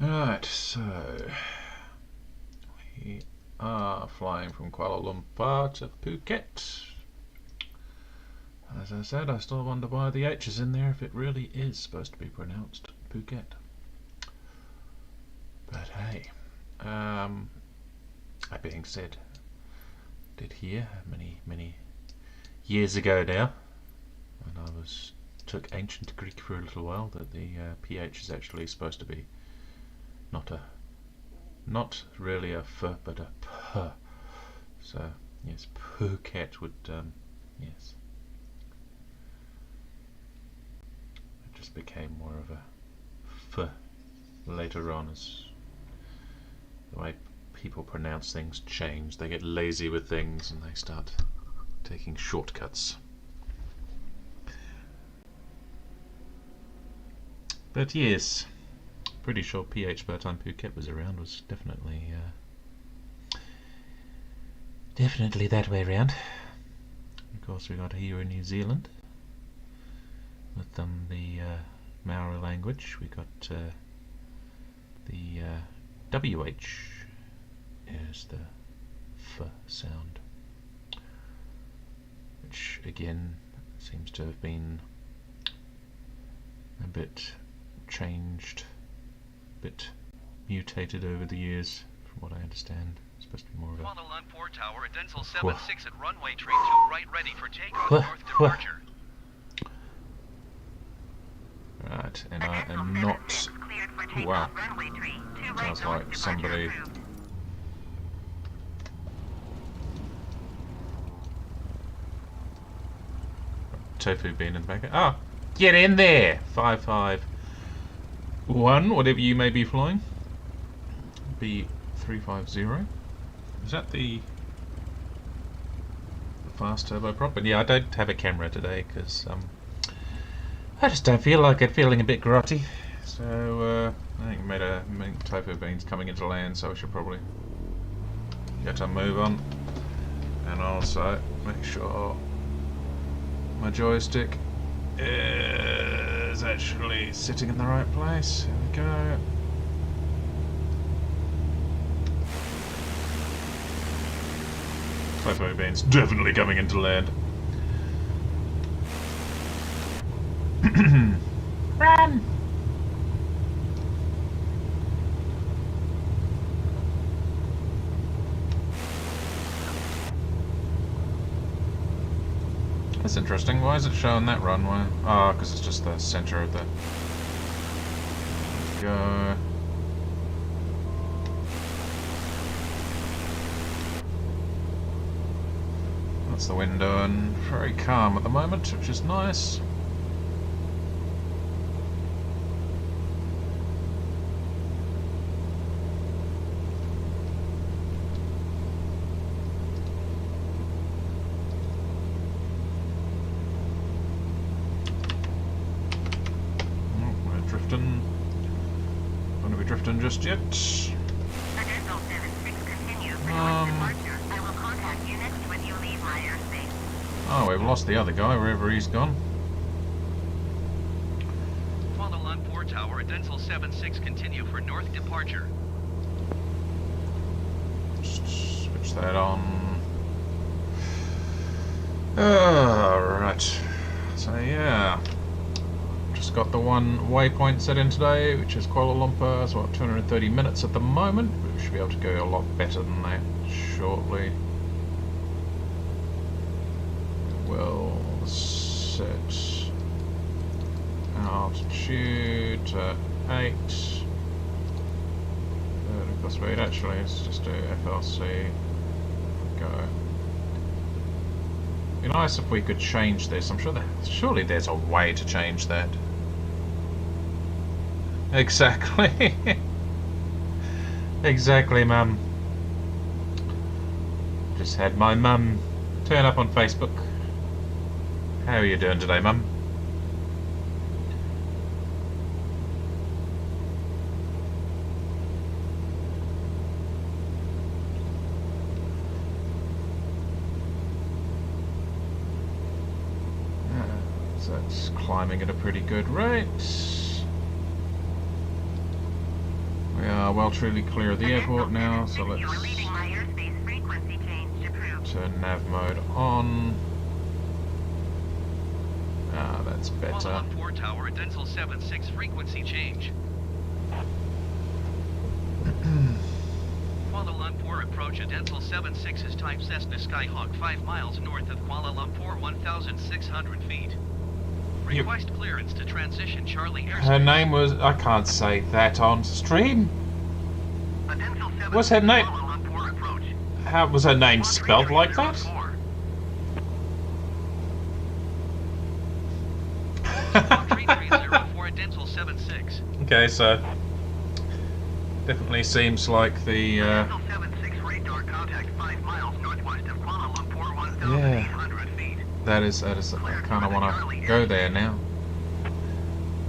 Right, so we are flying from Kuala Lumpur to Phuket. As I said, I still wonder why the H is in there if it really is supposed to be pronounced Puket. But hey, that being said, I did hear many years ago now, when I took ancient Greek for a little while, that the PH is actually supposed to be not really a F but a P. So yes, Puket would yes. It just became more of a F later on as the way people pronounce things change. They get lazy with things and they start taking shortcuts. But yes, pretty sure PH by the time Puket was around was definitely that way around. Of course, we got here in New Zealand with the Maori language. We got the WH is the F sound, which again seems to have been a bit changed, a bit mutated over the years, from what I understand. It's supposed to be more of a Kuala Lumpur Tower at Denzel 76 at runway 32 right, ready for takeoff north departure. Right, and I am not. Wow, sounds like somebody. Tofu bean in the back. Ah, get in there! 551, whatever you may be flying. B350. Is that the fast turboprop? But yeah, I don't have a camera today because I just don't feel like it. Feeling a bit grotty. So I think tofu beans coming into land, so I should probably get a move on, and also make sure my joystick is actually sitting in the right place. Here we go. Tofu beans definitely coming into land. Run! That's interesting. Why is it showing that runway? Oh, because it's just the center of the... Go. That's the window, and very calm at the moment, which is nice. Drifting. Don't want to be drifting just yet. Oh, we've lost the other guy wherever he's gone. Kuala Lumpur Tower at Denzel 76, continue for north departure. Just switch that on. Right. So yeah. Just got the one waypoint set in today, which is Kuala Lumpur. It's about 230 minutes at the moment, but we should be able to go a lot better than that shortly. We'll set altitude to 8. Vertical speed, actually, let's just do FLC. Go. It'd be nice if we could change this. I'm sure surely there's a way to change that. Exactly. Exactly, Mum. Just had my mum turn up on Facebook. How are you doing today, Mum? So it's climbing at a pretty good rate. We well truly clear of the airport now, so let's turn nav mode on. Ah, that's better. Kuala Lumpur Tower, Dental 76 frequency change. Kuala Lumpur approach Dental 76 is type Cessna Skyhawk 5 miles north of Kuala Lumpur 1,600 feet. Request clearance to transition Charlie airspace. Her name was... I can't say that on stream. What's her name? How was her name spelled like that? Okay, so definitely seems like the yeah, that is I kind of want to go there now.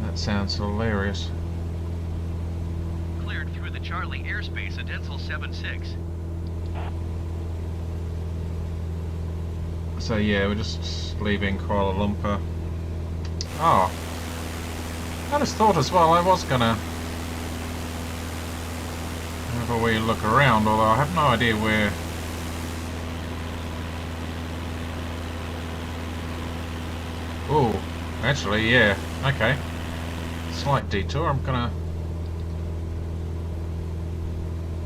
That sounds hilarious. Cleared through the Charlie airspace at Dental 76. So yeah, we're just leaving Kuala Lumpur. Oh, I just thought as well I was gonna have a wee look around, although I have no idea where. Oh, actually, yeah, okay. Slight detour. I'm gonna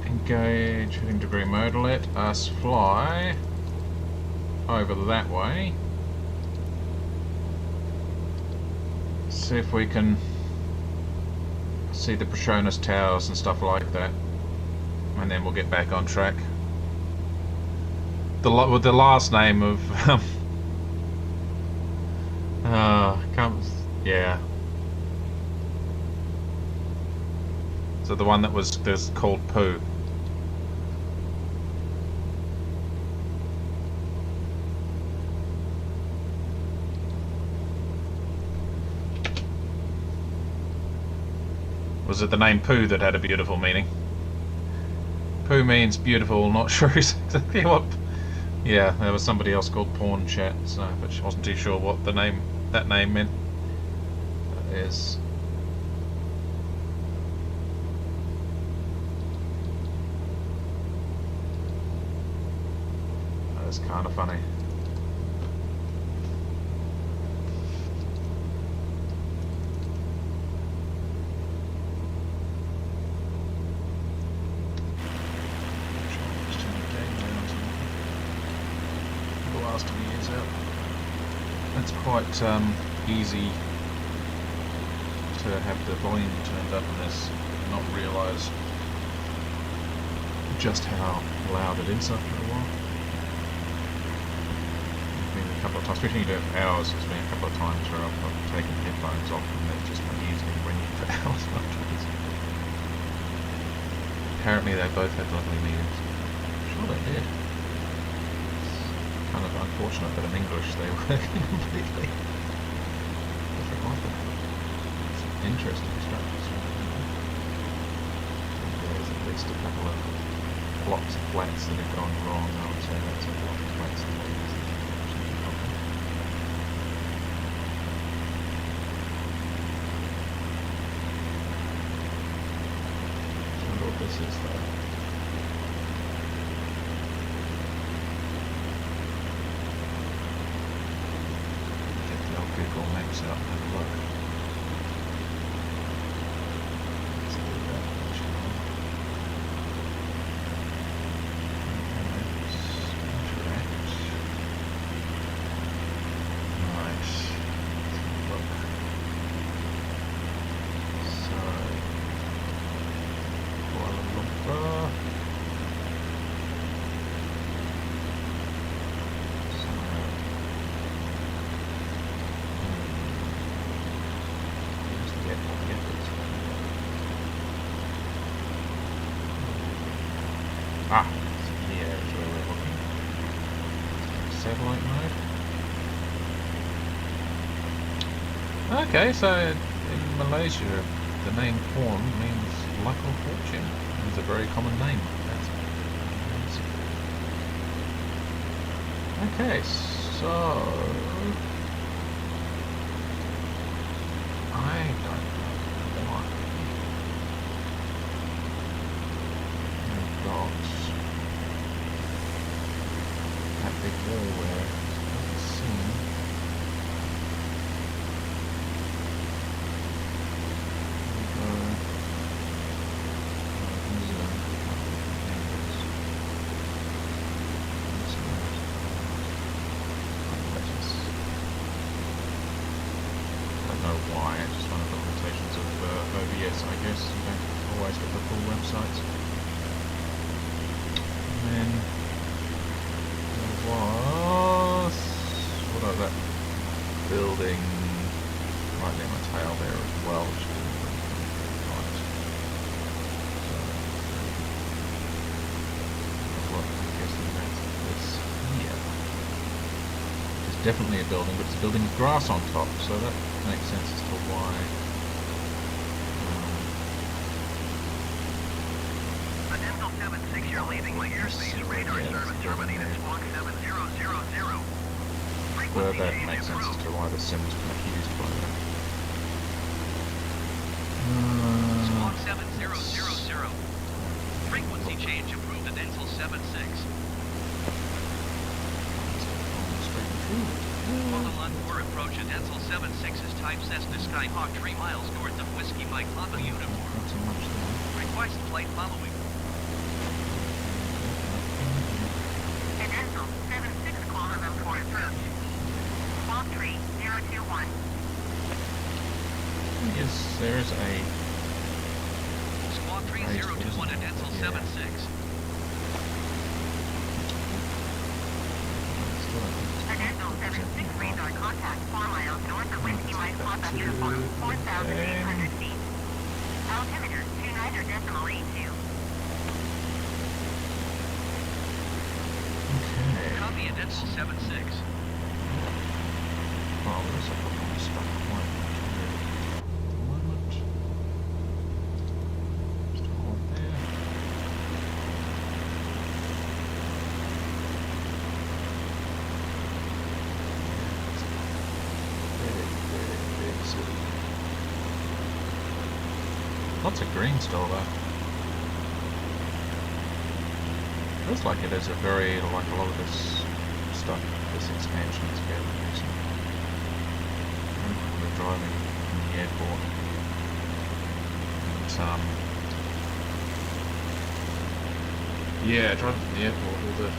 engage heading degree mode. Let us fly over that way. See if we can see the Petronas Towers and stuff like that, and then we'll get back on track. With the last name of yeah. So the one that was called Poo. Was it the name Pooh that had a beautiful meaning? Pooh means beautiful, not sure exactly what. Yeah, there was somebody else called Porn Chat, so, but she wasn't too sure what that name meant. That is. That is kind of funny. It's quite easy to have the volume turned up in this and not realise just how loud it is after a while. It's been a couple of times, especially when you do it for hours, it's been a couple of times where I've taken headphones off and they've just been using them ringing for hours afterwards. Apparently they both had lovely meetings. I'm sure they did. Kind of unfortunate that in English they were completely different like that. It's interesting structures. There's at least a couple of blocks of flats that have gone wrong. I would say that's a block of flats that are using. I wonder what this is though. Google Maps out and have a look. Let's do that actually. Interact. Nice. Look. So Kuala Lumpur. Ah, so here is where we're looking. Satellite mode. Okay, so in Malaysia, the name Porn means luck or fortune. It's a very common name. That's amazing. Okay, so I don't know why. I guess. You don't always get the full websites. And then there was that building right near my tail there as well, which is right. So what I'm guessing that's this here. It's definitely a building, but it's a building with grass on top, so that makes sense as to why. Dental 76, you're leaving my airspace. Radar service terminated squawk 7000. Well, that makes sense as to why the sim was confused by that. Squawk 7000. Frequency change approved at Dental 76. Kuala Lumpur approach at Dental 76 is type Cessna Skyhawk 3 miles north of Whiskey Mike Papa Uniform. Not so much there. Request flight following. Dental 76 Kuala Lumpur approach. Squawk 3021. Yes, there's a Squawk 3021 at Dental 76. Dental 76 radar contact 4 miles north of Whiskey Mike Papa Uniform, 4,800 feet. Altimeter 29.82. Okay. Copy at Dental 76. Oh, there's a couple of stuff point at the moment. Just hold there. Very big city. Lots of green still though. Looks like it is a very, like a lot of this stuff, this expansion is fairly recent. We're driving from the airport. And, yeah, driving from the airport, all the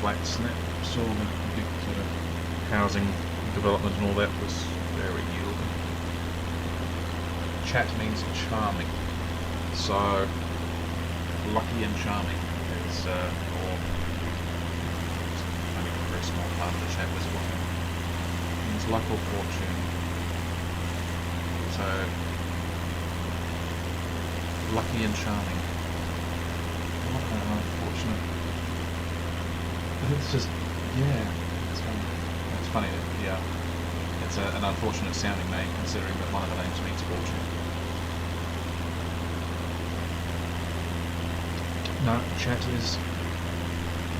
flats and that, saw the big sort of housing development and all that was very yielding. Chat means charming. So, lucky and charming is, or only a very small part of the chat was what means luck or fortune. So, lucky and charming. Unfortunate. But it's just, yeah, it's funny that, yeah, it's an unfortunate sounding name considering that one of the names means fortune. No, chat is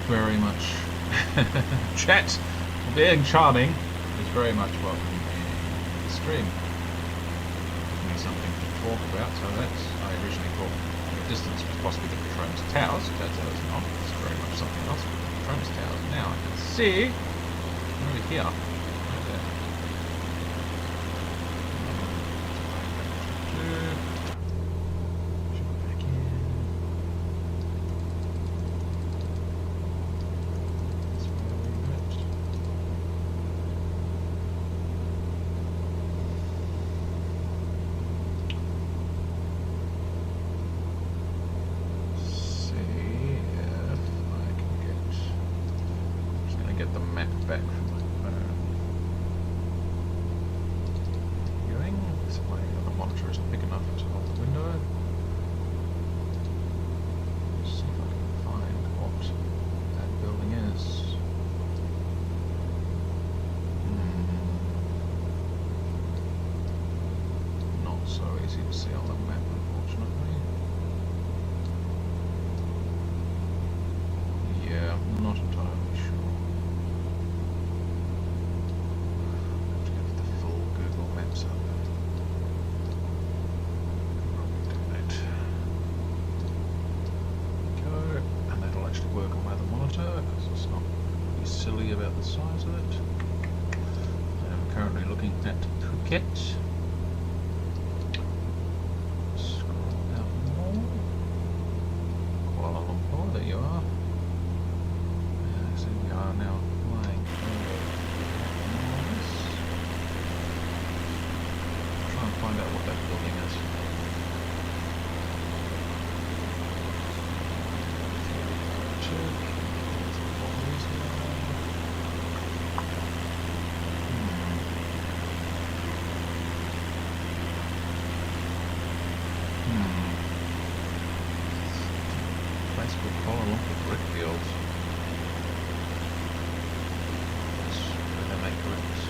very much chat being charming is very much welcome in the stream. Give me something to talk about, so that's I originally thought the distance was possibly the Patronus Towers, turns out it's not, it's very much something else. Patronus Towers. Now I can see over here. Right there. Back from my phone. Viewing. So my other monitor isn't big enough to hold the window. Let's see if I can find what that building is. Not so easy to see on the map, unfortunately. Yeah, I'm not entirely sure. Silly about the size of it. I'm currently looking at Puket. Scroll down more. Kuala Lumpur, there you are. So we are now flying over this. Try and find out what that building is. Place called Kuala Lumpur brickfields. That's where they make bricks.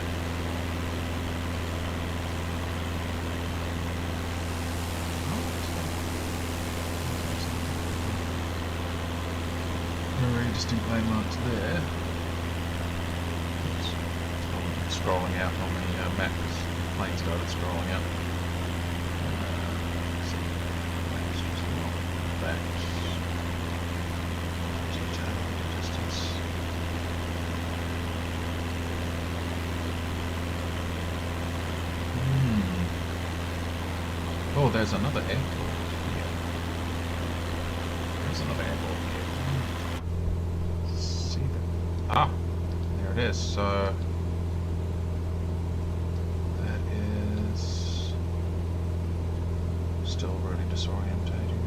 Very distinct landmarks there. It's scrolling out on the map as the plane started scrolling out. So that's just not that. Distance. Oh, there's another airport here. There's another airport here. See that? Ah, there it is. So that is still really disorientating.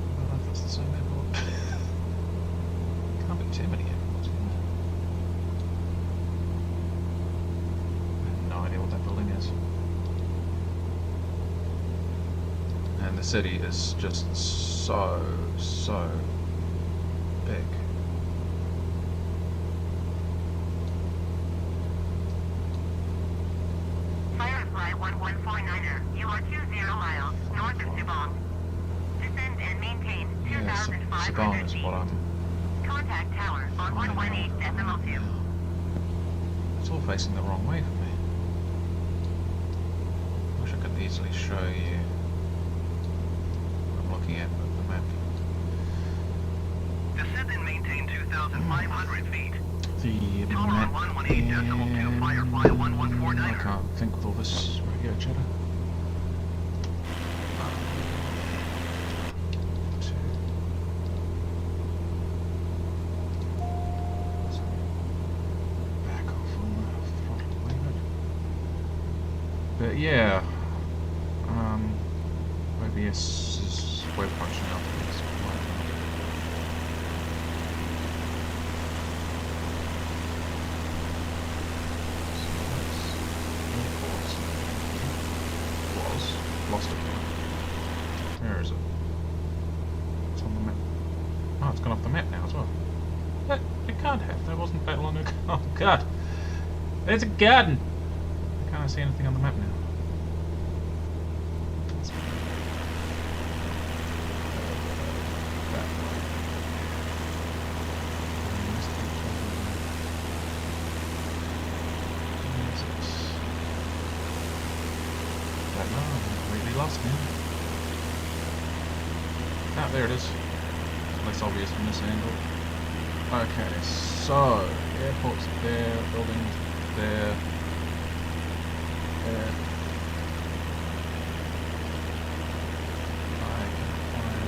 I don't know if it's the same airport. Can't be too many airports, can there? I have no idea what that building is. And the city is just so big. Firefly 1149er, you are 20 miles north of Subong. Descend and maintain Yeah, 2,500 Sabong is feet. what I'm Contact tower on 118.2. It's all facing the wrong way for me. Wish I could easily show you what I'm looking at with the map. Descend and maintain 2,500 feet. The Tower map on 118.2, Firefly I 1149er. can't think with all this radio chatter. Back off on the throttle a wee bit. But yeah, OBS is web functionality is quite lost it. Where is it? It's on the map. Oh, it's gone off the map now as well. It can't have. That wasn't that long ago. Oh god. There's a garden. I can't see anything on the map now. That way. Don't know, I'm completely lost now. Ah, there it is. Less obvious from this angle. Okay, so airport's there, buildings there, there. I can find.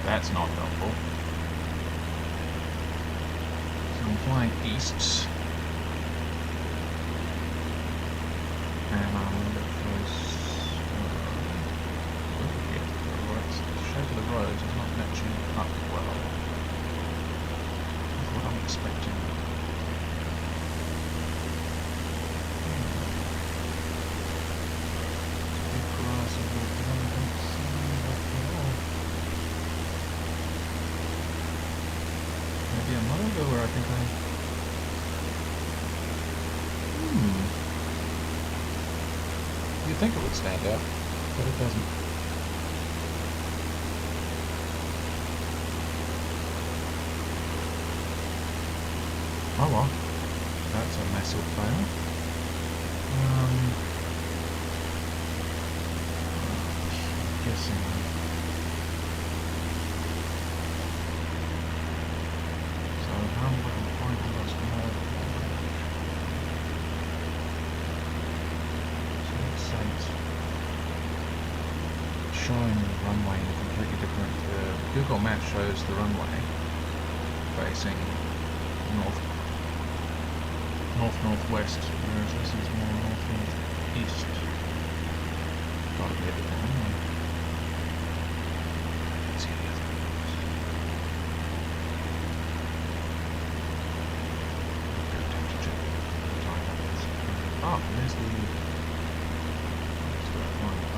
That's not helpful. So I'm flying east. And I'm a little bit close. Yeah, the shape of the roads is not matching up well. That's what I'm expecting. Big grass and walk along, I don't see that at all. Maybe a logo where I think you'd think it would stand out, but it doesn't. Oh well, that's a massive fail. Guessing. So how am I going to find Google Maps shows the runway facing north-northwest, whereas this is more north-northeast. Gotta be a bit more, anyway. Let's see the other ones. Oh, there's the... Let's go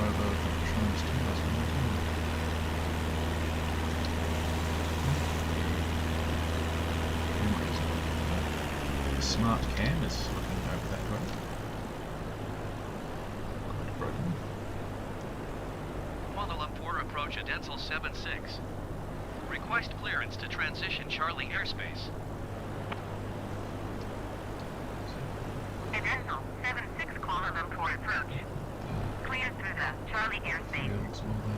over the Trans 2019. The smart cam is looking over that way. Quite broken. Kuala Lumpur approach Adensel 76. Request clearance to transition Charlie airspace. Adensel 76 Kuala Lumpur approach. Clear through the Charlie airspace. Fields, all that.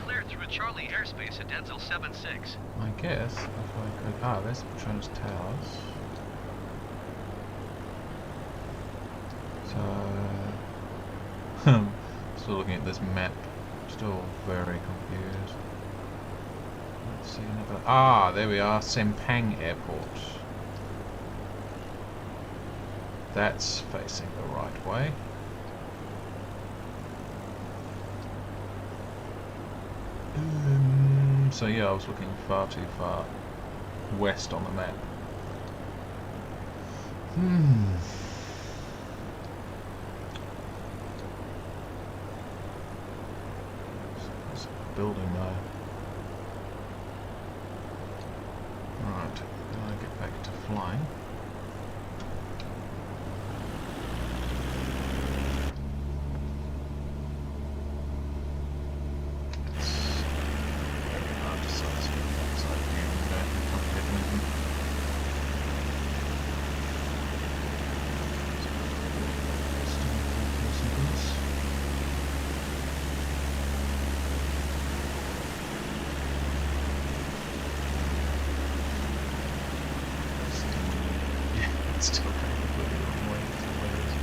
Clear through Charlie airspace Adensel 76. I guess if I could. Ah, there's Petronas Towers. So, still looking at this map, still very confused. Let's see another. Ah, there we are, Sempang Airport. That's facing the right way. So yeah, I was looking far too far west on the map. There's a building there. Right, then I get back to flying. It's still kind of completely the wrong way. It's hilarious.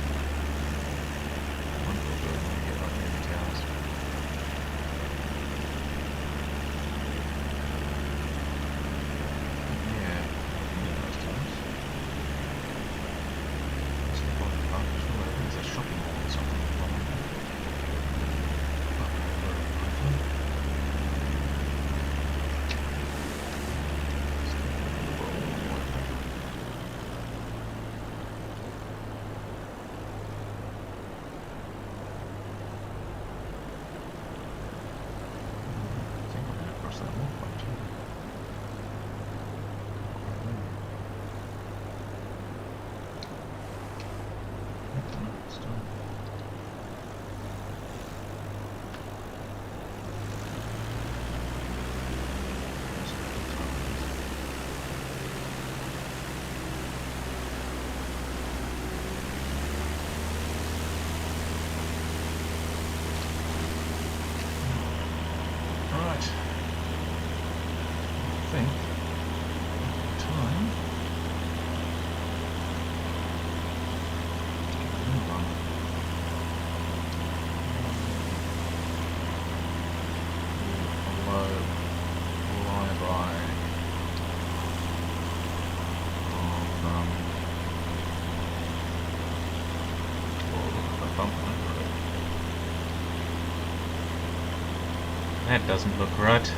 Wonderful building when you get right near the towers. Yeah, those towers. It's a lot of fun. There's a shopping mall or something. That doesn't look right.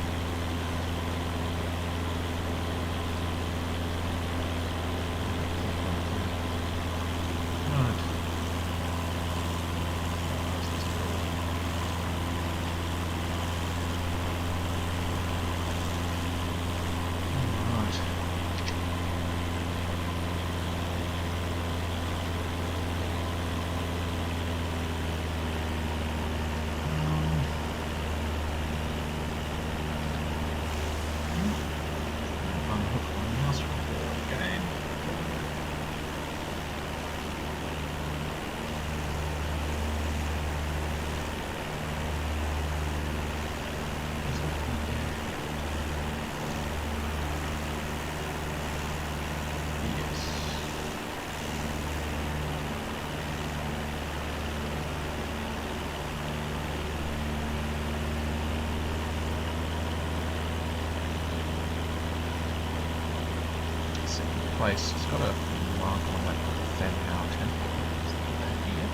place. It's got a mark on that called the Fanhao Temple. Is that it?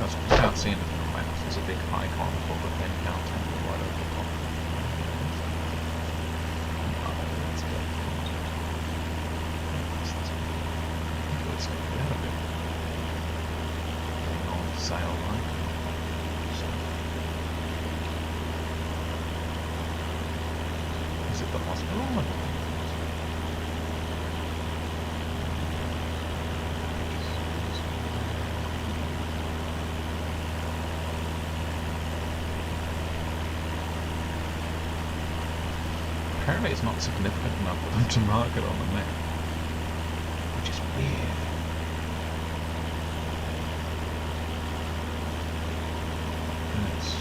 You can't see anything on the map. There's a big icon called the Fanhao Temple right over the top. Oh, that's good. Let's get out of it. Getting on sail line. Is it the hospital? Apparently it's not significant enough for them to mark it on the map, which is weird. And it's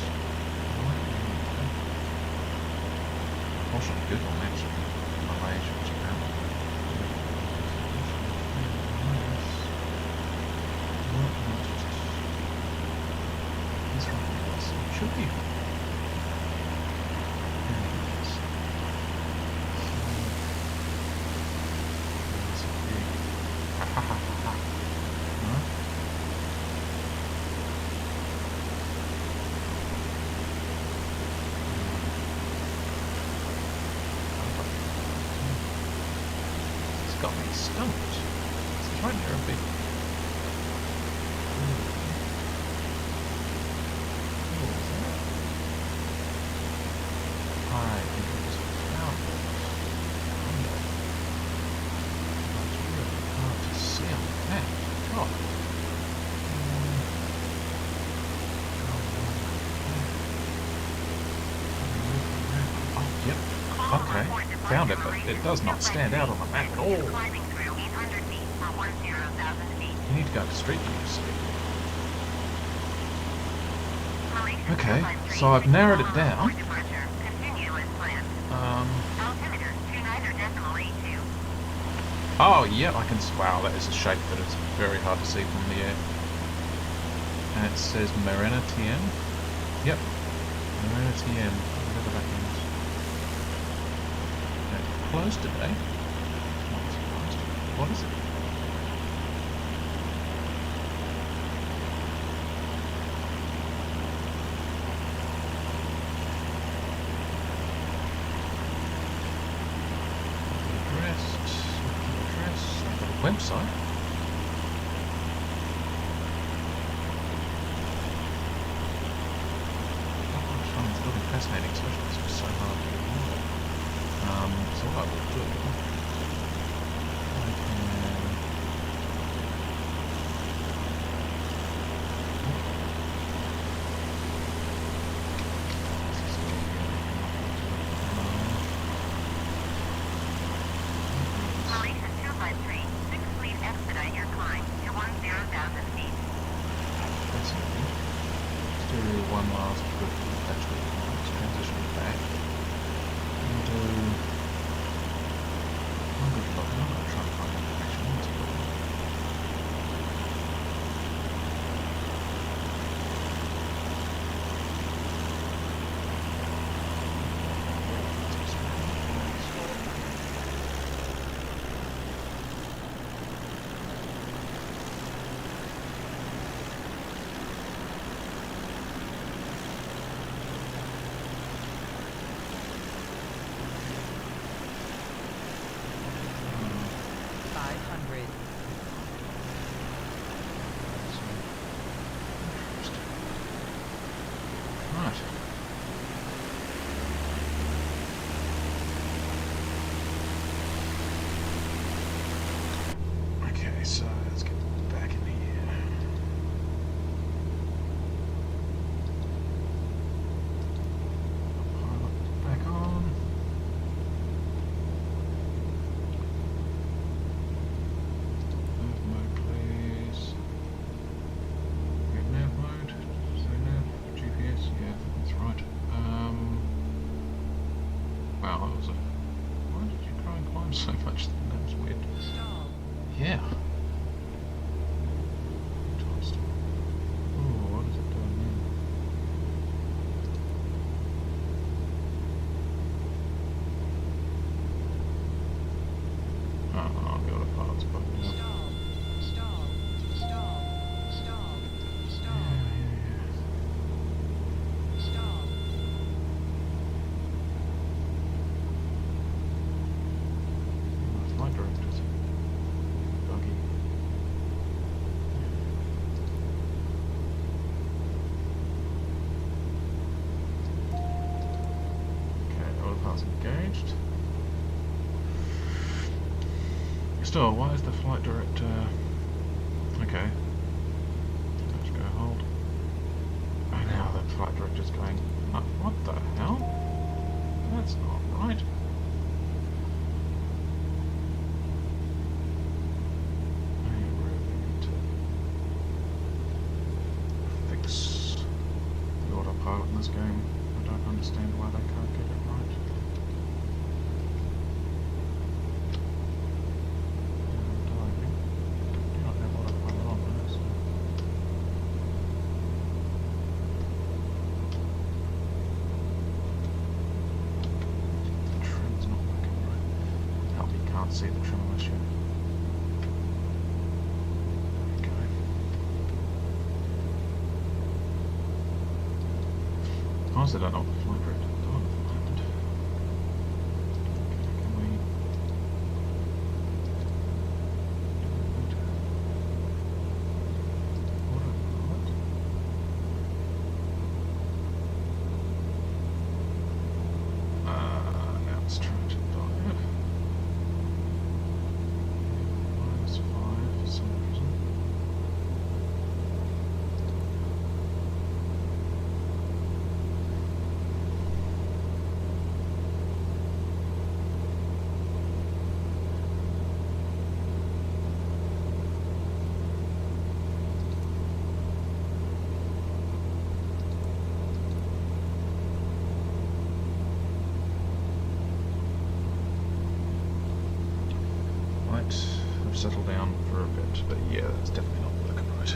unfortunately Google Maps from Malaysia, which apparently it should be. Got me stumped. It's right near a big. What was that? I think it was a cloud. It's really hard to see on the map. God. Oh, yep. Okay, found it, but it does not stand out on the map at all. You need to go to Street View to see it. Okay, so I've narrowed it down. Oh, yeah, I can. Wow, that is a shape that is very hard to see from the air. And it says Marina TM. Yep, Marina TM. Whatever that means. Closed today. What is it? Address. I've got a website. It's really fascinating, especially because it's so hard to ignore. So what I will do, I can... Malaysia 253, 6 fleet expedite your climb to 10,000 feet. Fascinating. Stereo 1 last good actually transition back. And do... I'm going to try and find information on this building. Right. Okay, so let's get back in here. Pilot back on. Nav mode, please. Get nav mode. Say nav. GPS. Yeah, that's right. Wow, that was a. Why did you try and climb so much? That was weird. Yeah. Oh, what is it doing now? changed. Still, why is the flight direct? Okay. Let's go hold. Oh, now the flight director's going up. What the hell? That's not right. I really need to fix the autopilot in this game. I don't understand why they can't get it right. Diving. Do not have autopilot on there, so. The trim's not working right. Help me, can't see the trim unless you. There we go. Honestly, I don't know what the flight rate is on at the moment. Okay, can we... Autopilot? Now it's trying to dive. -5 for some reason. Right, I've settled down for a bit, but yeah, that's definitely not working right.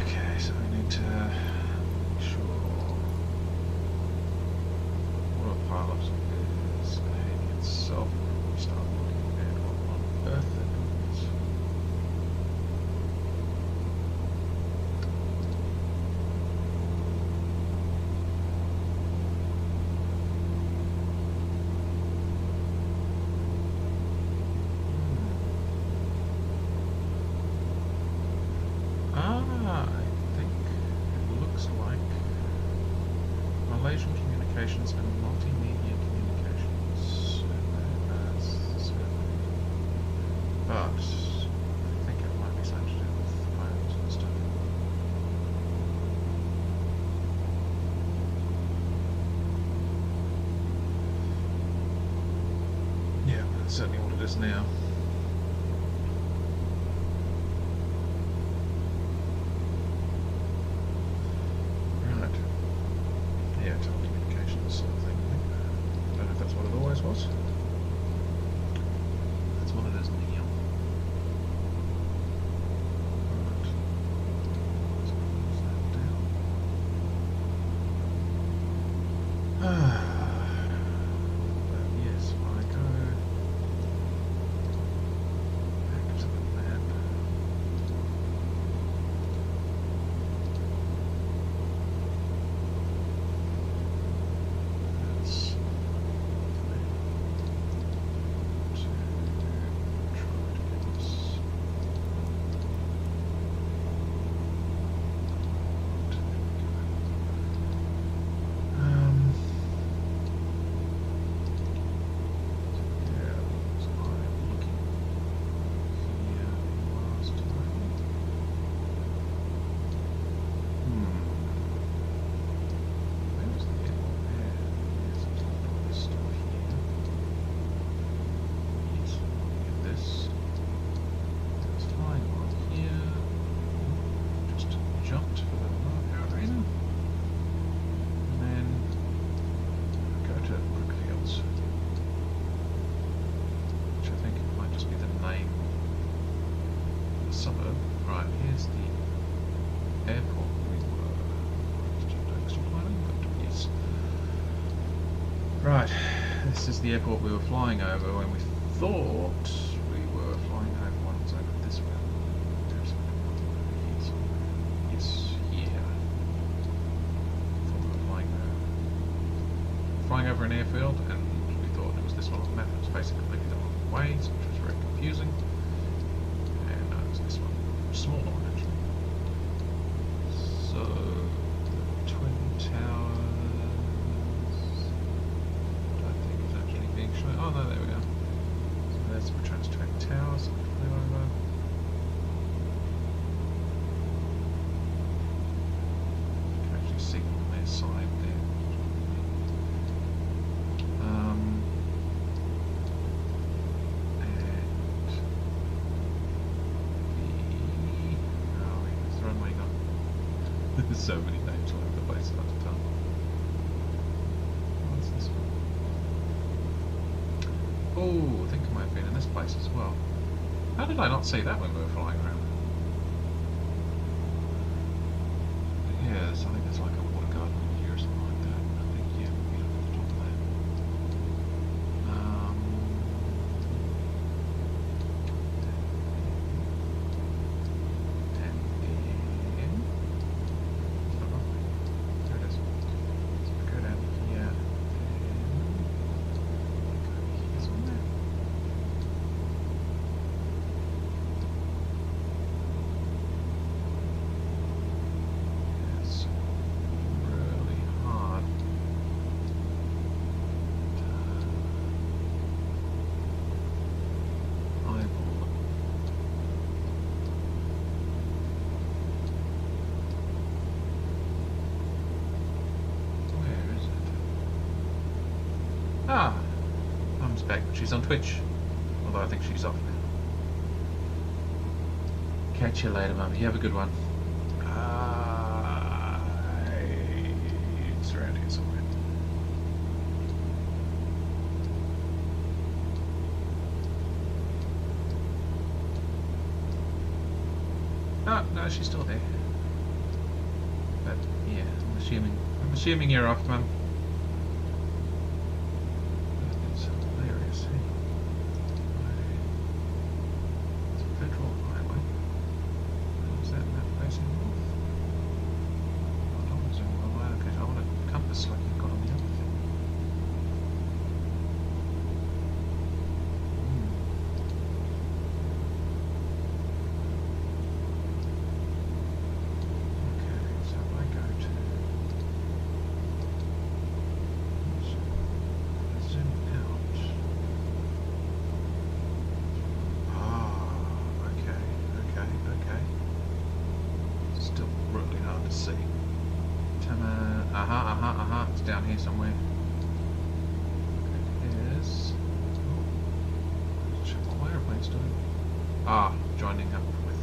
Okay, so we need to make sure autopilot is behaving itself before we start looking at what on earth it is. I think it looks like Malaysian communications and multimedia communications. But I think it might be something to do with phones and stuff. Yeah, that's certainly what it is now. Right. Yeah, telecommunications sort of thing, I think. I don't know if that's what it always was. That's what it is now. Right. So close that down. But yes, if I go back to the map. That's to try to get this. Yeah, was I looking here last time? Where was the airport there? Yes, it's not all this stuff here. Yes, looking at this. It's flying on here. Just jumped for the no apparent reason. And then go to Brickfields, which I think might just be the name of the suburb. Right, here's the airport we were just extra planning, but yes. Right, this is the airport we were flying over when we thought we were flying over one that's over this way. There's a yes, yes, here. Thought we were flying over an airfield, and we thought it was this one on the map. It was facing completely the wrong way, which was very confusing. And no, it was this one, smaller one actually. So the Twin Towers. So many names all over the place at the time. What's this one? Oh, I think I might have been in this place as well. How did I not see that when we were flying around? Yes, I think there's like a water garden in here or something like that. I think, yeah, we'll be up at the top of that. And then... Oh, there it is. So we go down here, and go here somewhere. It's really hard. Eyeball. Where is it? Ah, Mum's back. She's on Twitch. Although I think she's off now. Catch you later, Mum. You have a good one. It's around here somewhere. Oh, no, she's still there. But yeah, I'm assuming you're off, Mum. It's hilarious. Hey? It's a federal highway. Is that facing north? I don't want to zoom all the way. Okay, I want a compass like you've got on the other thing. Okay, so if I go to... Oops, I zoom out. Ah, okay. Still really hard to see. Tama, it's down here somewhere. It is. Oh, check what my airplane's doing. Ah, joining up with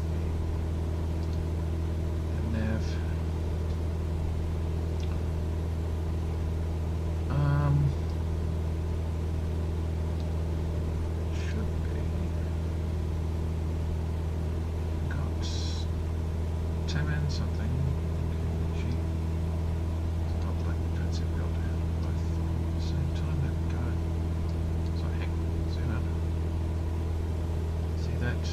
the nav. Should be. Got Taman something. She not like transit build both at the same time. There we go. So hang zoom out. See that?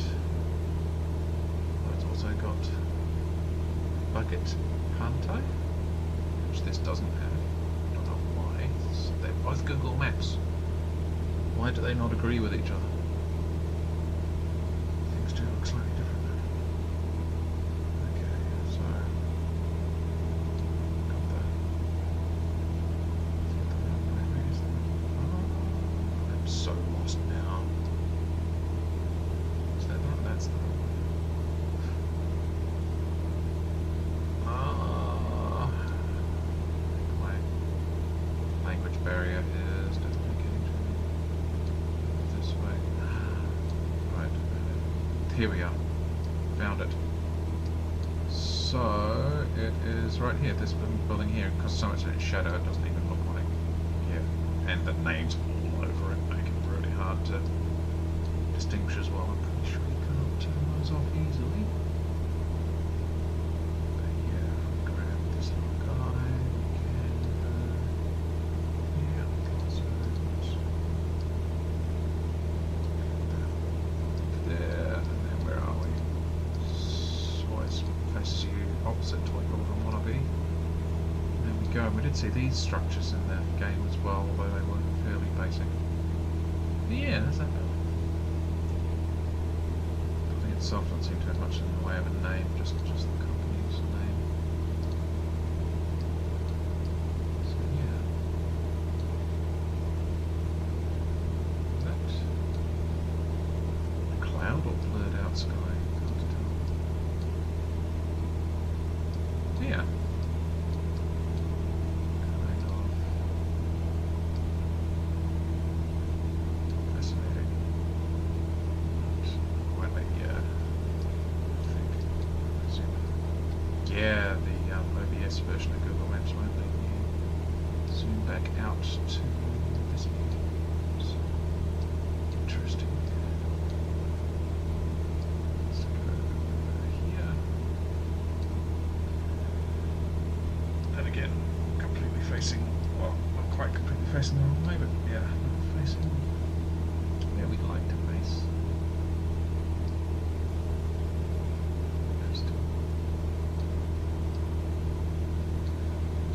Oh, it's also got Bucket Hunter, which this doesn't have. I don't know why. They're both Google Maps. Why do they not agree with each other? Things do look slightly different now. Okay, so got the where is the oh, I'm so lost now. Is that not? That's the wrong one. My language barrier is definitely getting to me. This way. Right. Here we are. Found it. So it is right here. This building here, because so much in its shadow, it doesn't even look like. Yeah, and the names all over it make it really hard to distinguish as well. I'm pretty sure you can't turn those off easily. But yeah, if we grab this little guy, we can go here, close it. There, and then where are we? So it faces you opposite to what you would want to be. And there we go. And we did see these structures in the game as well, although they were fairly basic. But yeah, there's that building. The building itself doesn't seem to have much in the way of a name, just the company's name. So yeah. That cloud or blurred out sky, hard to tell. Yeah. Kind of fascinating. Won't let you think. Zoom in. this version of Google Maps won't let you zoom back out to this view. So, interesting. Let's go here. And again, completely facing, well, not quite completely facing the wrong way, but yeah, facing where we'd like to face.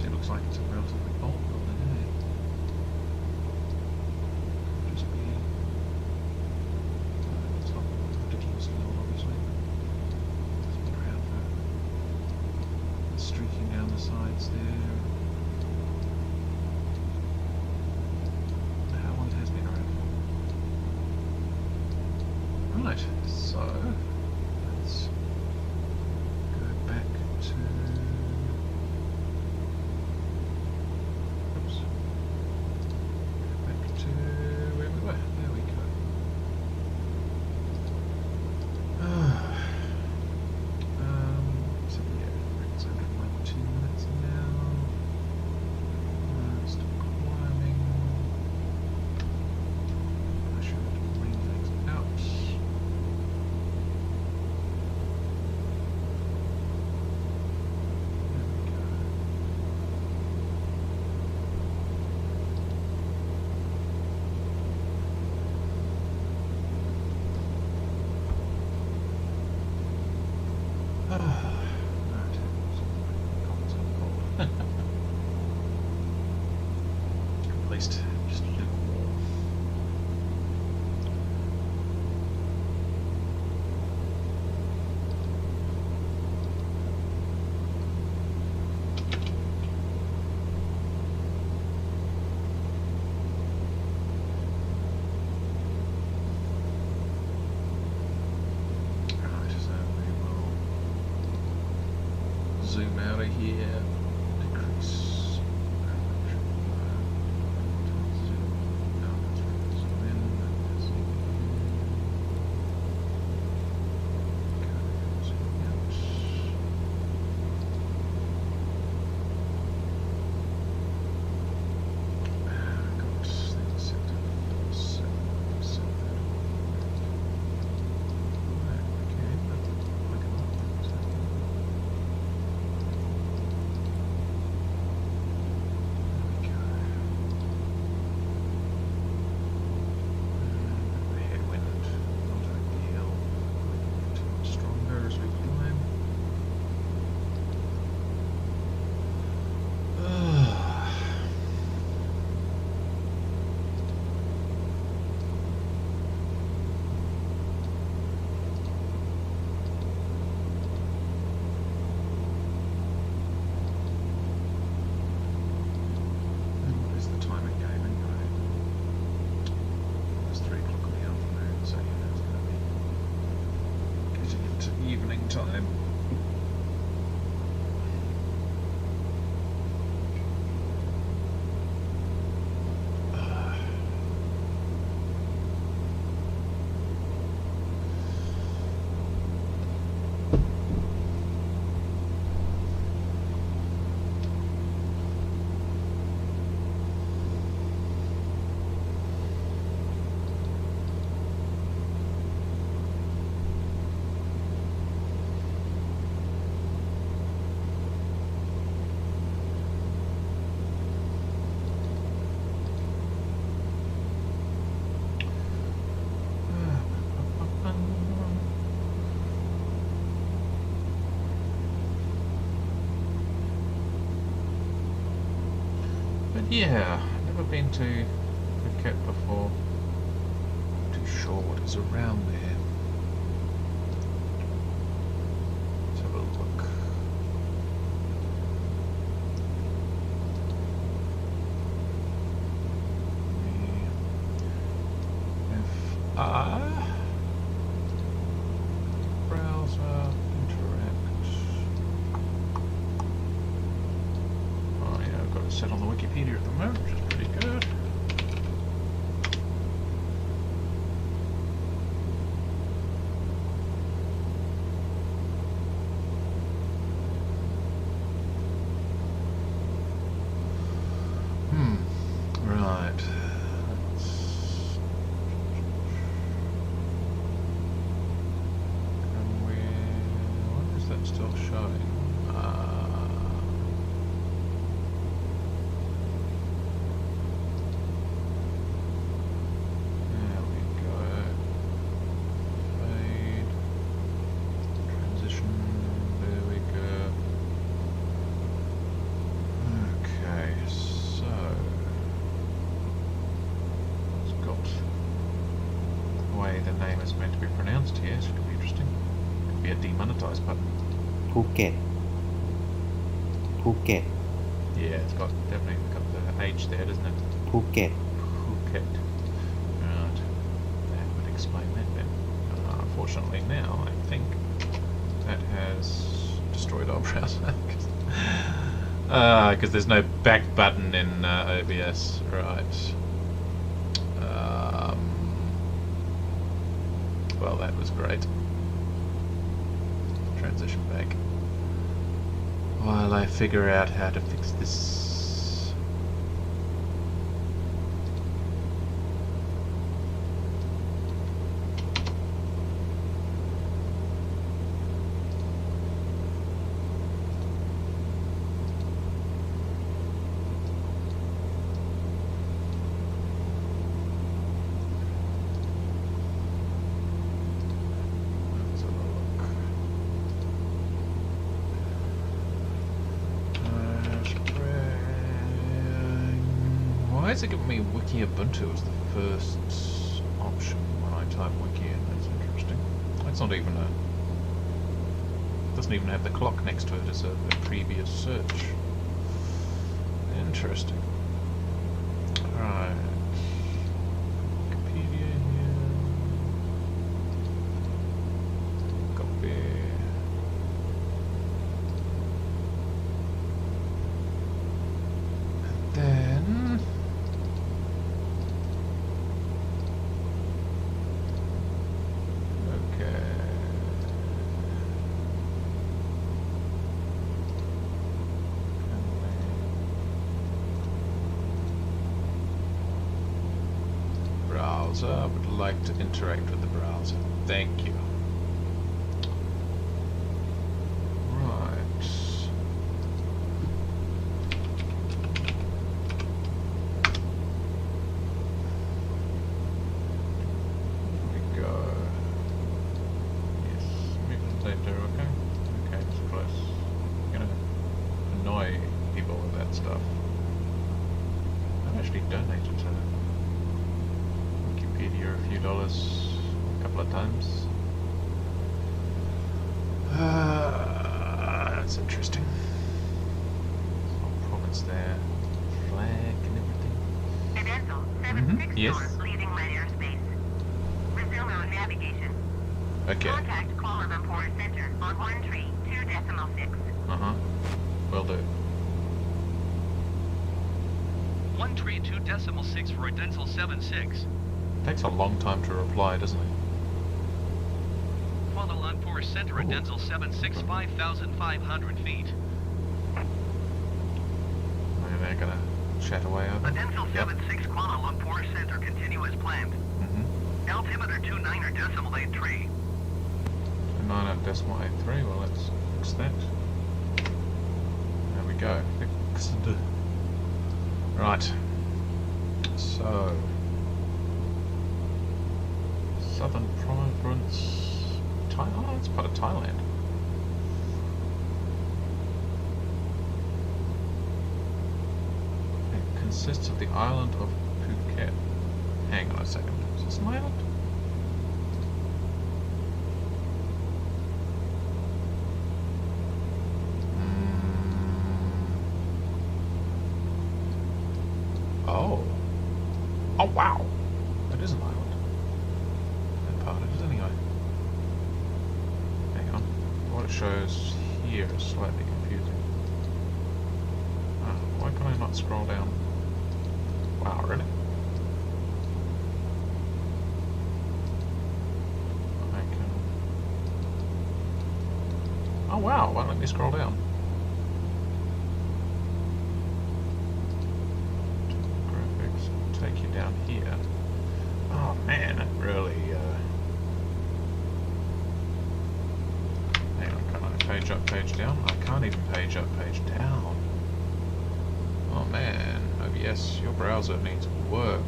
It looks like it's a relatively old building, isn't it? Could just be. It's not ridiculously old, obviously. It's been around for streaking down the sides there. How long it has been around for? Right, so let's go back to. Where we were. There we go. So yeah, it's 192 minutes now. Still climbing. I should bring things out. There we go. Right. So cold. At least just a little warm. Right, so we will zoom out of here, decrease. Zoom out, zoom in, zoom in. Zoom out. Got things set to 47%. What is the time in game anyway? It's 3 o'clock in the afternoon, so you know it's going to be getting into evening time. But yeah, never been to Phuket before. Not too sure what is around there. Let's have a look. Browser, interact. Oh yeah, I've got it set on the Wikipedia at the moment, which is pretty good. showing. There we go. Fade. Transition. There we go. Okay, so it's got the way the name is meant to be pronounced here. It's going to be interesting. Could be a demonetized button. Puket. Puket. Yeah, it's got definitely got the H there, doesn't it? Puket. Phuket. Right. That would explain that then. Unfortunately now, I think that has destroyed our browser. Because there's no back button in OBS. Right. Well, that was great. Transition back. While I figure out how to fix this. Let's have a look. Why is it giving me Wiki Ubuntu as the first option when I type Wiki in? That's interesting. That's not even a... doesn't even have the clock next to it as a previous search. Interesting. Right. Wikipedia here. Copy. And then... okay. Browser, would like to interact with the browser. Thank you. Right. Here we go. Yes, movement later, okay. Okay, it's close. I'm gonna annoy people with that stuff. I've actually donated to Wikipedia a few dollars a couple of times. That's interesting. Some province there. Flag and everything. Credential Mhm, 76 yes. north, leaving light airspace. Resume on navigation. Okay. Contact Kuala Lumpur Center on 132.6. Uh-huh. Will do. 132.6 for a dental 76. Takes a long time to reply, doesn't it? Kuala Lumpur Center, a Ooh. dental 76, 5,500 feet. Maybe they're gonna chat away over. A dental Yep. 76 Kuala Lumpur Center, continue as planned. Mm-hmm. Altimeter 29.83. 9.83. Well, let's fix that. There we go. Fixed. Right. So, Southern Province, Thailand. Oh, it's part of Thailand. It consists of the island of Phuket. Hang on a second. Is this an island? Oh. Oh, wow. That is an island. That part it is anyway. Hang on. What it shows here is slightly confusing. Why can I not scroll down? Wow, really? I can... oh, wow. Why don't let me scroll down? Take you down here. Oh man, it really hang on, can I page up page down. I can't even page up, page down. Oh man, OBS, your browser needs work.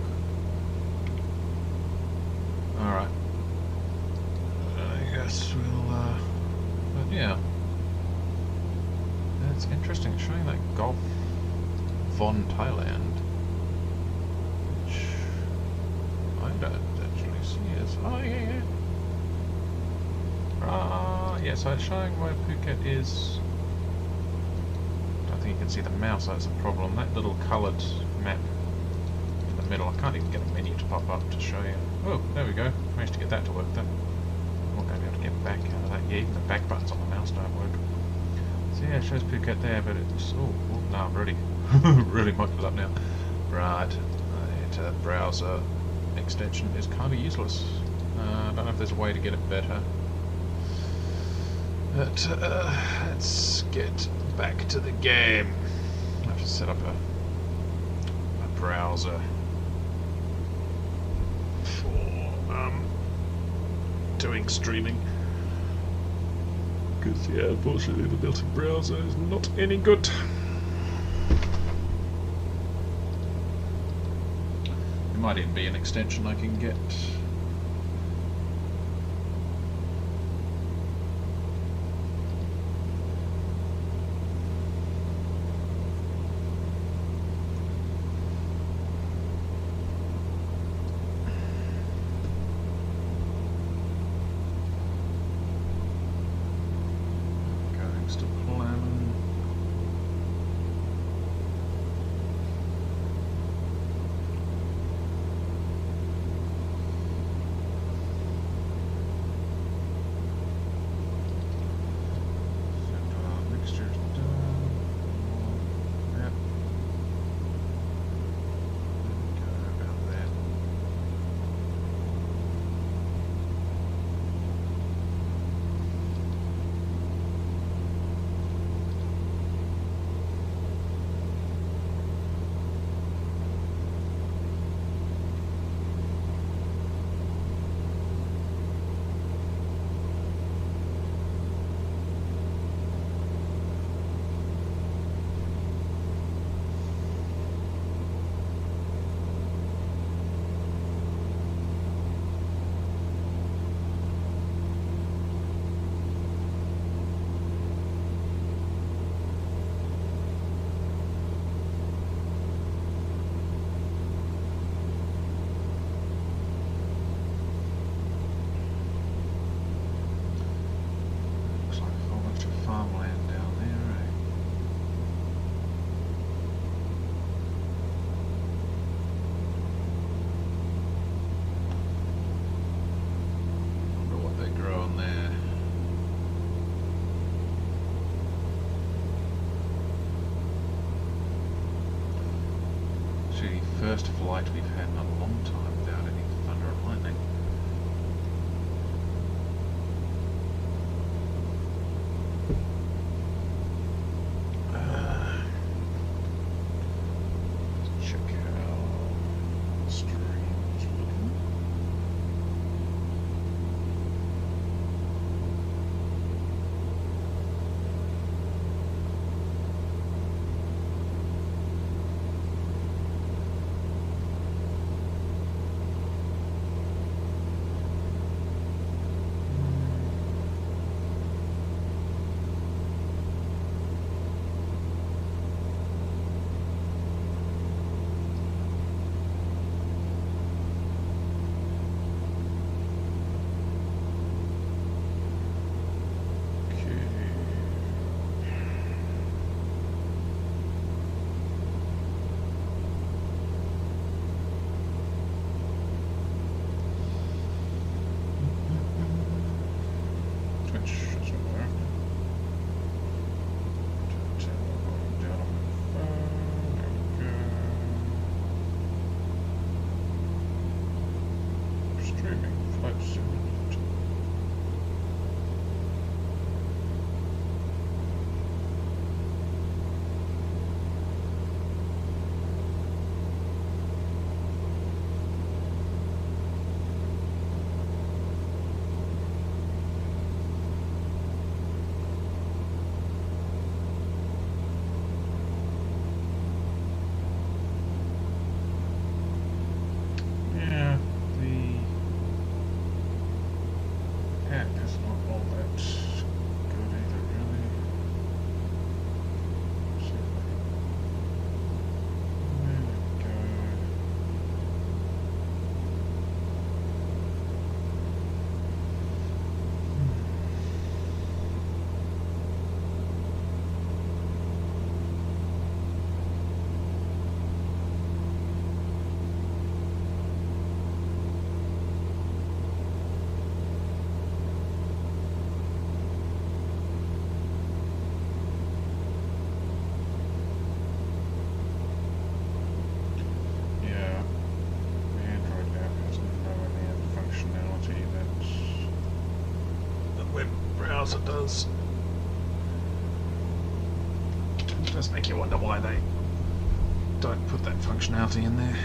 Alright. I guess we'll, but yeah. It's interesting, it's showing that Golf Von Thailand, which I don't actually see as, oh yeah. Yeah, so it's showing where Phuket is. I don't think you can see the mouse, that's the problem. That little coloured map in the middle, I can't even get a menu to pop up to show you. Oh, there we go. Managed to get that to work though. I'm not going to be able to get back out of that. Yeah, even the back buttons on the mouse don't work. So yeah, it shows Puket there, but it's... Oh, no, I'm really, really mucked it up now. Right, the browser extension is kind of useless. I don't know if there's a way to get it better. But let's get back to the game. I have to set up a browser for doing streaming. Because, yeah, unfortunately the built-in browser is not any good. There might even be an extension I can get. First flight we've had in a long time without any thunder and lightning. Let's check how streams looking. browser does. It does make you wonder why they don't put that functionality in there.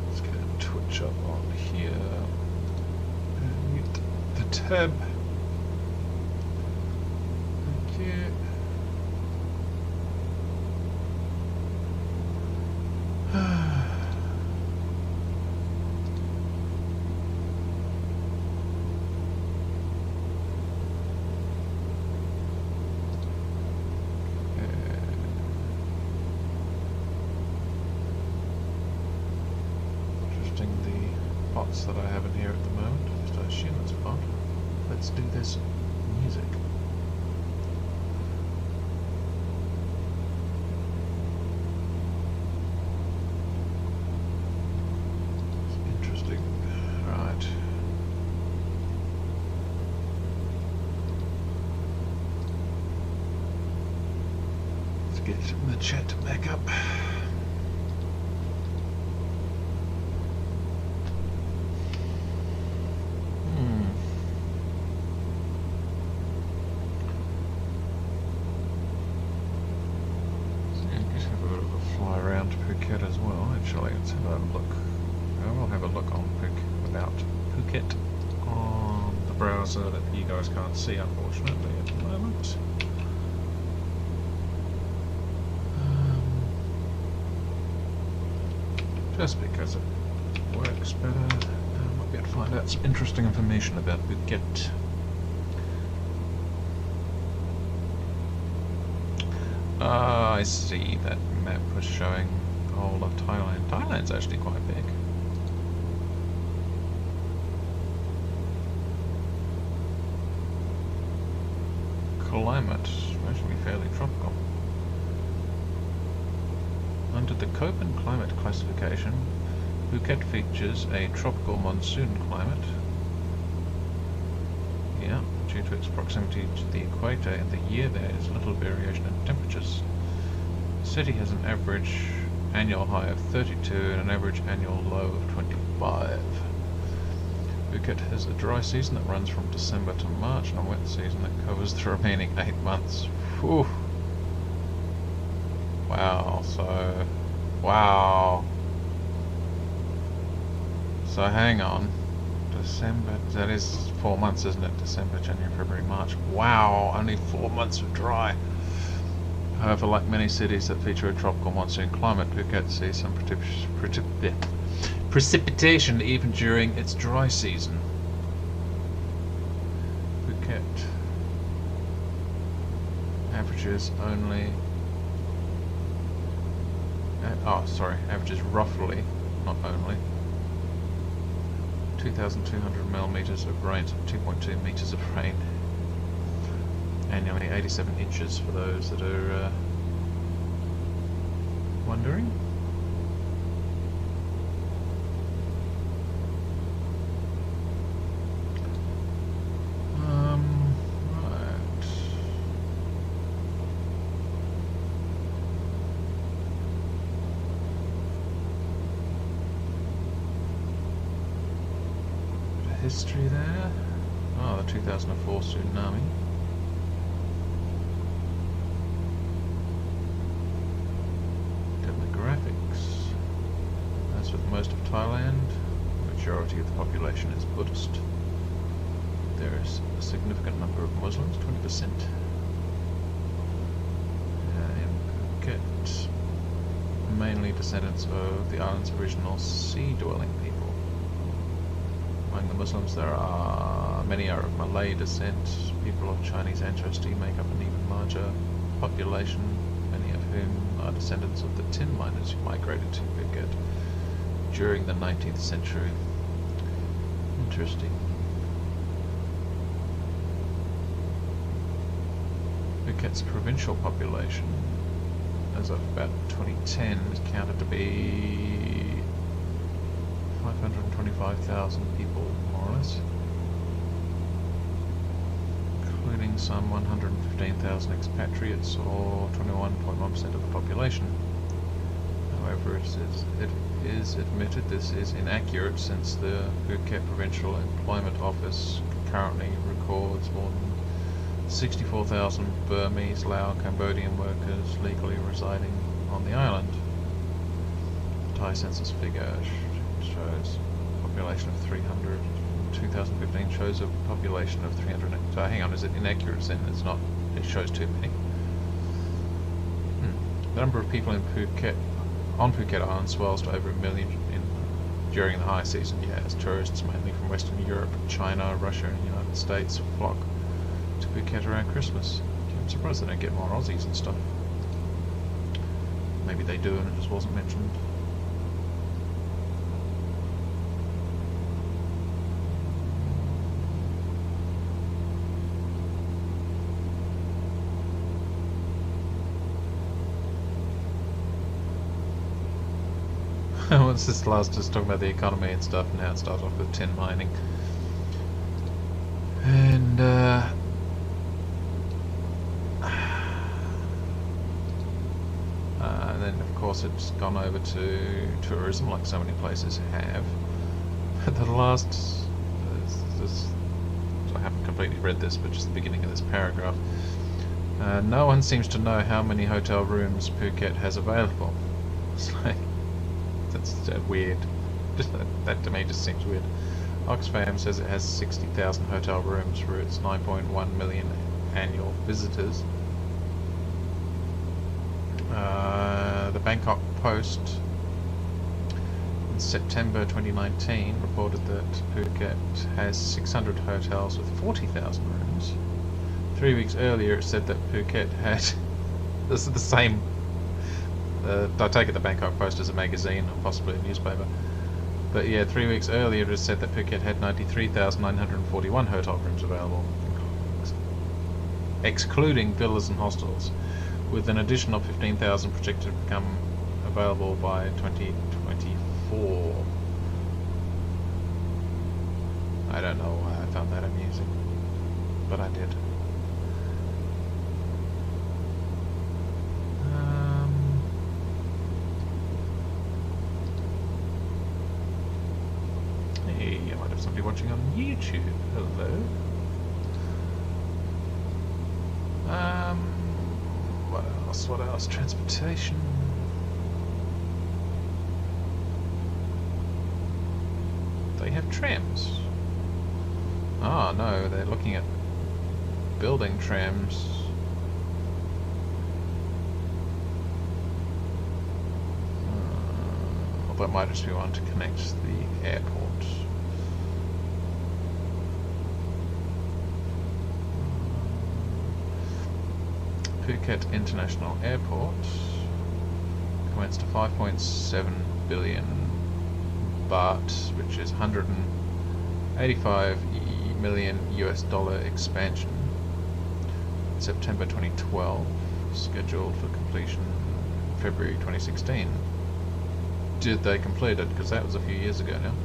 Let's get a Twitch up on here. And mute the tab. Thank you. That I have in here at the moment. Just I assume it's fun. Let's do this music. It's interesting. Right. Let's get the chat back up. Puket as well. Actually, let's have a look. I will have a look on about Puket on the browser that you guys can't see, unfortunately, at the moment. Just because it works better, I might be able to find out some interesting information about Puket. I see that map was showing the whole of Thailand. Thailand's actually quite big. Climate, actually fairly tropical. Under the Köppen climate classification, Phuket features a tropical monsoon climate. Yeah, due to its proximity to the equator in the year there is little variation in temperatures. The city has an average annual high of 32 and an average annual low of 25. Phuket has a dry season that runs from December to March and a wet season that covers the remaining 8 months. Whew. Wow, wow. So hang on. December, that is 4 months, isn't it? December, January, February, March. Wow, only 4 months of dry. However, like many cities that feature a tropical monsoon climate, Phuket sees some precipitation even during its dry season. Phuket averages only... averages roughly, not only, 2,200 millimeters of rain, so 2.2 meters of rain annually, 87 inches for those that are wondering. Right. Bit of history there. Oh, the 2004 tsunami. As with most of Thailand, the majority of the population is Buddhist. There is a significant number of Muslims, 20%. In Phuket, mainly descendants of the island's original sea-dwelling people. Among the Muslims, many are of Malay descent. People of Chinese ancestry make up an even larger population, many of whom are descendants of the tin miners who migrated to Phuket during the 19th century. Interesting. Phuket's provincial population, as of about 2010, is counted to be 525,000 people, more or less. including some 115,000 expatriates, or 21.1% of the population. However, it is admitted this is inaccurate, since the Phuket Provincial Employment Office currently records more than 64,000 Burmese, Lao, Cambodian workers legally residing on the island. The Thai census figure shows a population of 300. 2015 shows a population of 300. So hang on, is it inaccurate then? It's not. It shows too many. The number of people in Phuket, on Phuket Island, swells to over 1 million during the high season. Yeah, as tourists mainly from Western Europe, China, Russia, and the United States flock to Phuket around Christmas. I'm surprised they don't get more Aussies and stuff. Maybe they do and it just wasn't mentioned. What's this last, just talking about the economy and stuff, now it starts off with tin mining. And then of course it's gone over to tourism, like so many places have. The last, I haven't completely read this, but just the beginning of this paragraph. No one seems to know how many hotel rooms Phuket has available. It's like, that's weird. Just that to me just seems weird. Oxfam says it has 60,000 hotel rooms for its 9.1 million annual visitors. The Bangkok Post in September 2019 reported that Phuket has 600 hotels with 40,000 rooms. 3 weeks earlier it said that Phuket had this is the same. I take it the Bangkok Post is a magazine or possibly a newspaper. But yeah, 3 weeks earlier it said that Phuket had 93,941 hotel rooms available, excluding villas and hostels, with an additional 15,000 projected to become available by 2024. I don't know why I found that amusing, but I did. Hey, I might have somebody watching on YouTube. Hello. What else? Transportation. They have trams. Ah, no, they're looking at building trams. Although it might just be one to connect the airport. Phuket International Airport commenced a 5.7 billion baht, which is 185 million US dollar expansion. September 2012, scheduled for completion February 2016. Did they complete it? Because that was a few years ago now.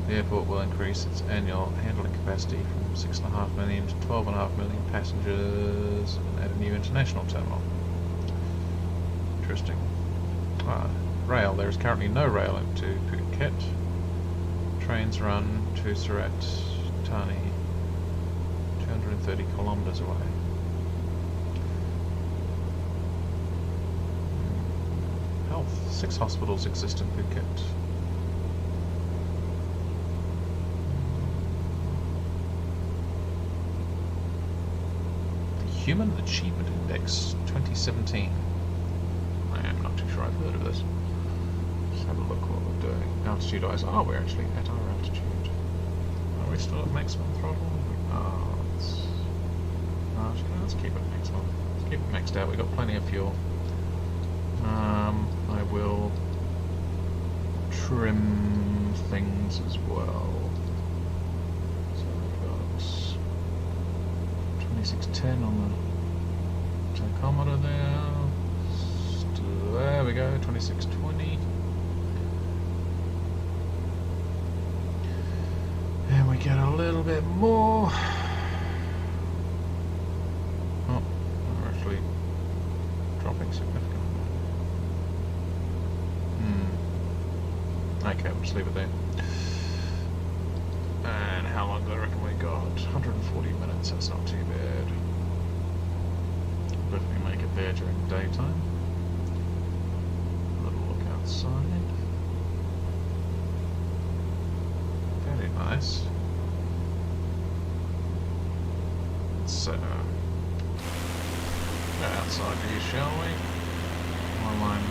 The airport will increase its annual handling capacity from 6.5 million to 12.5 million passengers and add a new international terminal. Interesting. Rail. There is currently no rail into Puket. Trains run to Surat Thani, 230 kilometres away. Health. 6 hospitals exist in Puket. Human Achievement Index 2017. I'm not too sure I've heard of this. Let's have a look what we're doing. Altitude eyes. Oh, we're actually at our altitude. Are we still at maximum throttle? Actually, let's keep it maximum. Let's keep it maxed out. We've got plenty of fuel. I will trim things as well. So we've got 2610 on the tachometer there. There we go, 2620. And we get a little bit more. Okay, we'll just leave it there. And how long do I reckon we got? 140 minutes, that's not too bad. But if we make it there during the daytime. A little look outside. Very nice. So, go outside here, shall we? While I'm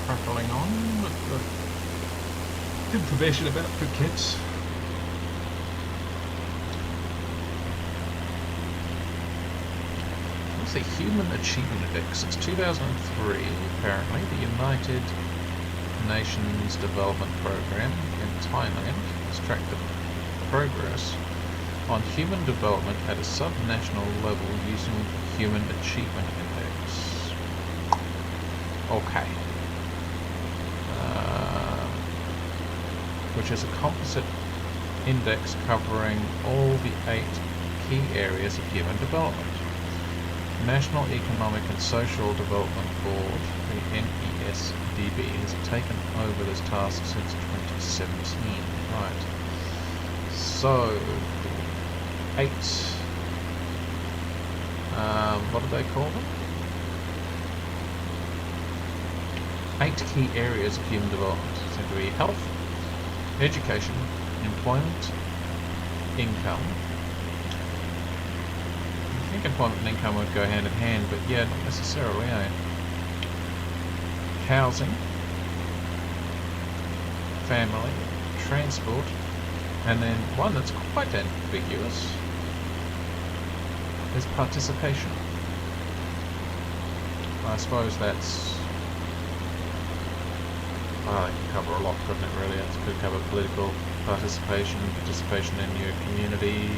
crackling on with the information about Phuket. What's the Human Achievement Index? Since 2003, apparently, the United Nations Development Program in Thailand has tracked the progress on human development at a sub-national level using Human Achievement Index. Okay. Which is a composite index covering all the 8 key areas of human development. National Economic and Social Development Board, the NESDB, has taken over this task since 2017. Right. So, 8, what do they call them? 8 key areas of human development. So to be health, education, employment, income. I think employment and income would go hand in hand, but yeah, not necessarily, eh? Housing, family, transport, and then one that's quite ambiguous is participation. I suppose that's... well, it could cover a lot, couldn't it, really? It could cover political participation, participation in your community,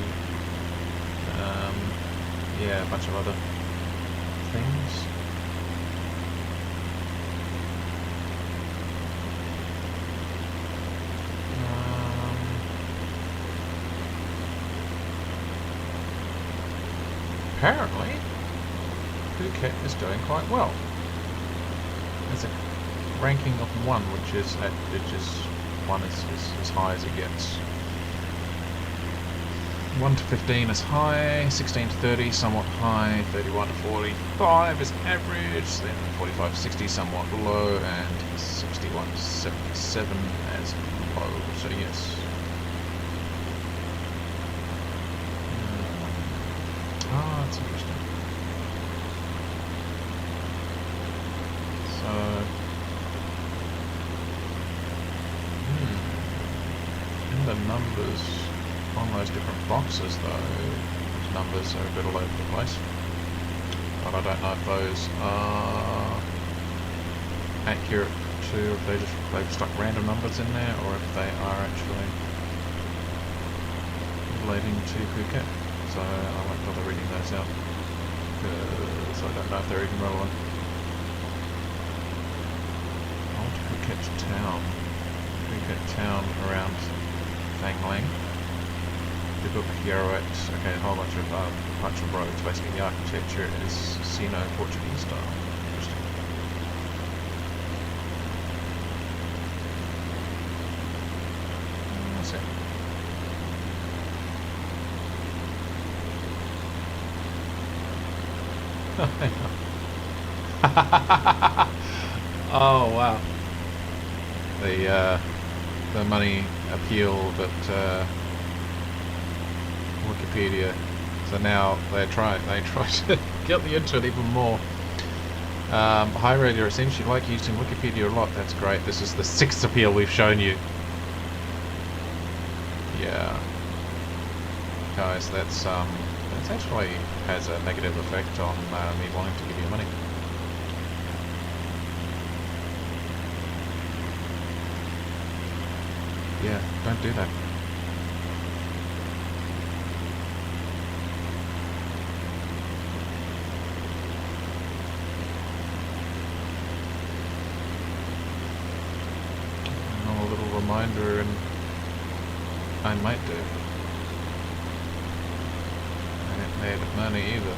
yeah, a bunch of other things. Apparently, Phuket is doing quite well. There's a ranking of 1, which is 1 is as high as it gets. 1 to 15 is high, 16 to 30 somewhat high, 31 to 45 is average, then 45 to 60 somewhat low, and 61 to 77 as low. So yes. That's interesting. So, in the numbers on those different boxes, though, those numbers are a bit all over the place. But I don't know if those are accurate to, if they've stuck random numbers in there, or if they are actually relating to Puket. So I won't bother reading those out, because I don't know if they're even relevant. Old Puket town around Thang Lang. The book Yarowat, okay, a whole bunch of roads. Basically the architecture is Sino-Portuguese style. Interesting. That's it. Oh wow, the money appeal that Wikipedia. So now they try to get the internet even more. Hi Radio, it seems you like using Wikipedia a lot. That's great. This is the 6th appeal we've shown you. Yeah, guys, that's actually has a negative effect on me wanting to give you money. Yeah, don't do that. A little reminder, and I might do. I ain't made of money either.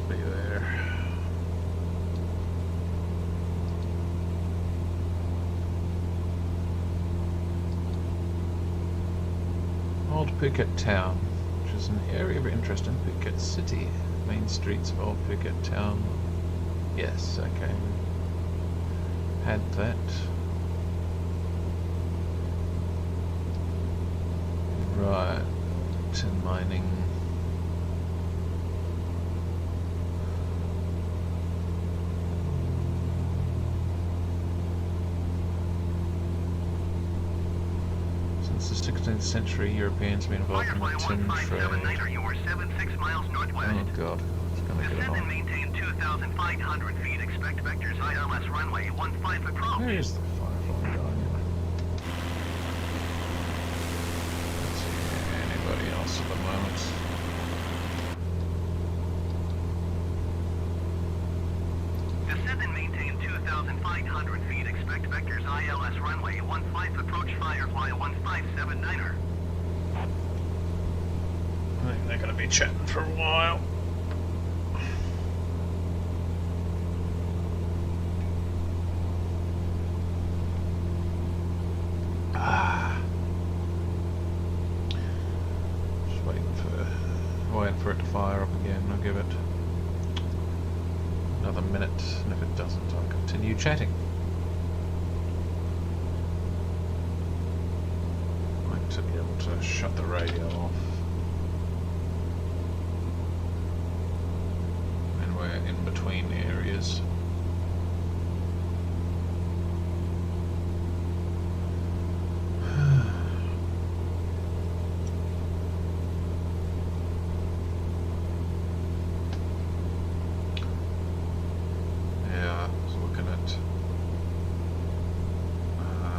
must be there. Old Puket town, which is an area of interest in Phuket city. Main streets of Old Puket town. Yes, okay. Had that. Right. Tin mining. Since the 16th century, Europeans have been involved in the tin trade. You are 76 miles northwest. Oh god, it's gonna get Descend and on. maintain 2,500 feet. Expect vectors ILS runway 15 approach. Where is the Firefly guy anyway? Don't see anybody else at the moment. Descend and maintain 2,500 feet. Expect vectors ILS runway 15 approach. Firefly 1579er. I think they're going to be chatting for a while. Just waiting for it to fire up again. I'll give it another minute, and if it doesn't, I'll continue chatting. Like to be able to shut the radio off when we're in between areas.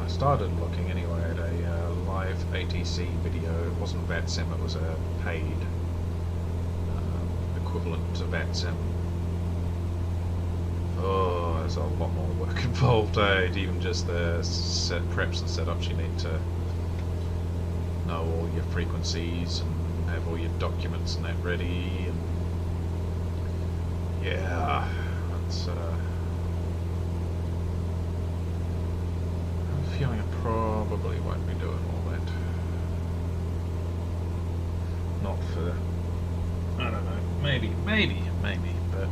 Started looking anyway at a live ATC video. It wasn't VATSIM, it was a paid equivalent to VATSIM. Oh, there's a lot more work involved, even just the preps and setups. You need to know all your frequencies and have all your documents and that ready. And yeah, that's feeling I probably won't be doing all that. Not for, I don't know, maybe, but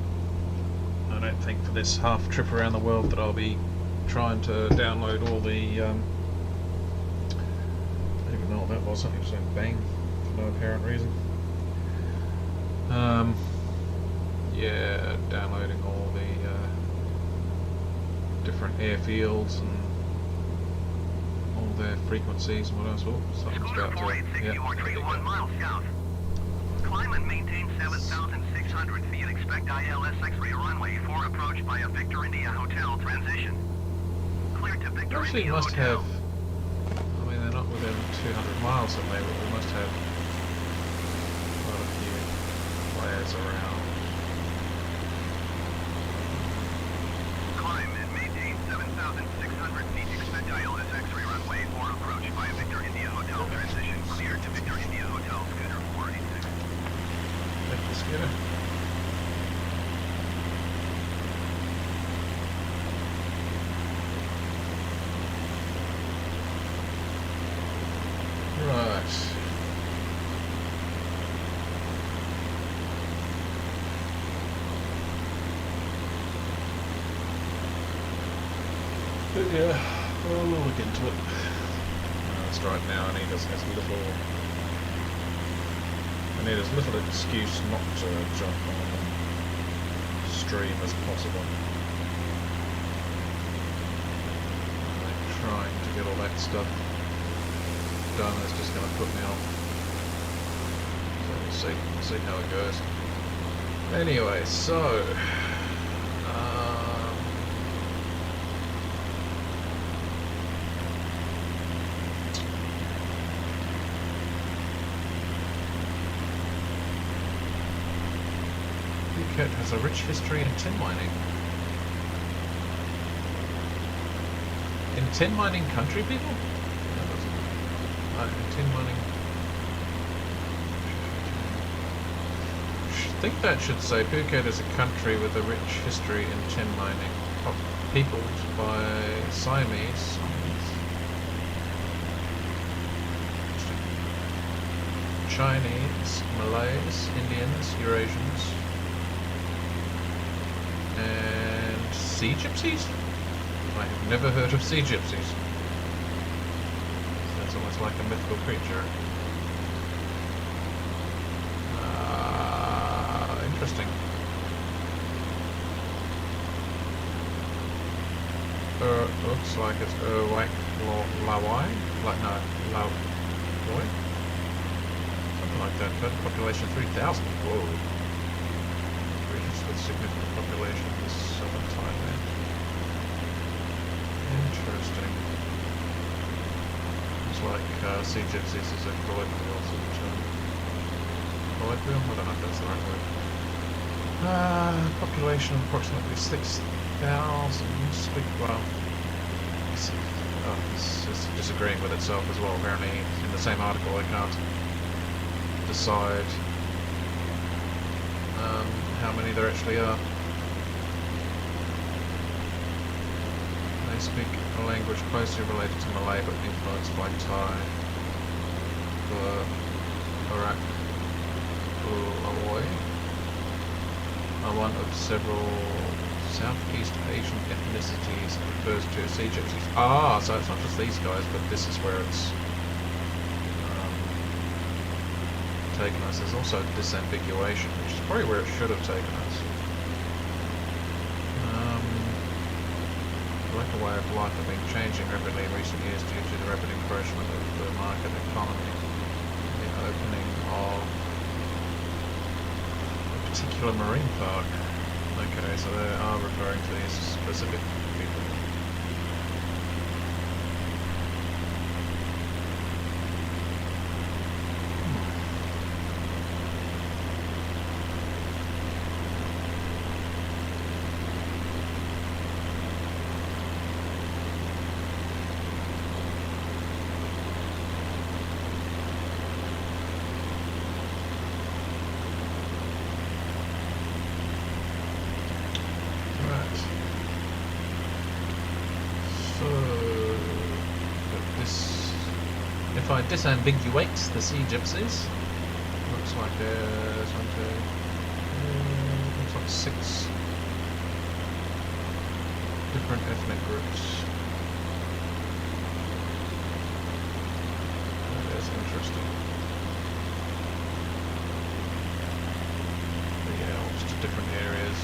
I don't think for this half trip around the world that I'll be trying to download all the, I don't even know what that was, something just went bang for no apparent reason. Yeah, downloading all the different airfields and their frequencies and what else. Oh, something's Scooter about to... 486, you are 31 miles south. Climb and maintain 7,600 feet. Expect ILS X-ray runway 4 approach by a Victor India Hotel transition. Clear to Victor Actually, India must Hotel. have... I mean, they're not within 200 miles of me, but we must have quite a few players around. Climb and maintain 7,600 feet. Expect ILS X-ray runway 4 approach by a Victor India Hotel transition. Clear to Victor India Hotel. Scooter 486. Take the scooter. Right. But yeah, we'll look into it. That's right now, I need as little excuse not to jump on stream as possible. Like trying to get all that stuff done is just going to put me off. So we'll see how it goes. Anyway, so Puket has a rich history in tin mining. In tin mining country, people? Tin mining. think that should say Phuket is a country with a rich history in tin mining, peopled by Siamese, Chinese, Malays, Indians, Eurasians, and sea gypsies? I have never heard of sea gypsies. Sounds almost like a mythical creature. Interesting. Looks like it's Lawai? Like, no, Lawai? Something like that. Total population 3,000. Whoa. Regions with significant population in southern Thailand. Interesting. It's like sea gypsies is a colloquial sort of term. Colloquial? I don't know if that's the right word. Population approximately 6,000. Well, this is disagreeing with itself as well. Apparently, in the same article, I can't decide how many there actually are. They speak a language closely related to Malay but influenced by Thai. Barak Lawai are one of several Southeast Asian ethnicities and refers to sea gypsies. Ah, so it's not just these guys, but this is where it's taken us. There's also disambiguation, which is probably where it should have taken us. The way of life have been changing rapidly in recent years due to the rapid encroachment of the market economy and the opening of a particular marine park. Okay, so they are referring to these specific people. If I disambiguate the sea gypsies, looks like there's looks like 6 different ethnic groups. That is interesting. But yeah, just different areas.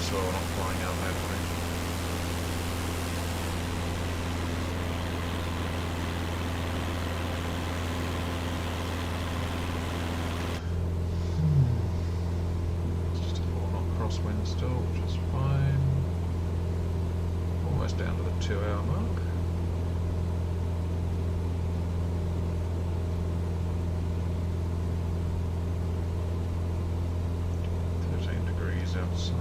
So we're not flying out that way. Just a 4 knot crosswind still, which is fine. Almost down to the 2-hour mark. Outside.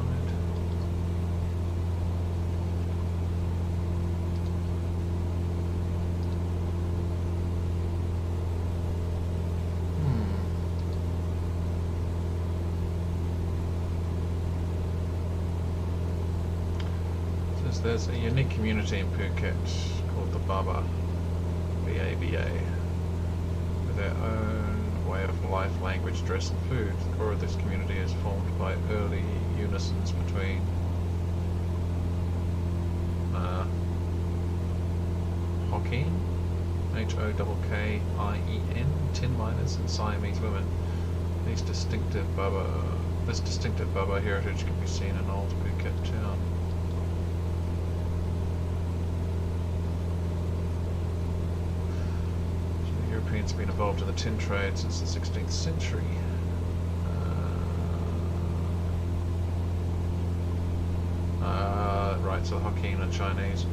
Says there's a unique community in Puket called the Baba, B-A-B-A, with their own way of life, language, dress and food. The core of this community is formed by early unisons between Hokkien, Hokkien, tin miners and Siamese women. These distinctive Baba This distinctive Baba heritage can be seen in old Puket town. So the Europeans have been involved in the tin trade since the 16th century. Right, so the Hokkien are Chinese.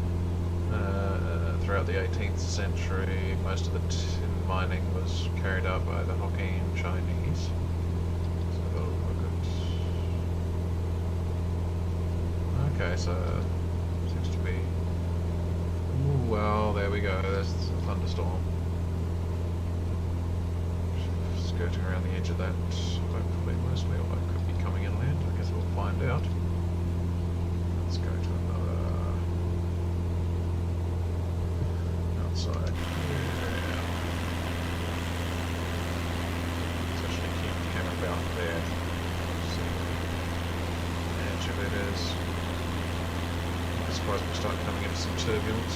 Throughout the 18th century, most of the tin mining was carried out by the Hokkien Chinese. So we'll look at. Okay, so seems to be. Ooh, well, there we go. There's a thunderstorm. Skirting around the edge of that, hopefully, mostly, or it could be coming inland. I guess we'll find out. Let's go to another. Outside. Yeah. Let's actually keep the camera about there. See the edge of it is. I'm surprised we start coming into some turbulence.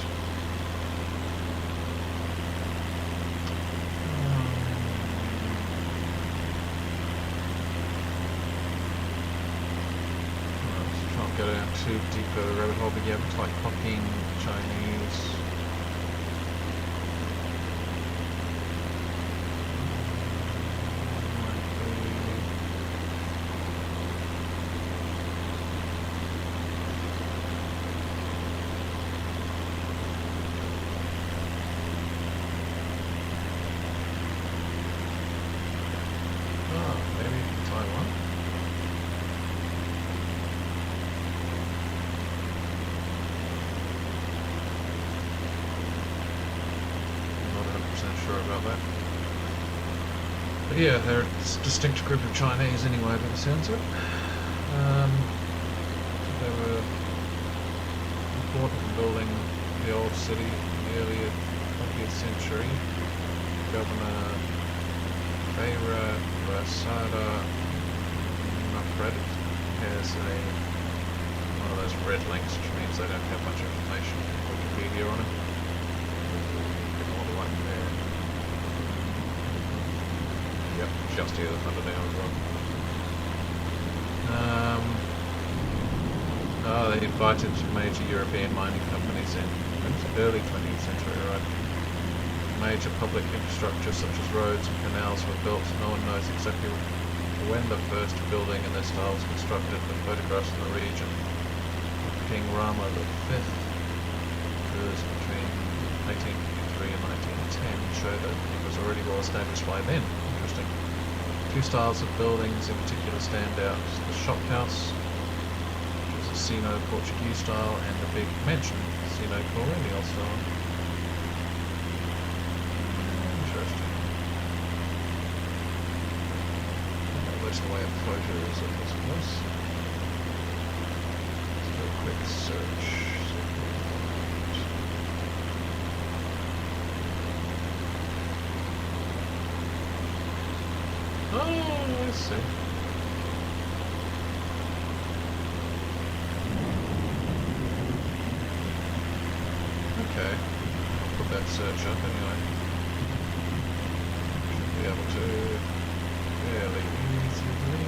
Let's try and go down too deep of the rabbit hole, but yeah, looks like Hokkien, Chinese. Maybe Taiwan. I'm not 100% sure about that. But yeah, they're a distinct group of Chinese anyway, by the sounds of it. They were important in building the old city in the early 20th century. Governor Beira Rasada Nafred has one of those red links, which means they don't have much information on Wikipedia on it. Get all the way there. Yep, just here, the thunder down as well. They invited major European mining companies in early 20th century, right? Major public infrastructure such as roads and canals were built. No one knows exactly when the first building in this style was constructed, but photographs from the region of King Rama V, who was between 1853 and 1910, show that it was already well established by then. Interesting. Two styles of buildings in particular stand out. The shop house, which is a Sino-Portuguese style, and the big mansion, Sino-Colonial style. Interesting. That's the way a photo is of this place. Let's do a quick search. Oh, I see. Okay, I'll put that search up anyway. Should be able to fairly easily.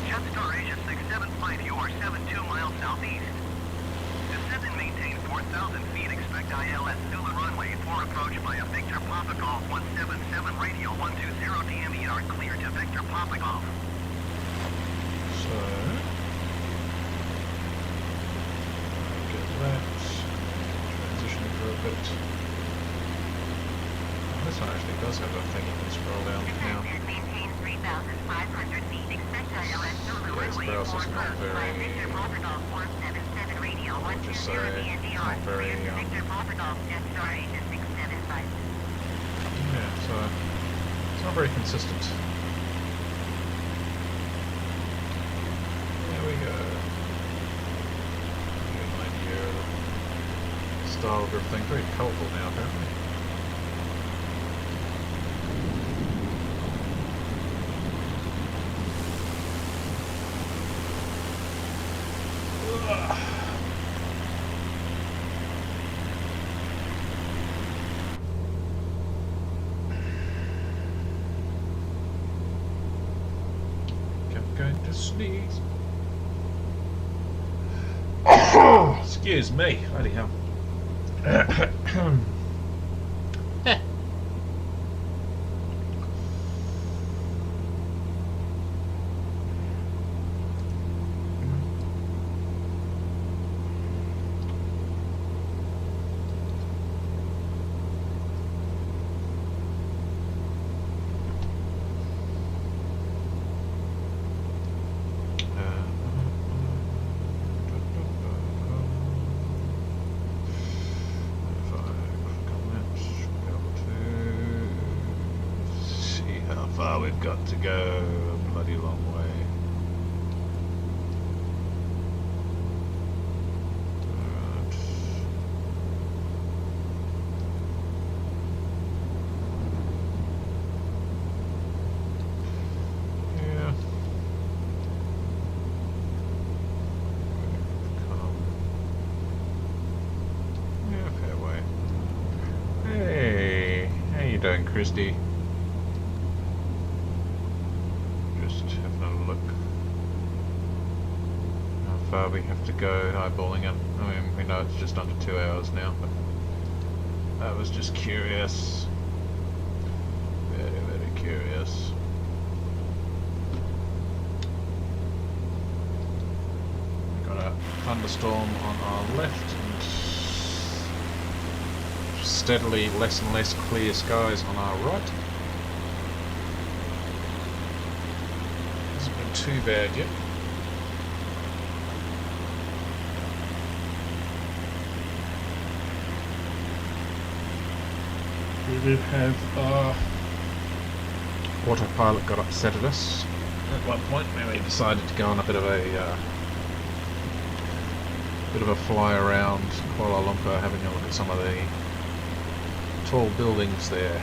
Jetstar Asia 675, you are 72 miles southeast. Descend and maintain 4,000 feet. Expect ILS Zulu runway 4 approach by a Victor Papa Golf 177 radio 120 DME are clear to Victor Papa Golf. So, get that. Transitioning for a bit. Oh, this one actually does have a thing you can scroll down now. Descend and maintain 3,500 feet. Expect ILS Zulu Yeah, this runway browser's 4 not approach by very- Victor Papa Golf 177 radio just 120 say, DNDR not very, clear to Victor Papa Golf Jetstar Asia 675. Yeah, so it's not very consistent. There we go. Get an idea of the style of everything. Very colourful now, apparently. Sneeze. Excuse me. Bloody hell. We've got to go a bloody long way. Alright. Yeah. Yeah, fair way. Hey, how you doing, Christy? Far we have to go eyeballing it. I mean, we know it's just under 2 hours now, but I was just curious. Very, very curious. We've got a thunderstorm on our left and steadily less and less clear skies on our right. Hasn't been too bad yet. We did have autopilot got upset at us at one point where we decided to go on a bit of a fly around Kuala Lumpur, having a look at some of the tall buildings there.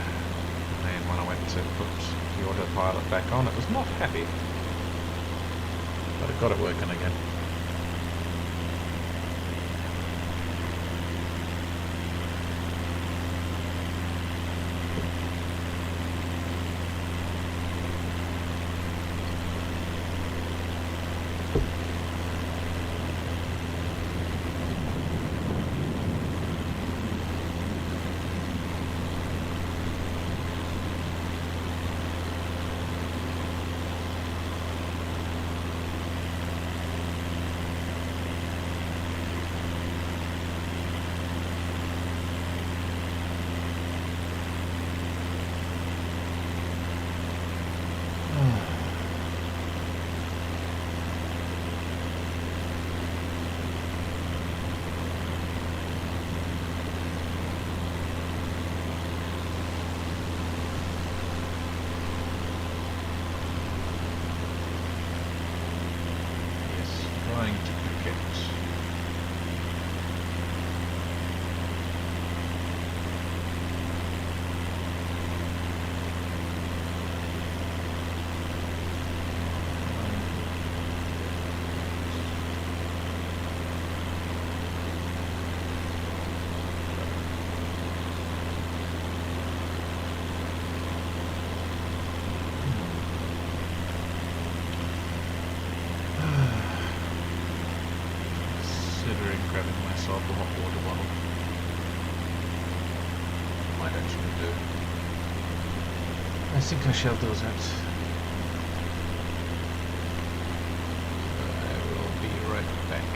And when I went to put the autopilot back on, it was not happy, but it got it working again. Flying to Puket. Grabbing myself a hot water bottle. Might actually do. I think I shall do that. I will be right back.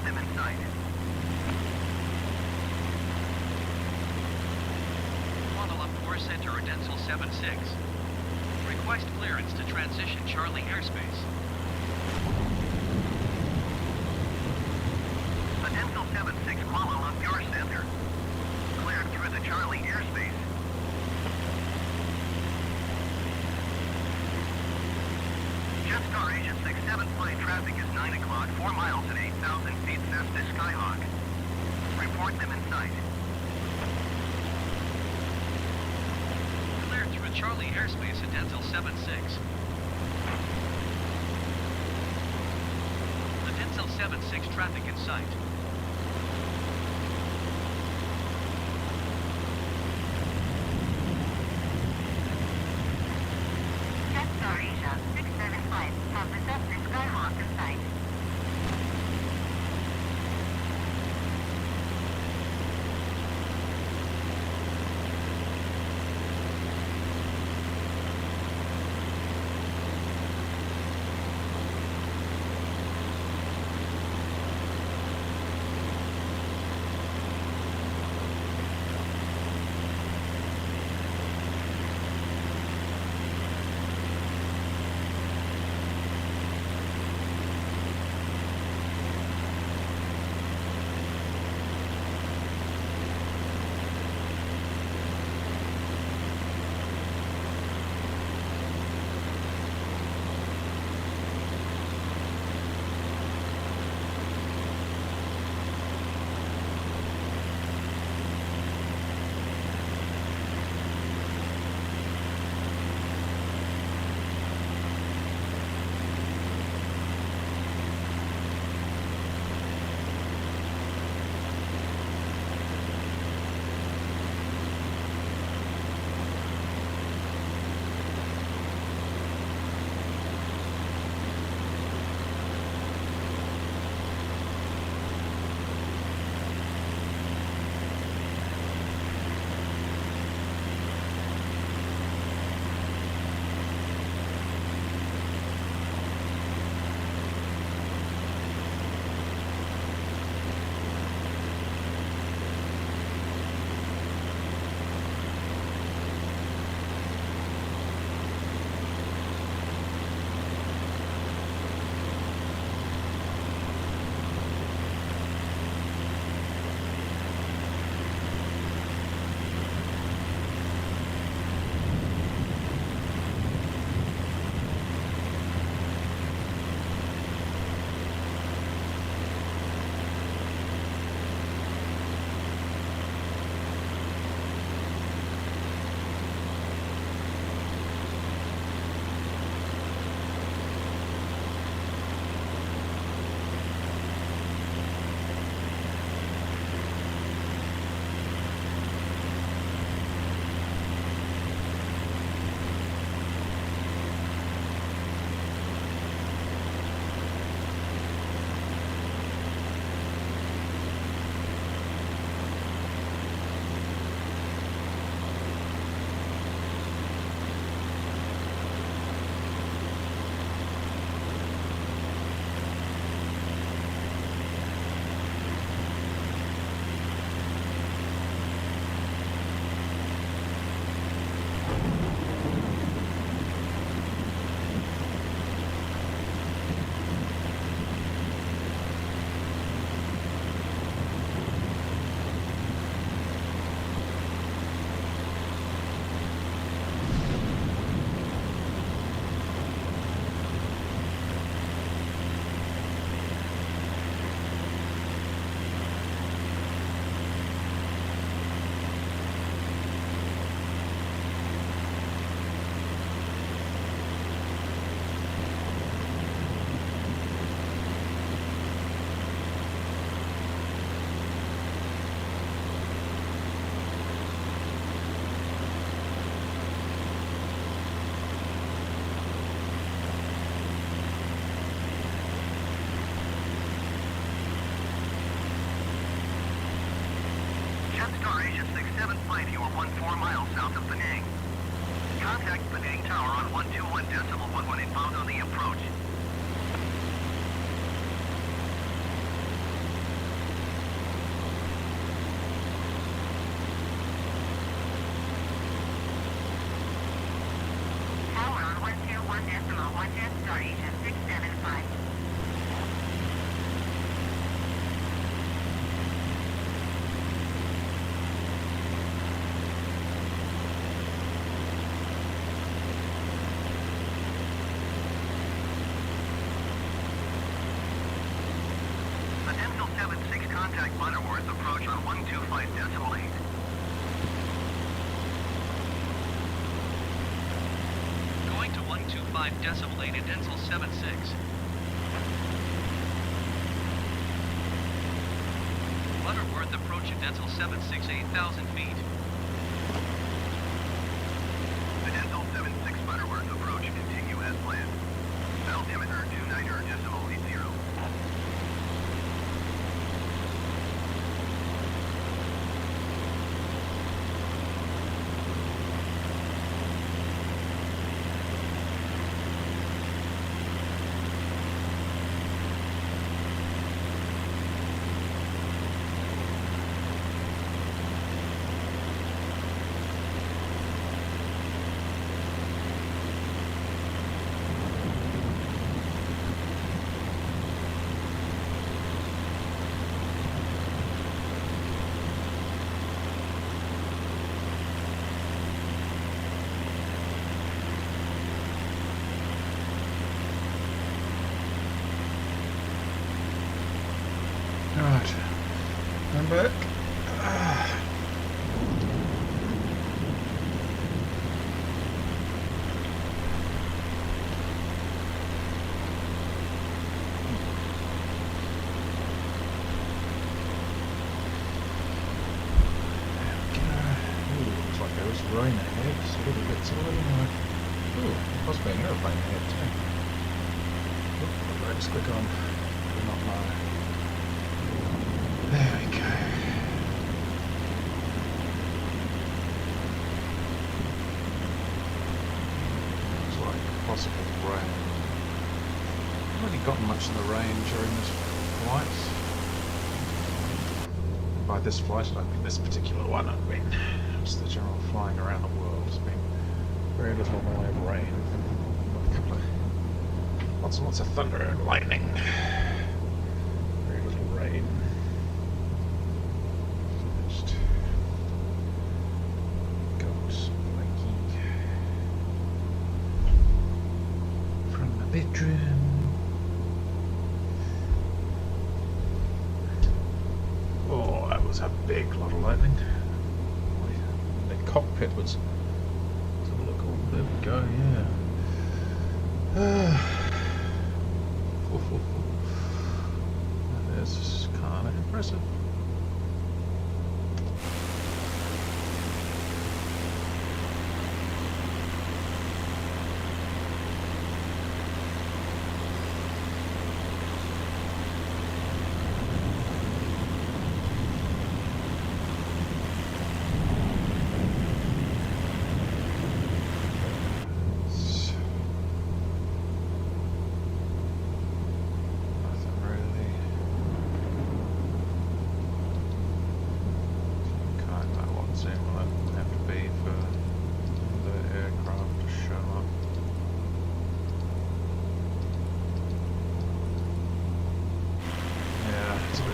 them in sight. Kuala Lumpur Center, Dental 76. Request clearance to transition Charlie airspace. Dental 76 Kuala Lumpur Center. Cleared through the Charlie airspace. Jetstar Asia 67 flight traffic is 9 o'clock, 4 miles at 8,000 feet Cessna Skyhawk. Report them in sight. Cleared through Charlie airspace at Dental 76. The Dental 76 traffic in sight. Jetstar Asia 675 has the Cessna Skyhawk in sight. Dental 76 contact Butterworth approach on 125.8. Going to 125.8 at Dental 76. Butterworth approach at Dental 76, 8,000 feet. The Dental 76 Butterworth approach continue as planned. Altimeter 29.80. Right, I'm back. Looks like there is rain ahead. It's a little bit early. Ooh, possibly an aeroplane ahead too. Let's click on. Do not know. There we go. Looks like possible rain. I've already gotten much of the rain during this flight. By this flight, I don't mean this particular one. I mean just the general flying around the world. There's been very little in the way of rain. A couple of lots and lots of thunder and lightning. Very little rain. Just got blankie from the bedroom. Oh, that was a big lot of lightning. The cockpit was. Let's have a look. Oh, there we go. Yeah. That is kind of impressive.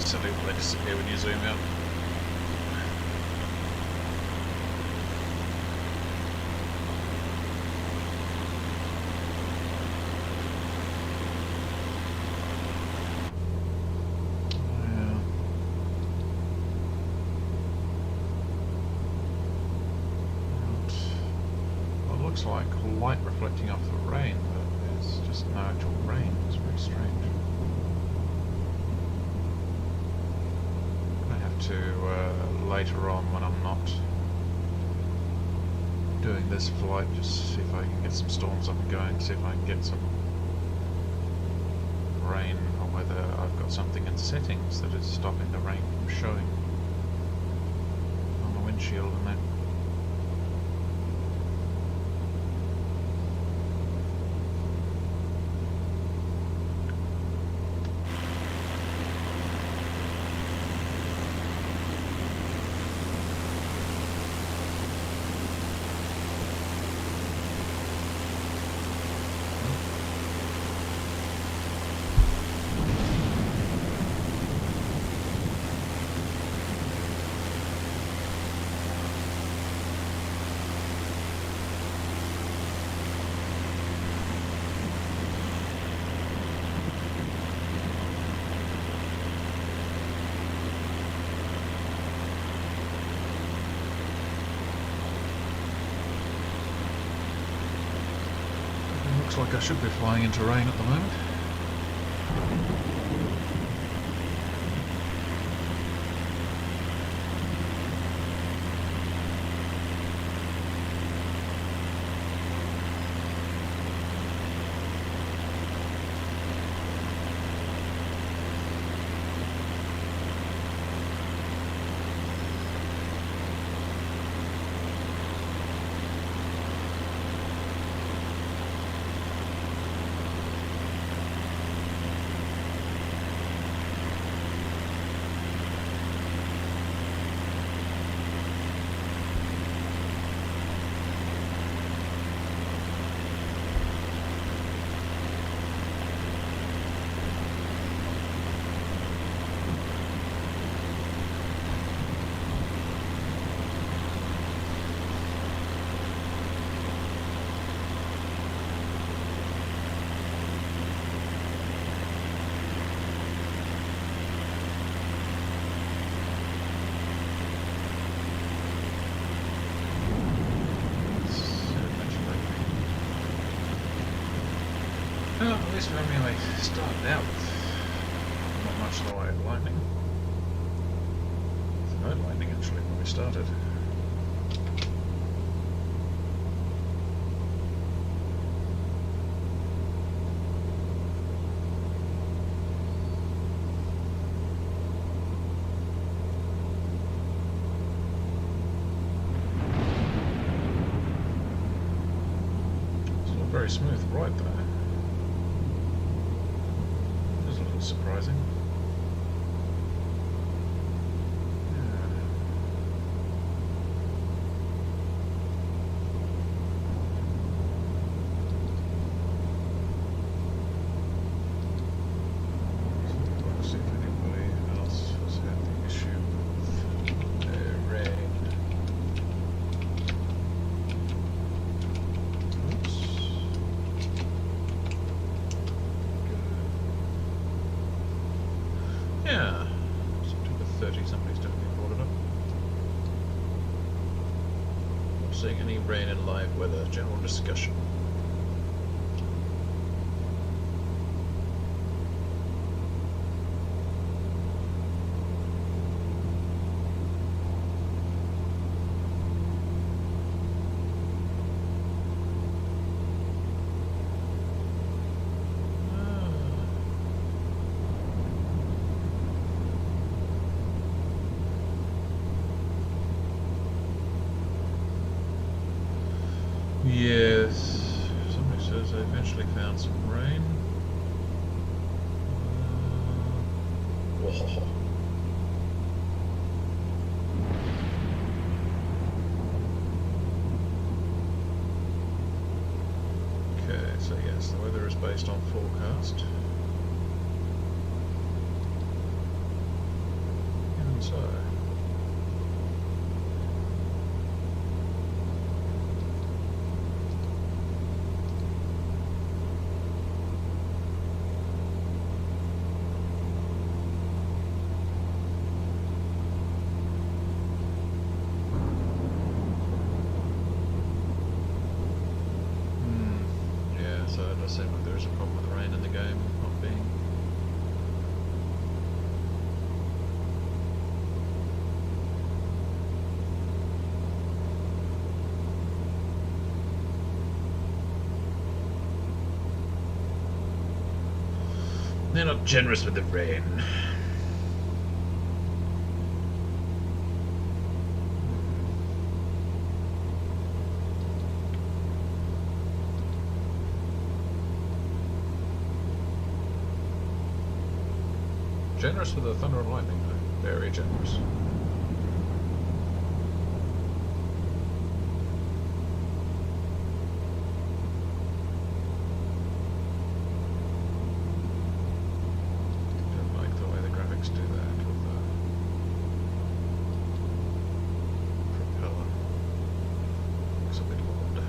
Silly when they disappear when you zoom out. Well, it looks like light reflecting off the rain, but there's just no actual rain. It's very strange. To later on when I'm not doing this flight, just see if I can get some storms up and going, see if I can get some rain, or whether I've got something in settings that is stopping the rain from showing on the windshield and that. looks like I should be flying into rain at the moment. Well, at least I mean, I started out with not much in the way of lightning. No lightning actually when we started. It's not very smooth right there. Surprising. Let's see if anybody else has had the issue with rain. Oops. Yeah, September 30, somebody's definitely brought it up. Not seeing any rain in live weather, general discussion. Yes, somebody says they eventually found some rain. Whoa. Okay, so yes, the weather is based on forecast. Even so. So it does seem like there is a problem with the rain in the game not being. They're not generous with the rain. Generous with the thunder and lightning, though. Very generous. Don't like the way the graphics do that with the propeller. Looks a bit odd.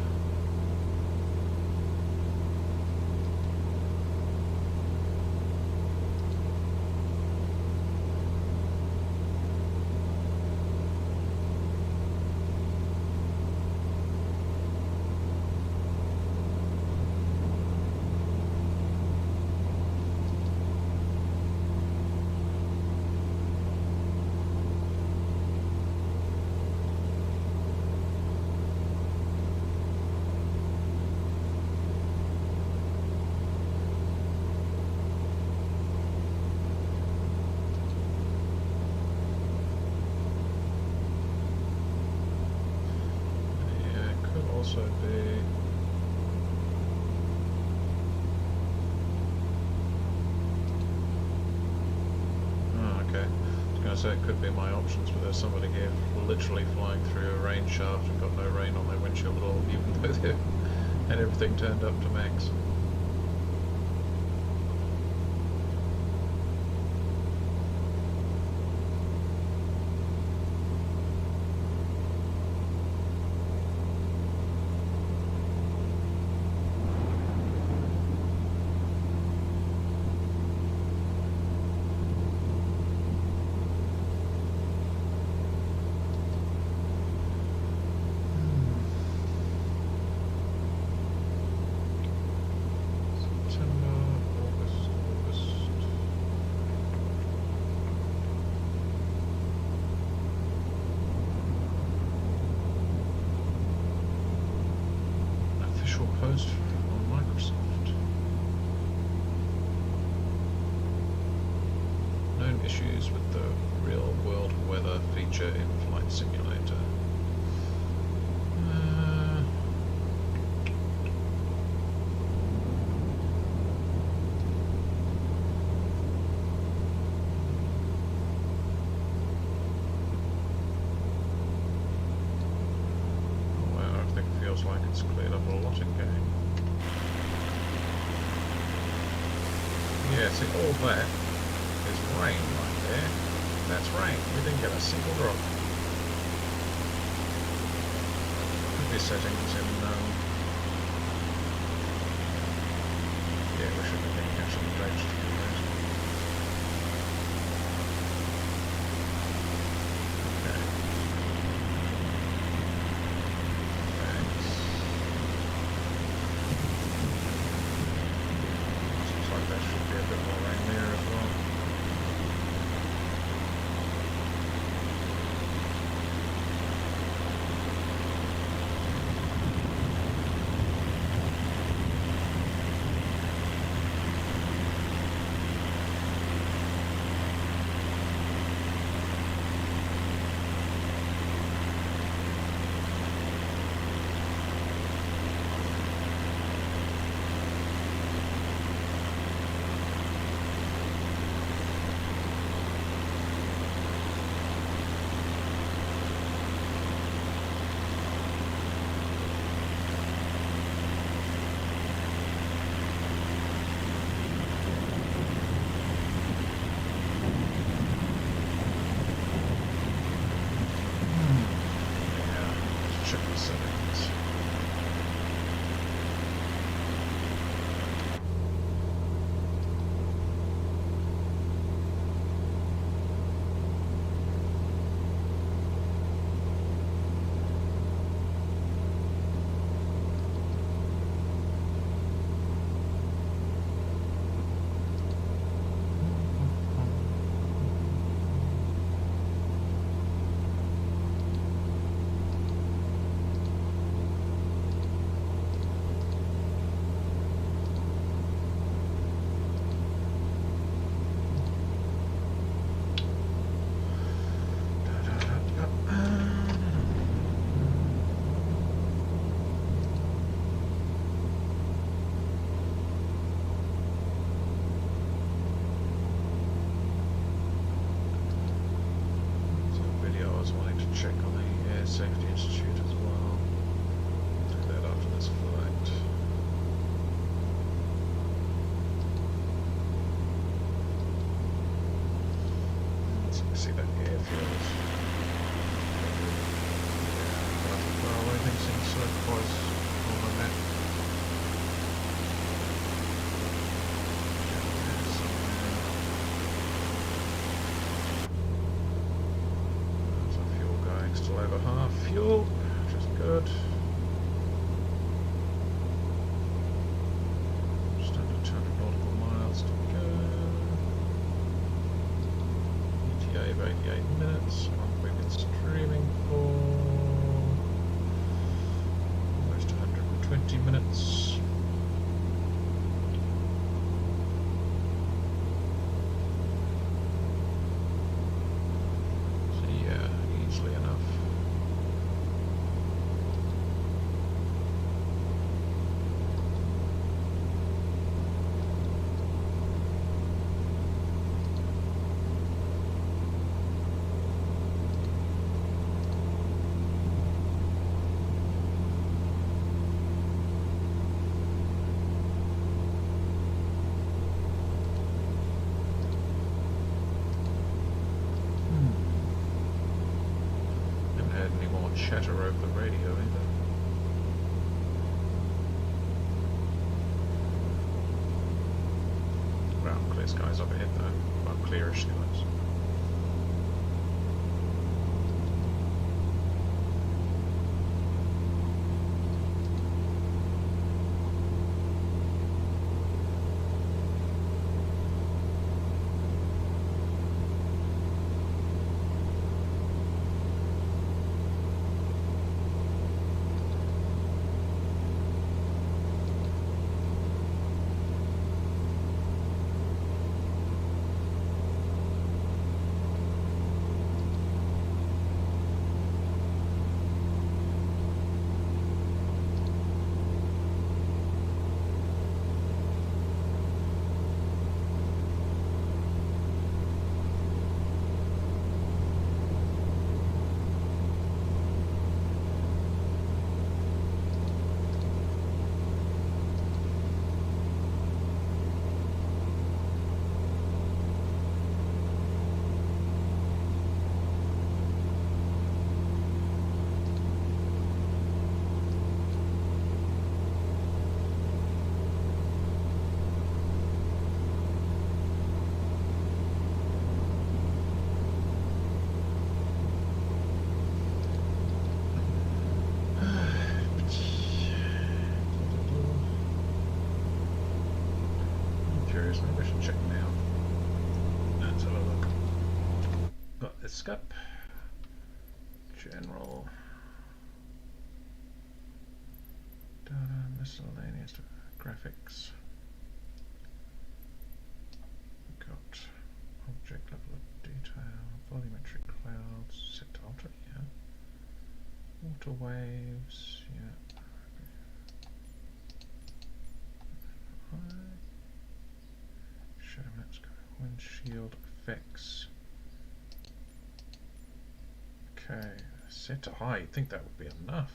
also be... Oh, okay. I was going to say it could be my options, but there's somebody here literally flying through a rain shaft and got no rain on their windshield at all, even though they had everything turned up to max. Post on Microsoft. Known issues with the real world weather feature in Flight Simulator. Wow, everything feels like it's cleared up a lot in game. Yeah, see, all that is rain right there. That's rain. We didn't get a single drop. Could be settings in, yeah, we should be getting actually dredged to do that. Okay. Thanks. Looks like there should be a bit more rain there as well. Safety Institute as well. Do that after this flight. So you see that airfield. Yeah, well, everything seems so close on the map. There's our fuel going, still over half fuel, which is good. Just under 200 nautical miles to go. ETA of 88 minutes. How long have we been streaming for? Almost 120 minutes. So yeah, easily enough. chatter over the radio either. Well, clear skies up ahead though. Well, clearish skies. Maybe I should check now. Let's have a look. Got this scope. General. Data, miscellaneous graphics. Got object level of detail, volumetric clouds, set to alter, yeah. Water waves, yeah. Shadow maps, windshield effects. Okay, set to high. You'd think that would be enough.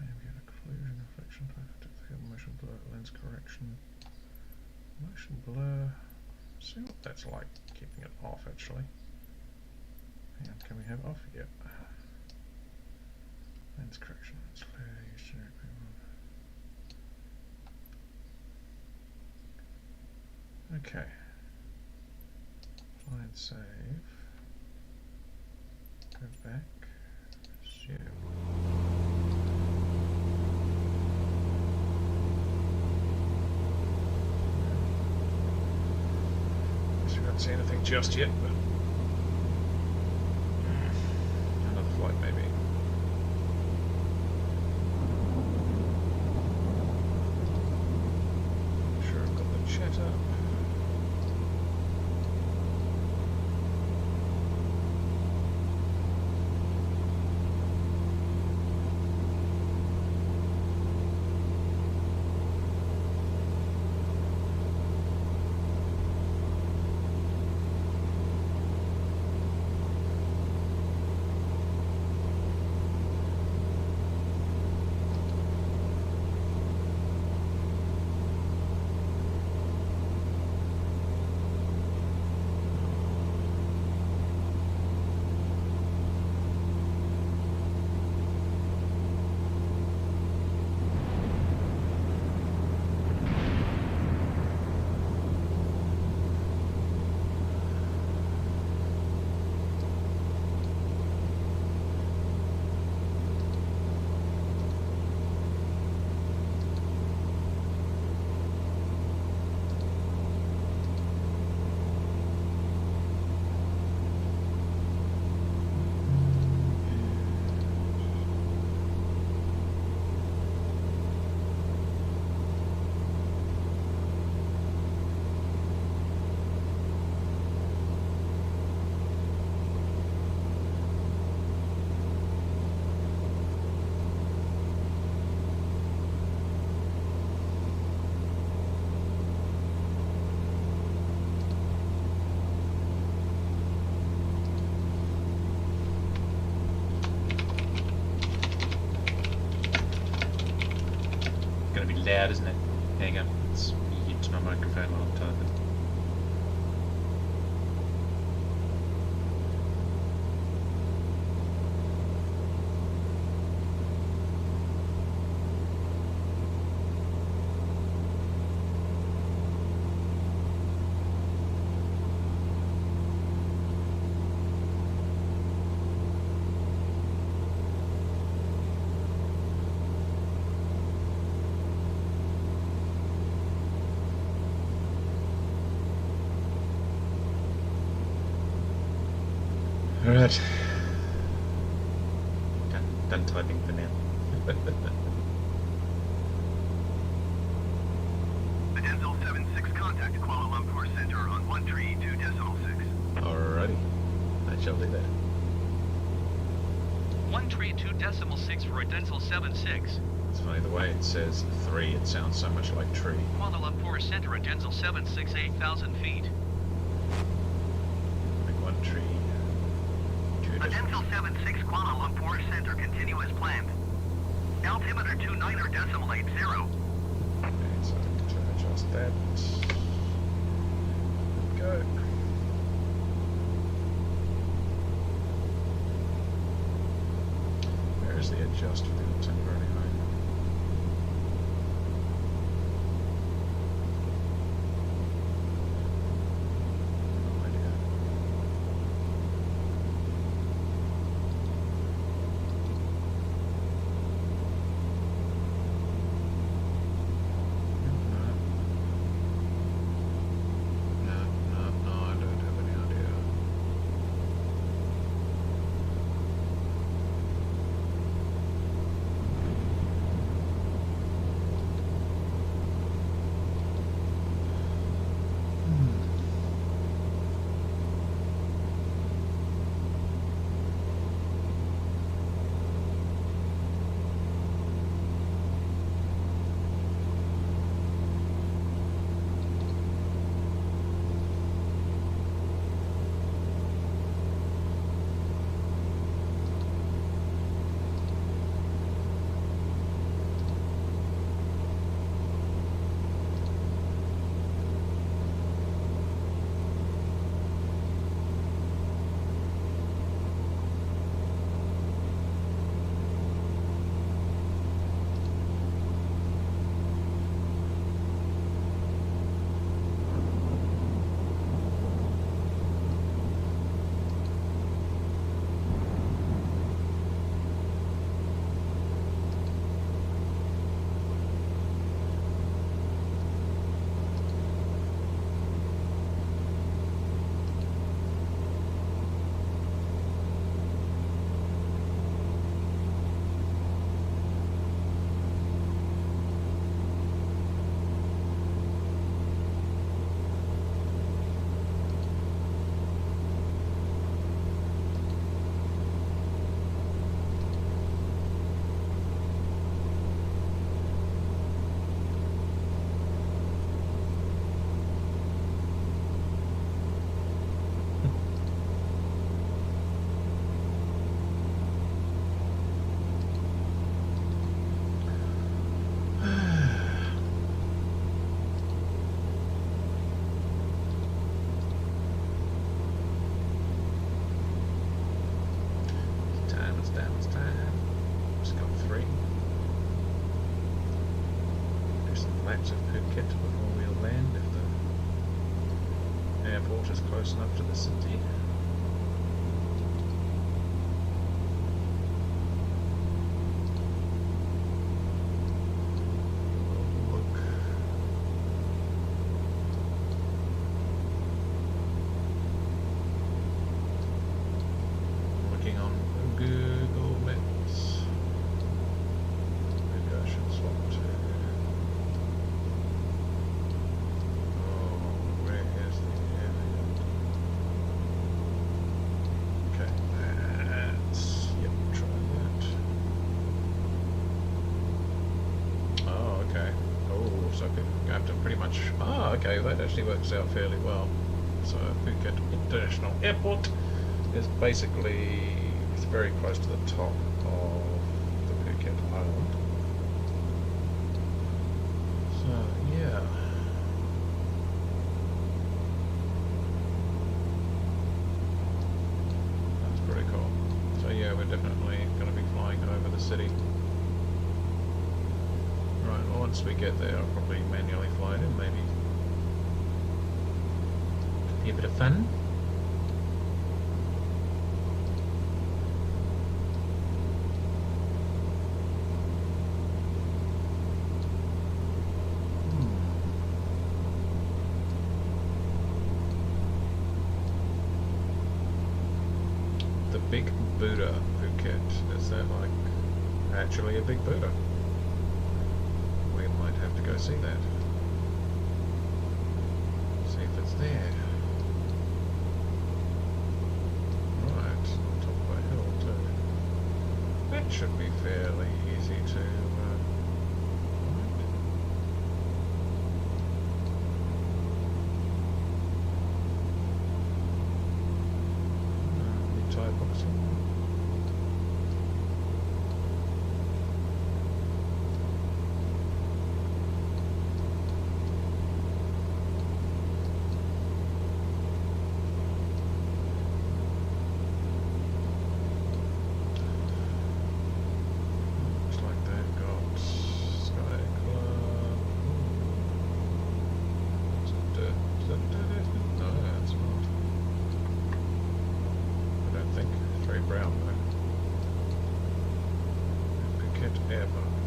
Ambient occlusion, reflection, motion blur, lens correction, motion blur. See what that's like. Keeping it off actually. Hang on, can we have it off? Yep. Lens correction. It's clear. Okay. Apply and save. Go back. Resume. Guess we don't see anything just yet, but another flight maybe. Make sure I've got the chat up. Loud, isn't it? Hang on, let's mute my microphone while I'm typing. Alright. Done typing for now. Adenzel 76, contact Kuala Lumpur Center on 132.6. Alrighty. I shall do that. 132.6 for Adenzel 76. It's funny the way it says 3, it sounds so much like tree. Kuala Lumpur Center, Adenzel 76, 8,000 feet. Like one tree. Adenzel 76, Kuala Lumpur Center, continue as planned. Altimeter 29.80. Okay, so I need to adjust that. Go. Where's the adjust for the temporary home? No idea. No, I don't have any idea. It's time. Just got 3. Do some laps of Puket before we'll land if the airport is close enough to the city. Look. Looking on Google Maps. Maybe I should swap to. Oh, where is the airport? Okay, that's. Yep, try that. Oh, okay. Oh, so I have to pretty much. Oh, okay, that actually works out fairly well. So Phuket International Airport is basically, it's very close to the top of the Puket Island. So yeah. That's pretty cool. So yeah, we're definitely going to be flying over the city. Right, well once we get there I'll probably manually fly it in maybe. Could be a bit of fun. Big Buddha, Phuket. Is that like actually a big Buddha? We might have to go see that. See if it's there. Right, on top of a hill too. That should be fairly easy to find. Thai boxing. Looks like they've got Sky Club. Is that dirt? No, it's not. I don't think. It's very brown though. Puket Airpark.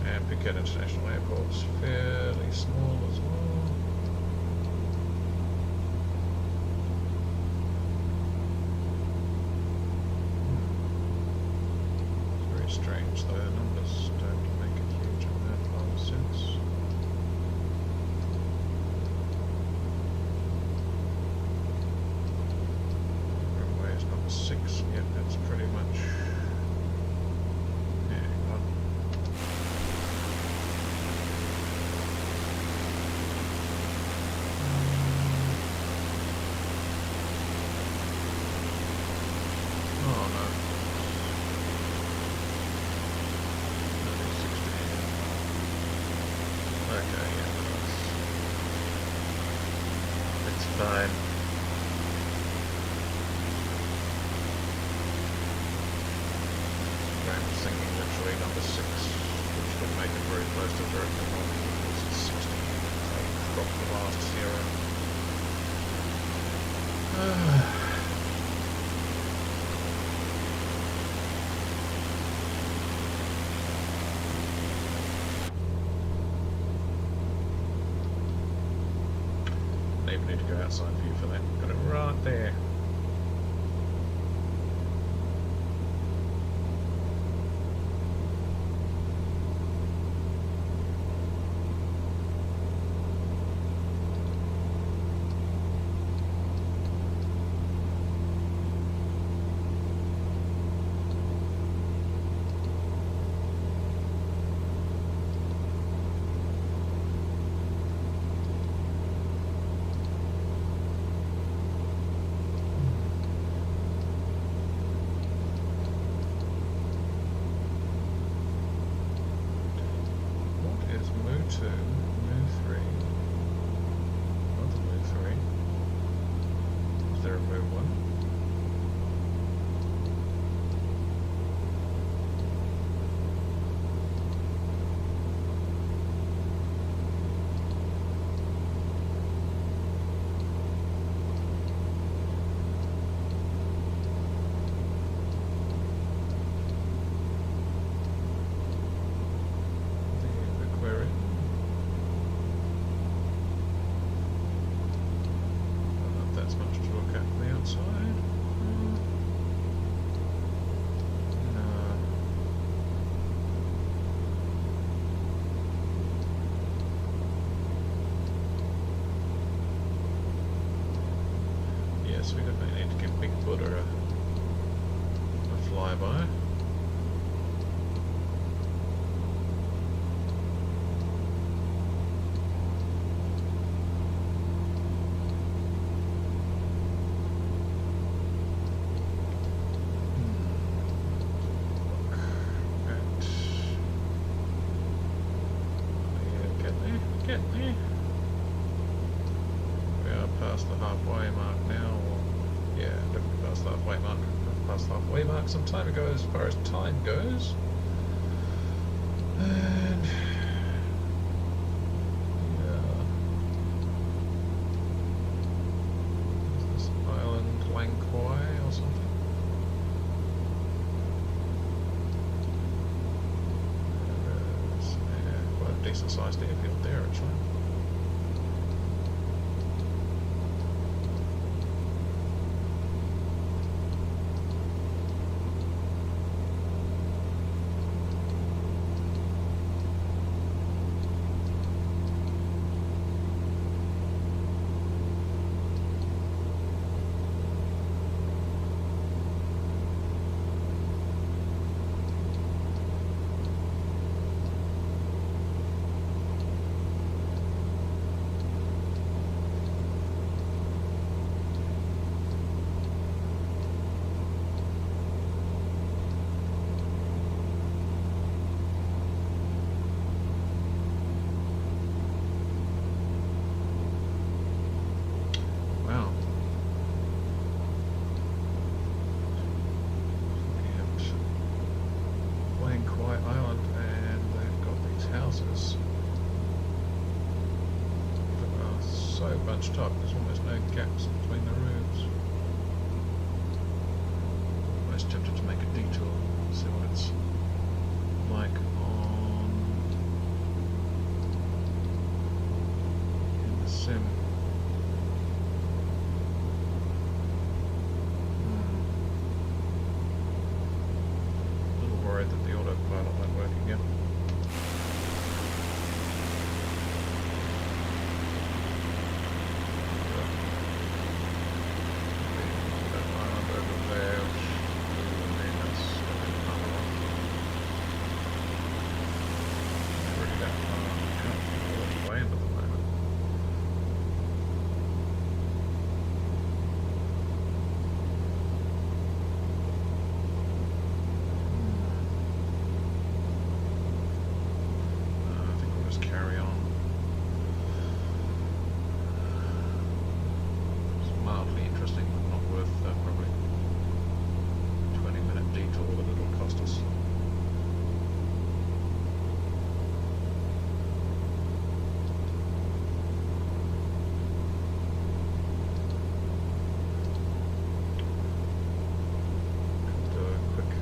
And Puket International Airport's fairly small as well. It's very strange though, the numbers don't make a huge amount of sense. Runway is number 6, yep, that's pretty much. Yeah, hang on. Oh no. That is 16. Okay, yeah, that's fine. I'm singing literally number 6, which would make it very close to vertical one because it's 60. So drop the last 0. Don't even need to go outside view for that. Got it right there. What is Moo 2, Moo 3? Another Moo 3. Is there a Moo 1? The aquarium. Don't know if that's much to look at from the outside. No. Yes, we definitely need to give Big Buddha a flyby. Getting there. We are past the halfway mark now, or yeah, definitely past the halfway mark. Past the halfway mark some time ago as far as time goes. And yeah. Is this island Langkawi or something? decent sized airfield there actually. Wow. Looking at Quite Island, and they've got these houses that are so bunched up, there's almost no gaps between the roofs. Almost tempted to make a detour, see what it's like in the sim. A little worried that the autopilot won't work again. That island over there, and then that's another one. Not really that far. Can't feel which way at the moment. I think we'll just carry on. It's mildly interesting, but not worth probably 20-minute detour that it'll cost us. Could do a quick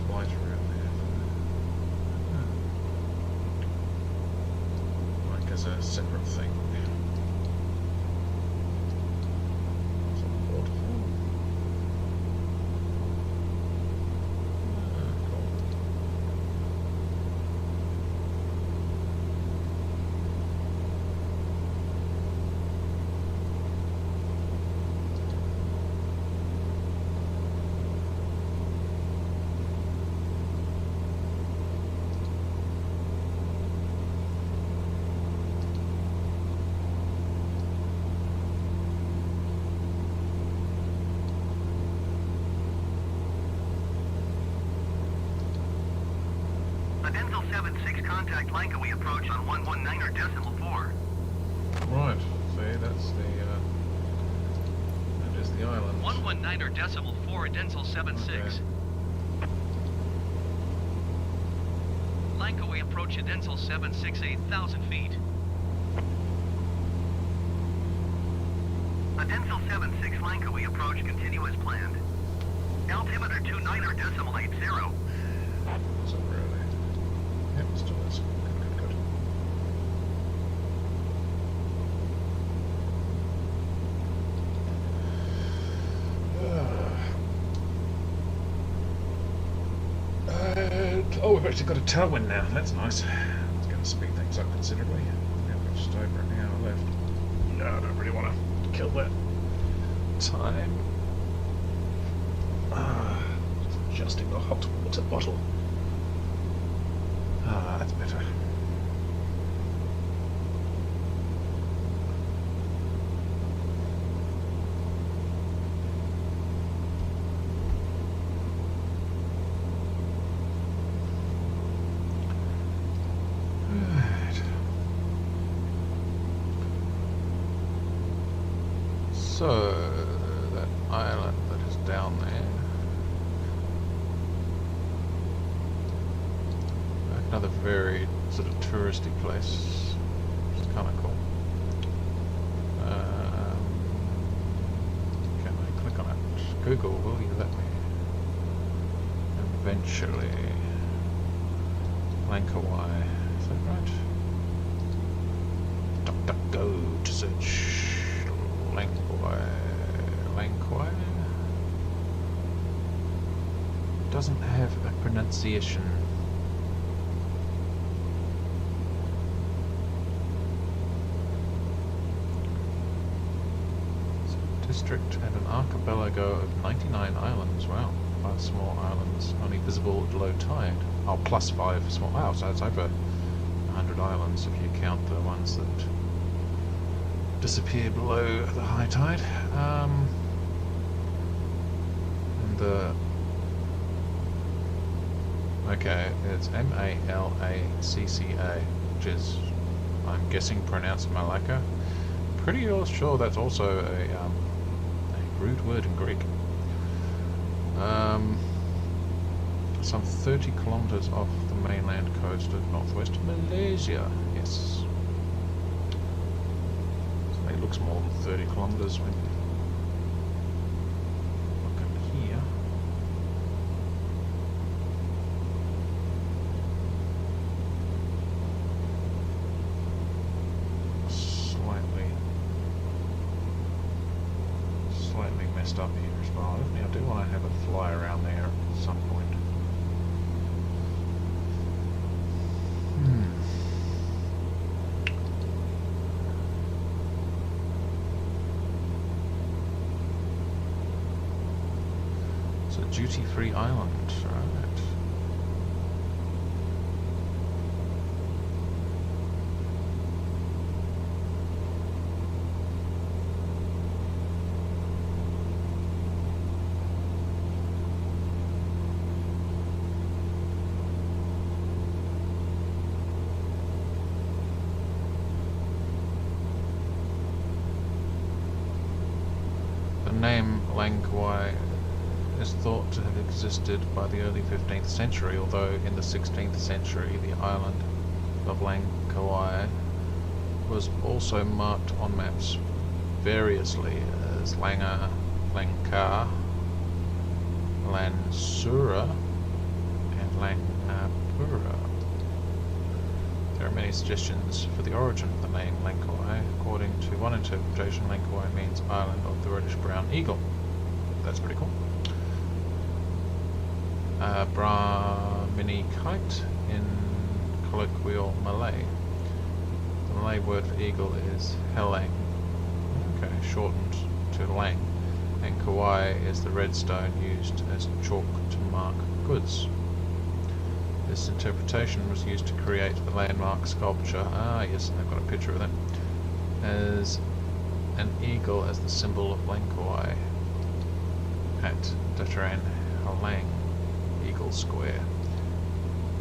flight around there. Like as a separate thing. It's a waterfall. Cool. Adental 76 contact Langkawi approach on 119er decimal 4. Right, see, that's that is the island. 119er decimal 4 Dental 76. Okay. Langkawi approach Dental 76 8,000 feet. Adental 76 Langkawi approach continue as planned. Altimeter 29er decimal 80. So really. Yep, still is. Good. Oh, we've actually got a tailwind now. That's nice. It's going to speed things up considerably. Yeah, we're just over an hour left. No, I don't really want to kill that time. Just adjusting the hot water bottle. That's better. Right. So, that island that is down there. Another very sort of touristy place, which is kind of cool. Can I click on it? Google, will you let me? Eventually. Langkawi. Is that right? DuckDuckGo to search Langkawi. Langkawi doesn't have a pronunciation. District and an archipelago of 99 islands. Wow, 5 small islands, only visible at low tide. Oh, plus 5 small. Wow, so it's over 100 islands if you count the ones that disappear below the high tide. And the okay, it's Malacca, which is, I'm guessing, pronounced Malacca. Pretty sure that's also a rude word in Greek. Some 30 kilometers off the mainland coast of northwest Malaysia. Yes. So it looks more than 30 kilometers when you look up here. Slightly messed up here as well. I do want to have a fly around there at some point. It's a duty-free island, right? The name Langkawi is thought to have existed by the early 15th century, although in the 16th century the island of Langkawi was also marked on maps variously as Langa, Lanka, Lansura, and Langapura. There are many suggestions for the origin of the name Langkawi. According to one interpretation, Langkawi means island of the reddish brown eagle. That's pretty cool. Brahmini kite in colloquial Malay. The Malay word for eagle is helang, okay, shortened to lang, and kawai is the red stone used as chalk to mark goods. This interpretation was used to create the landmark sculpture, yes, I've got a picture of that, as an eagle as the symbol of Langkawi at Dataran Halang Eagle Square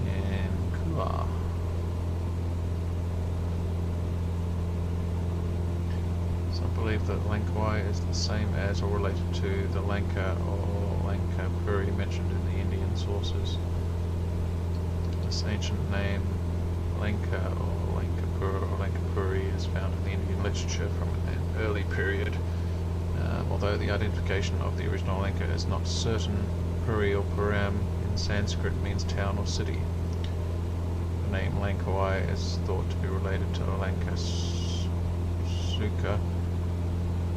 in Kuala. Some believe that Langkawi is the same as or related to the Lanka or Lankapuri mentioned in the Indian sources. This ancient name, Lanka or Lankapur or Lankapuri, is found in the Indian literature from an early period. Although the identification of the original Lanka is not certain, Puri or Puram in Sanskrit means town or city. The name Langkawi is thought to be related to Lankasuka,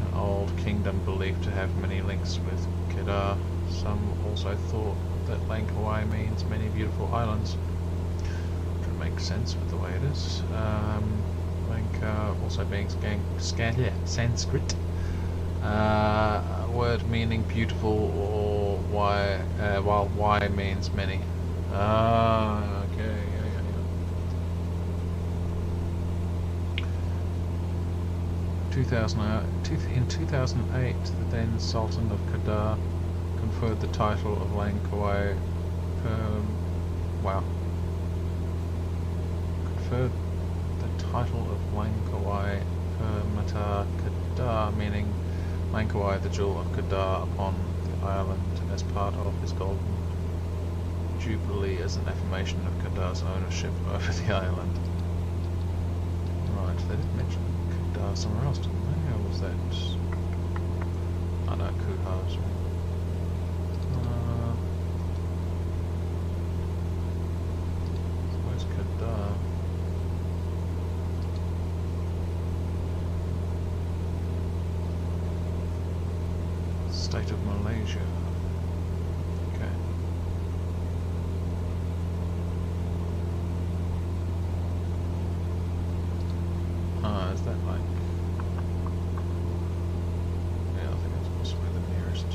an old kingdom believed to have many links with Kedar. Some also thought that Langkawi means many beautiful islands, which would make sense with the way it is. Lanka also being Sanskrit, a word meaning beautiful, or while Y means many. Okay. In 2008, the then Sultan of Kedar conferred the title of Langkawi Permata Kedar, meaning Langkawi, the jewel of Kedar, upon the island as part of his golden jubilee, as an affirmation of Kedar's ownership over the island. Right, they did mention Kedar somewhere else, didn't they? Or was that... I know, Kuha's. Where's State of Malaysia. Okay. Ah, is that like... Yeah, I think that's possibly the nearest.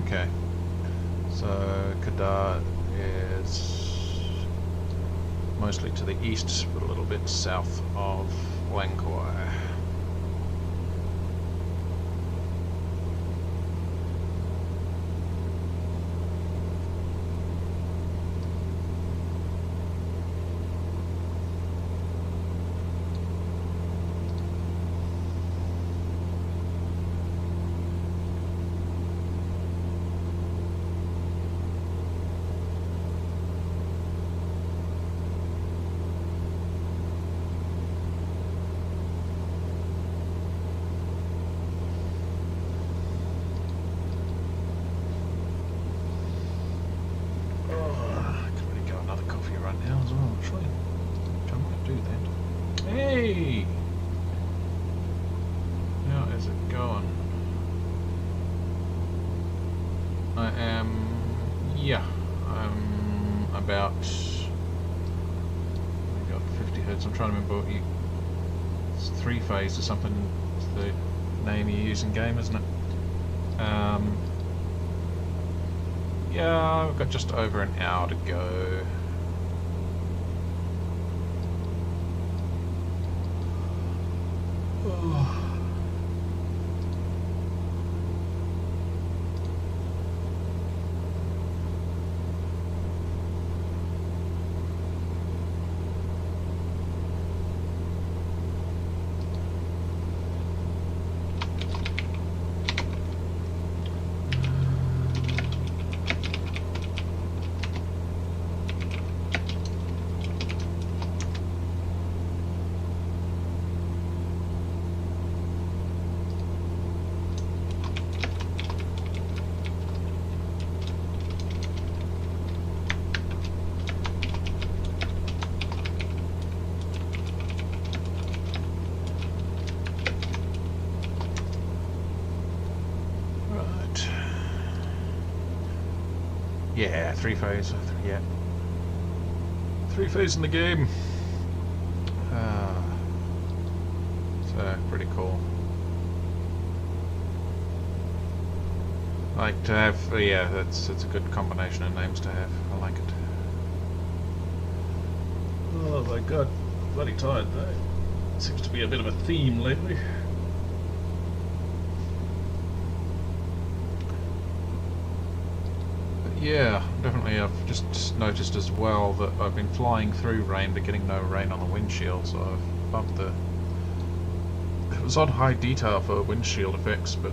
Okay, so Kedah is mostly to the east, but a little bit south of Langkawi. Hey! How is it going? I'm about, I got 50 hertz. I'm trying to remember what it's 3 phase or something, it's the name you use in game, isn't it? Yeah, I've got just over an hour to go. Yeah, 3 phase. Yeah, 3 phase in the game. So pretty cool. Like to have. Yeah, it's a good combination of names to have. I like it. Oh my god, bloody tired though. Seems to be a bit of a theme lately. Yeah, definitely. I've just noticed as well that I've been flying through rain but getting no rain on the windshield, so I've bumped the... It was on high detail for windshield effects, but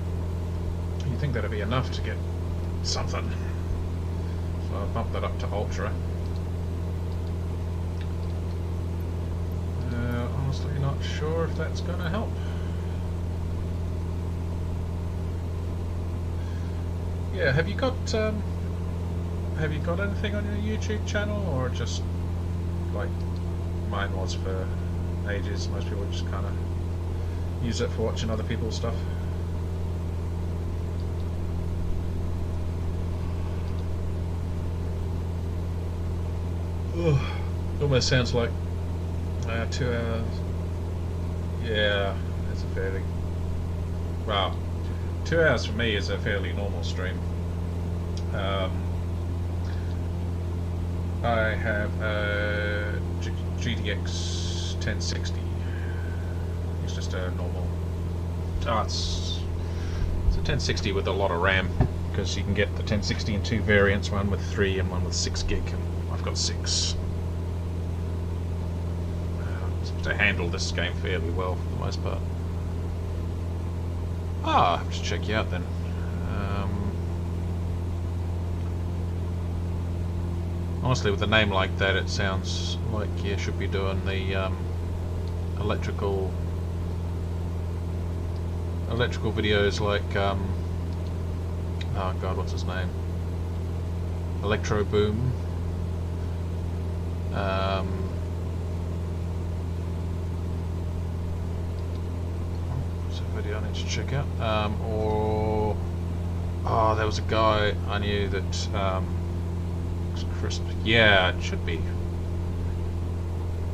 you'd think that'd be enough to get something. So I bumped that up to ultra. Honestly not sure if that's going to help. Yeah, have you got anything on your YouTube channel, or just like mine was for ages? Most people just kind of use it for watching other people's stuff. Ugh, almost sounds like 2 hours. Yeah, that's a fairly... Well, 2 hours for me is a fairly normal stream. I have a GTX 1060. It's just a normal... Oh, it's a 1060 with a lot of RAM, because you can get the 1060 in 2 variants, one with 3 and one with 6 gig, and I've got 6. To handle this game fairly well for the most part. I'll have to check you out then. Honestly, with a name like that, it sounds like you should be doing the electrical videos, like oh god, what's his name? Electro Boom. It's a video I need to check out. Or oh, there was a guy I knew that was crisp. Yeah, it should be.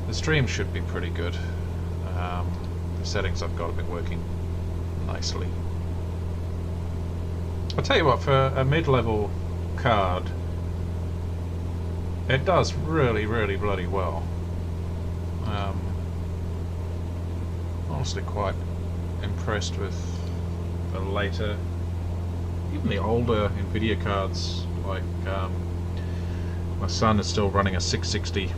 The stream should be pretty good. The settings I've got have been working nicely. I'll tell you what, for a mid-level card, it does really, really bloody well. Honestly quite impressed with the later, even the older Nvidia cards. Like my son is still running a 660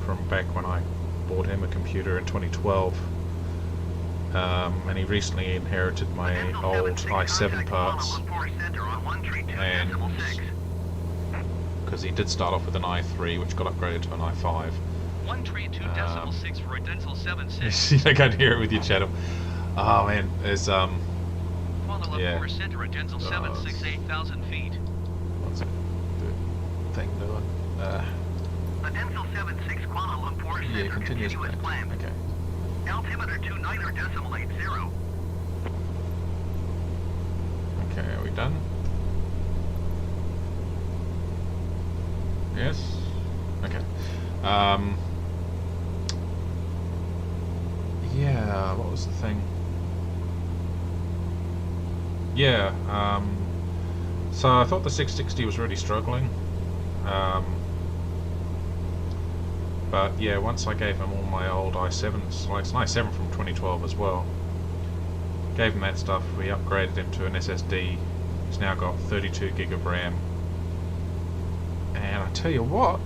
from back when I bought him a computer in 2012, and he recently inherited my old i7 parts, and because he did start off with an i3 which got upgraded to an i5. 132.6 for a dental 76. I can't hear it with your channel. Oh man, there's Kuala Lumpur yeah. Center, a dental 76, 8,000 feet. What's the thing doing? The Dental 76 Kuala Lumpur Yeah, Center continuous continues back. planned. Okay. Altimeter 29.80. Okay, are we done? Yes? Okay. Yeah, what was the thing? Yeah, so I thought the 660 was really struggling. But yeah, once I gave him all my old i7s, like it's an i7 from 2012 as well, gave him that stuff, we upgraded him to an SSD. He's now got 32 gig of RAM. And I tell you what,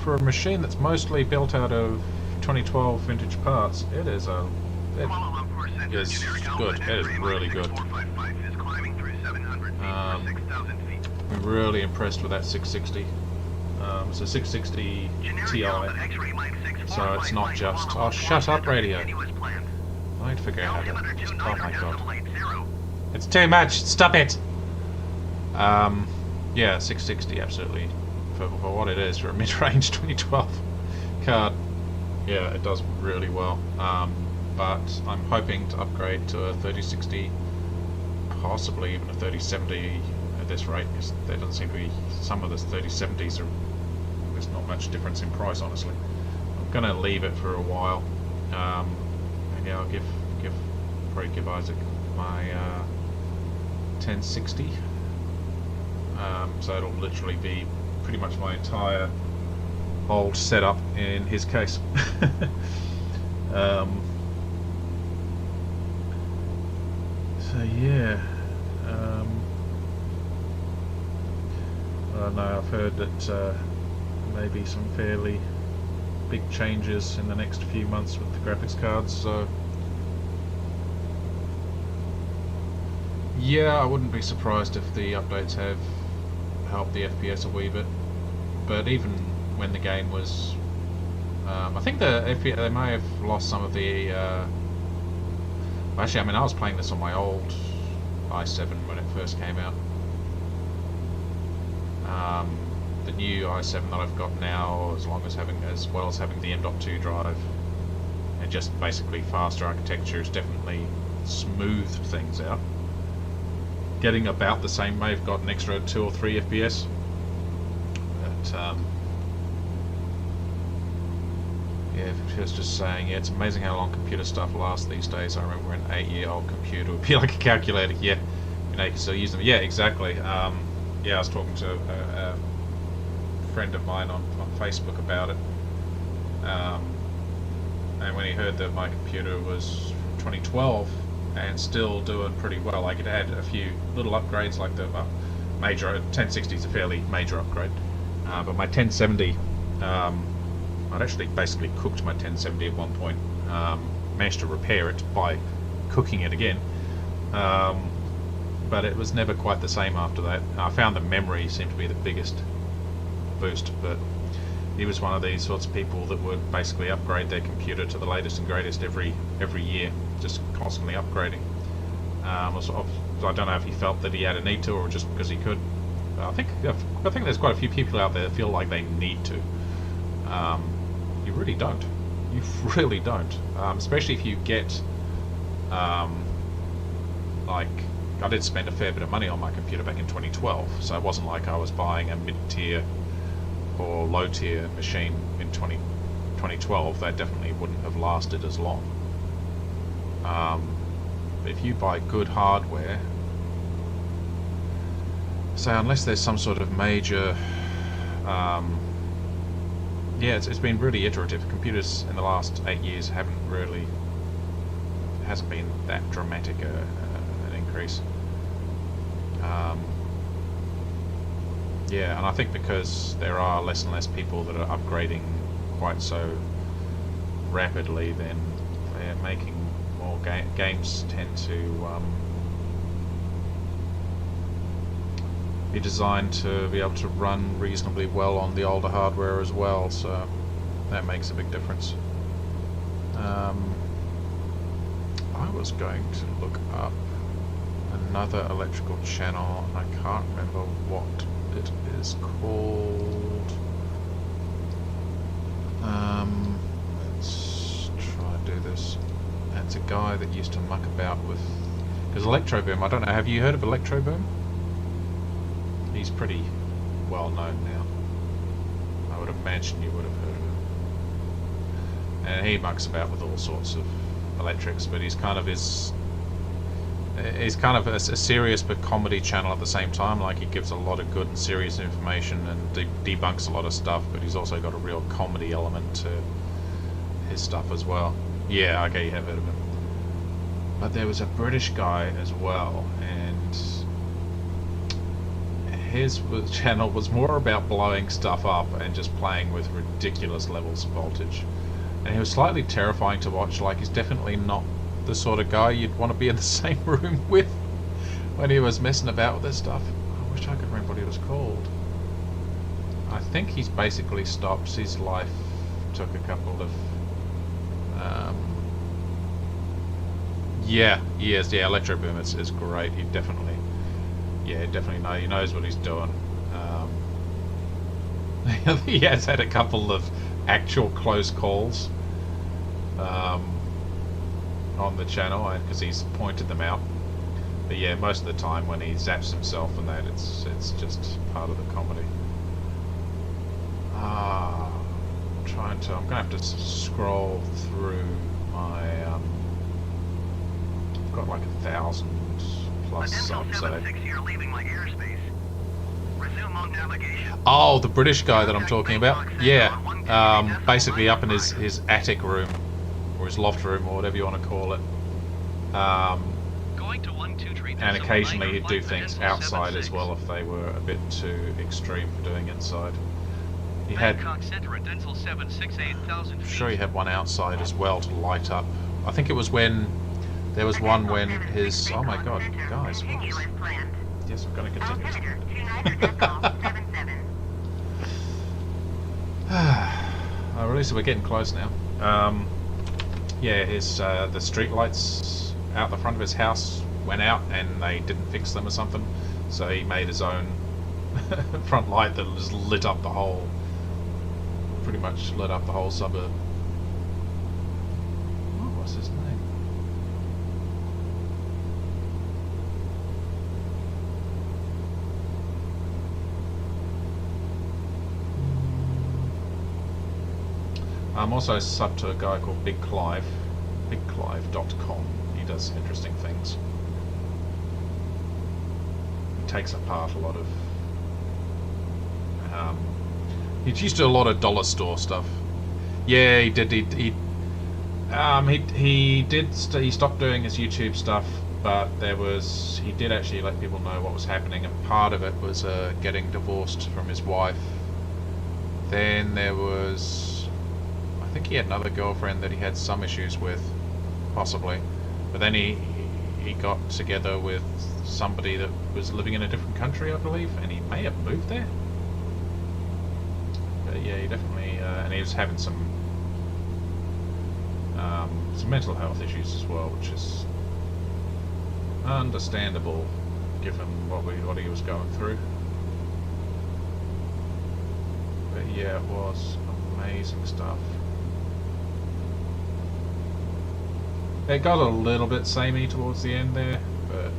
for a machine that's mostly built out of 2012 vintage parts, it is good. It is really good. I'm really impressed with that 660. It's a 660 Ti, so it's not just, oh shut up radio. I need to figure out how to, oh my god. It's too much, stop it! Yeah, 660 absolutely, for what it is, for a mid-range 2012 card. Yeah, it does really well, but I'm hoping to upgrade to a 3060, possibly even a 3070 at this rate, because there doesn't seem to be, some of the 3070s are, there's not much difference in price, honestly. I'm going to leave it for a while, and yeah, I'll probably give Isaac my 1060, so it'll literally be pretty much my entire old setup in his case. So yeah, I don't know, I've heard that maybe some fairly big changes in the next few months with the graphics cards, so yeah, I wouldn't be surprised if the updates have helped the FPS a wee bit. But even when the game was, I think the FPS, they may have lost some of the. Actually, I mean, I was playing this on my old i7 when it first came out. The new i7 that I've got now, as well as having the M.2 drive, and just basically faster architecture, has definitely smoothed things out. Getting about the same, may have got an extra 2 or 3 FPS. But yeah, if was just saying, yeah, it's amazing how long computer stuff lasts these days. I remember an 8-year-old computer would be like a calculator. Yeah, you know, you can still use them. Yeah, exactly. Yeah, I was talking to a friend of mine on Facebook about it, and when he heard that my computer was from 2012 and still doing pretty well, like it had a few little upgrades, like the major 1060 is a fairly major upgrade, but my 1070, I'd actually basically cooked my 1070 at one point, managed to repair it by cooking it again, but it was never quite the same after that. I found the memory seemed to be the biggest boost, but he was one of these sorts of people that would basically upgrade their computer to the latest and greatest every year, just constantly upgrading. I don't know if he felt that he had a need to, or just because he could. I think there's quite a few people out there that feel like they need to. You really don't. You really don't. Especially if you get, like, I did spend a fair bit of money on my computer back in 2012, so it wasn't like I was buying a mid-tier or low-tier machine in 2012. That definitely wouldn't have lasted as long. If you buy good hardware, so unless there's some sort of major, yeah, it's been really iterative. Computers in the last 8 years hasn't been that dramatic an increase. Yeah, and I think because there are less and less people that are upgrading quite so rapidly, then they're making more games tend to be designed to be able to run reasonably well on the older hardware as well, so that makes a big difference. I was going to look up another electrical channel. I can't remember what it is called. Let's try and do this. It's a guy that used to muck about with, because Electroboom, I don't know, have you heard of Electroboom? He's pretty well known now. I would imagine you would have heard of him. And he mucks about with all sorts of electrics, but he's kind of a serious but comedy channel at the same time. Like, he gives a lot of good and serious information and debunks a lot of stuff, but he's also got a real comedy element to his stuff as well. Yeah, okay, you have heard of him. But there was a British guy as well, and his channel was more about blowing stuff up and just playing with ridiculous levels of voltage. And he was slightly terrifying to watch. Like, he's definitely not the sort of guy you'd want to be in the same room with when he was messing about with this stuff. I wish I could remember what he was called. I think he's basically stopped. His life took a couple of yeah, he is. Yeah, Electroboom is great. He definitely he knows what he's doing. He has had a couple of actual close calls on the channel, because he's pointed them out. But yeah, most of the time when he zaps himself and that, it's just part of the comedy. I'm gonna have to scroll through my I've got like 1,000 plus subs. So. You're leaving my airspace. Resume on navigation. Oh, the British guy that I'm talking about. Yeah, basically up in his attic room, or his loft room, or whatever you want to call it. Going to 123. And occasionally he'd do things outside as well if they were a bit too extreme for doing inside. He had, Bangkok Center at Dental 768,000 I'm sure he had one outside as well to light up. I think it was when there was one when his, oh my god, guys, what is, yes, I'm going to continue. Well, at least we're getting close now. Yeah, his the street lights out the front of his house went out and they didn't fix them or something, so he made his own front light that just lit up the whole, pretty much lit up the whole suburb. What was his name? I'm also sub to a guy called Big Clive, bigclive.com. He does some interesting things. He takes apart a lot of he used to do a lot of dollar store stuff. Yeah, he did. He stopped doing his YouTube stuff, but he did actually let people know what was happening, and part of it was getting divorced from his wife. Then there was, I think he had another girlfriend that he had some issues with, possibly. But then he got together with somebody that was living in a different country, I believe, and he may have moved there. But yeah, he definitely, and he was having some mental health issues as well, which is understandable given what he was going through. But yeah, it was amazing stuff. It got a little bit samey towards the end there, but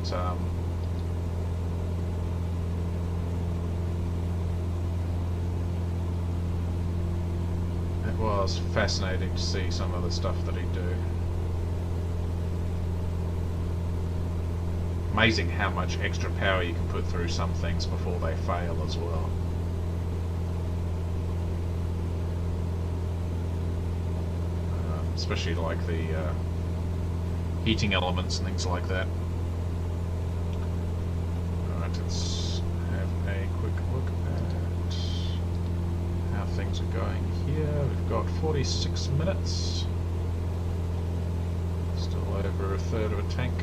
it was fascinating to see some of the stuff that he'd do. Amazing how much extra power you can put through some things before they fail as well. Especially like the heating elements and things like that. Alright, let's have a quick look at how things are going here. We've got 46 minutes. Still over a third of a tank.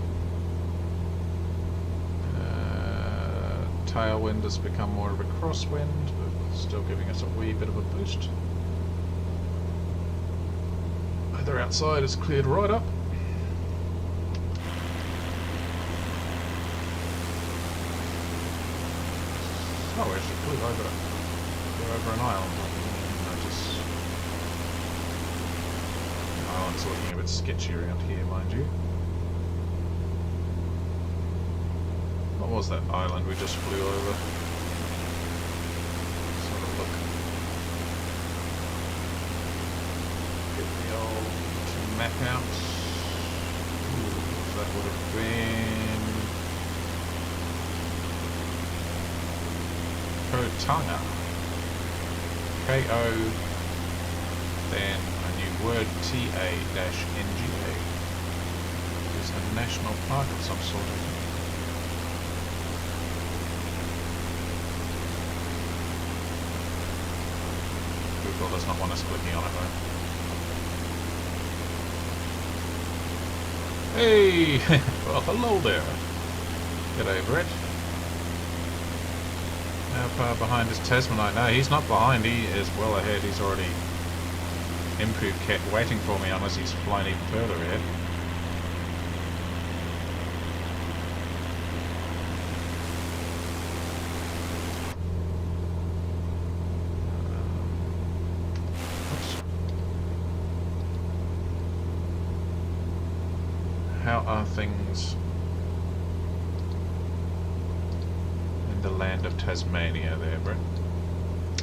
Tailwind has become more of a crosswind, but still giving us a wee bit of a boost. Weather outside is cleared right up. Oh, we actually flew over an island. I didn't notice. The island's looking a bit sketchy around here, mind you. What was that island we just flew over? Let's have a look. Get the old map out. Ooh, that would have been Kotanga. K-O, then a new word, T-A-N-G-A. It's a national park of some sort, I think. Google does not want us clicking on it though. Hey! Well, hello there. G'day, Brett. How far behind is Cesna? No, he's not behind. He is well ahead. He's already in Puket waiting for me unless he's flying even further ahead. How are things in the land of Tasmania there, Brett?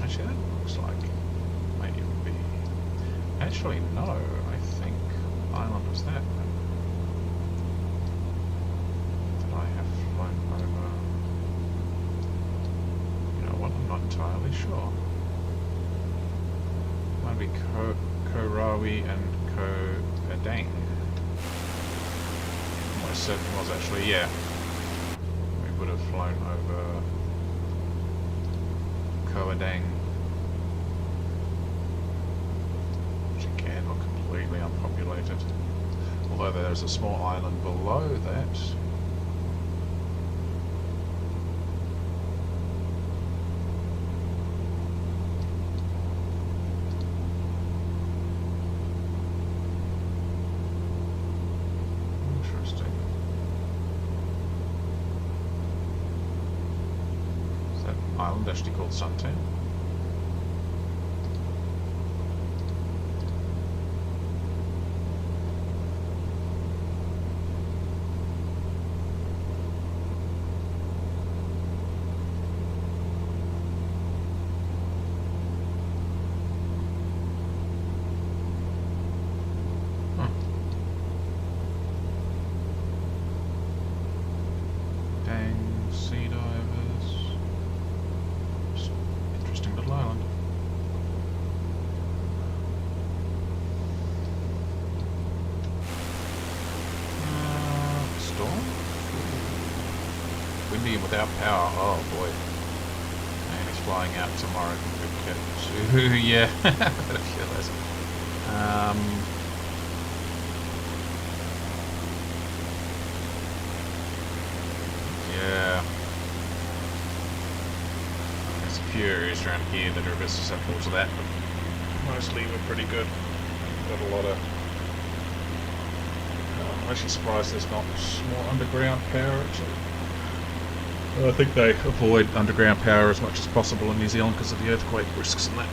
Actually, that looks like it might even be... Actually, no, I think island was that one that I have flown over. You know what, I'm not entirely sure. Might be Korawi and Kodang. Certainly was actually, yeah. We would have flown over Koadang, which again look completely unpopulated. Although there's a small island below that. Island actually called Suntan. Dang, sea divers. Interesting little island. Storm? Ooh. Windy and without power. Oh boy. And he's flying out tomorrow from Puket. Ooh, yeah. Better feel this. Yeah. It's furious areas around here that are a bit susceptible to that, but mostly we're pretty good. Got a lot of... I'm actually surprised there's not more underground power, actually. I think they avoid underground power as much as possible in New Zealand because of the earthquake risks and that.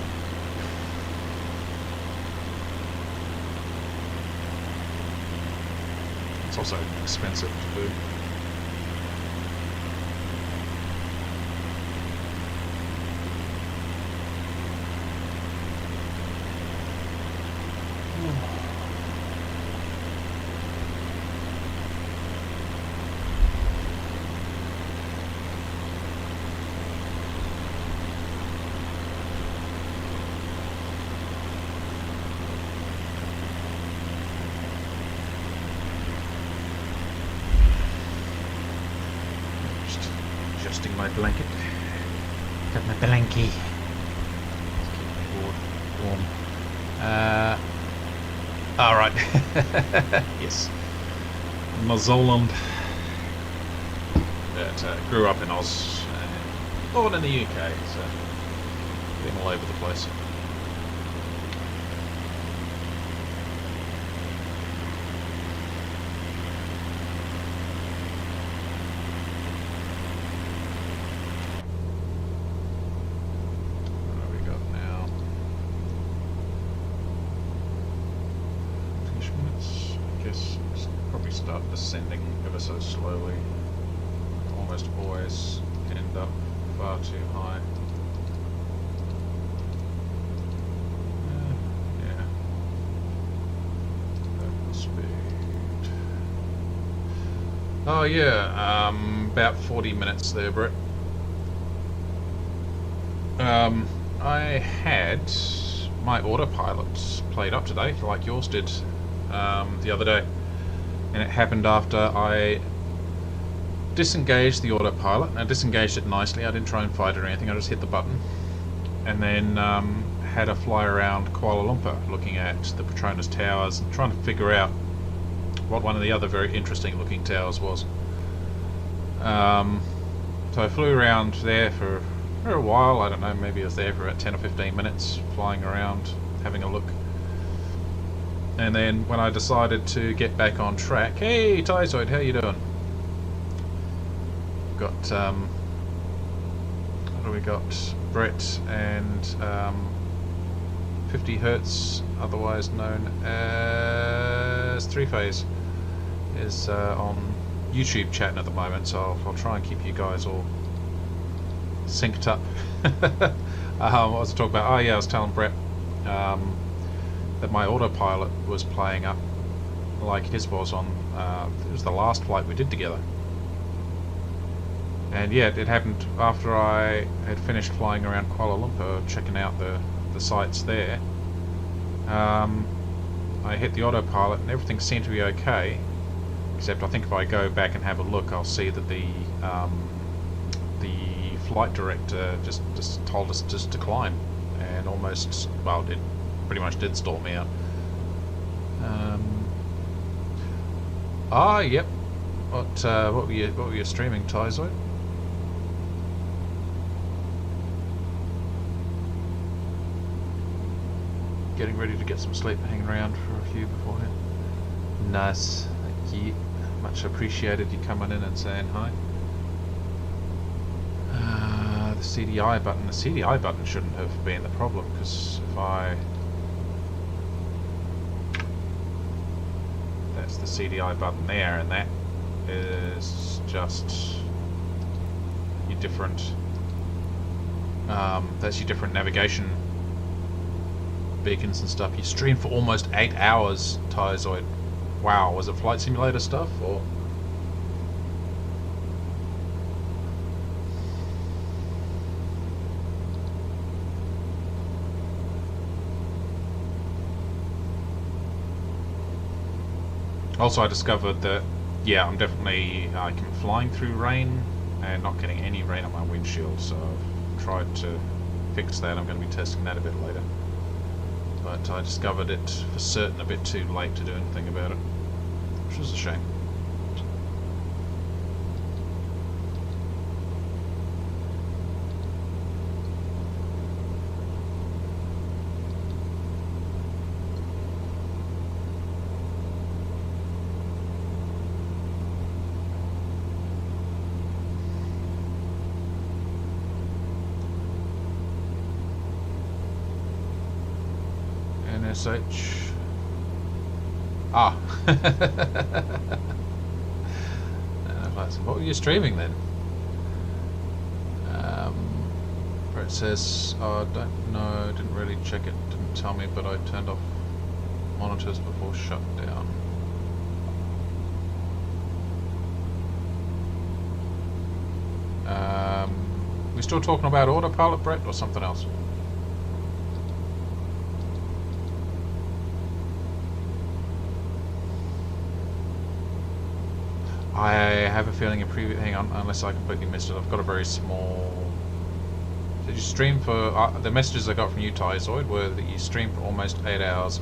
It's also expensive to do. Adjusting my blanket. Got my blankie. Keep me warm. Alright. Yes. Mazoland. But grew up in Oz. Born in the UK, so been all over the place. Start descending ever so slowly. Almost always end up far too high. Yeah. Local speed. Oh yeah, about 40 minutes there, Brett. I had my autopilot played up today, like yours did the other day. And it happened after I disengaged the autopilot. I disengaged it nicely. I didn't try and fight it or anything. I just hit the button. And then had a fly around Kuala Lumpur looking at the Petronas Towers and trying to figure out what one of the other very interesting looking towers was. So I flew around there for a while. I don't know, maybe I was there for about 10 or 15 minutes flying around having a look. And then when I decided to get back on track, hey Tyzoid, how you doing? Got what do we got? Brett and 50 Hertz, otherwise known as Three Phase, is on YouTube chatting at the moment, so I'll try and keep you guys all synced up. What was I talking about? Oh yeah, I was telling Brett that my autopilot was playing up like his was on, it was the last flight we did together. And yeah, it happened after I had finished flying around Kuala Lumpur, checking out the sights there. I hit the autopilot and everything seemed to be okay, except I think if I go back and have a look, I'll see that the flight director just told us to just decline, and almost, well, it pretty much did stall me out. Yep. What were you streaming, Tyzoid? Getting ready to get some sleep, hanging around for a few beforehand. Nice, thank you. Much appreciated you coming in and saying hi. The CDI button. The CDI button shouldn't have been the problem, because if that's the CDI button there, and that is just your different. That's your different navigation beacons and stuff. You streamed for almost 8 hours, Tyzoid. Wow, was it flight simulator stuff or? Also, I discovered that, yeah, I'm flying through rain and not getting any rain on my windshield, so I've tried to fix that. I'm going to be testing that a bit later. But I discovered it for certain a bit too late to do anything about it, which was a shame. SH. Ah. What were you streaming then? Brett says, oh, I don't know, didn't really check it, didn't tell me, but I turned off monitors before shutdown. We still talking about autopilot, Brett, or something else? I have a feeling in preview. Hang on, unless I completely missed it. I've got a very small. Did you stream for the messages I got from you, Tyzoid, were that you streamed for almost 8 hours,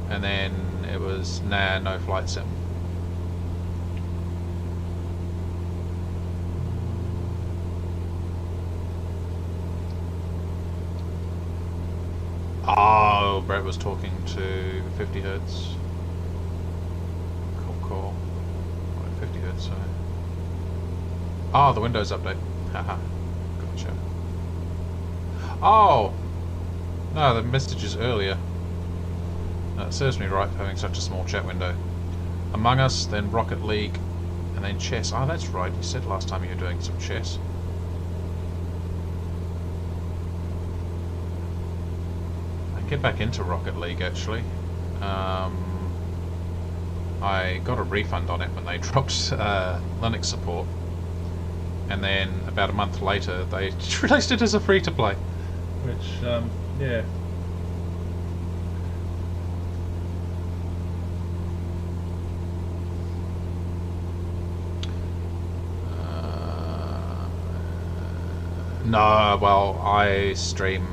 and then it was nah, no flight sim. Oh, Brett was talking to 50 hertz. Cool. 50 hertz. So. Oh, the Windows update. Haha. Gotcha. Oh! No, the messages earlier. It serves me right for having such a small chat window. Among Us, then Rocket League, and then chess. Oh, that's right. You said last time you were doing some chess. I can get back into Rocket League, actually. I got a refund on it when they dropped Linux support. And then about a month later, they released it as a free-to-play. Which, yeah. No, well, I stream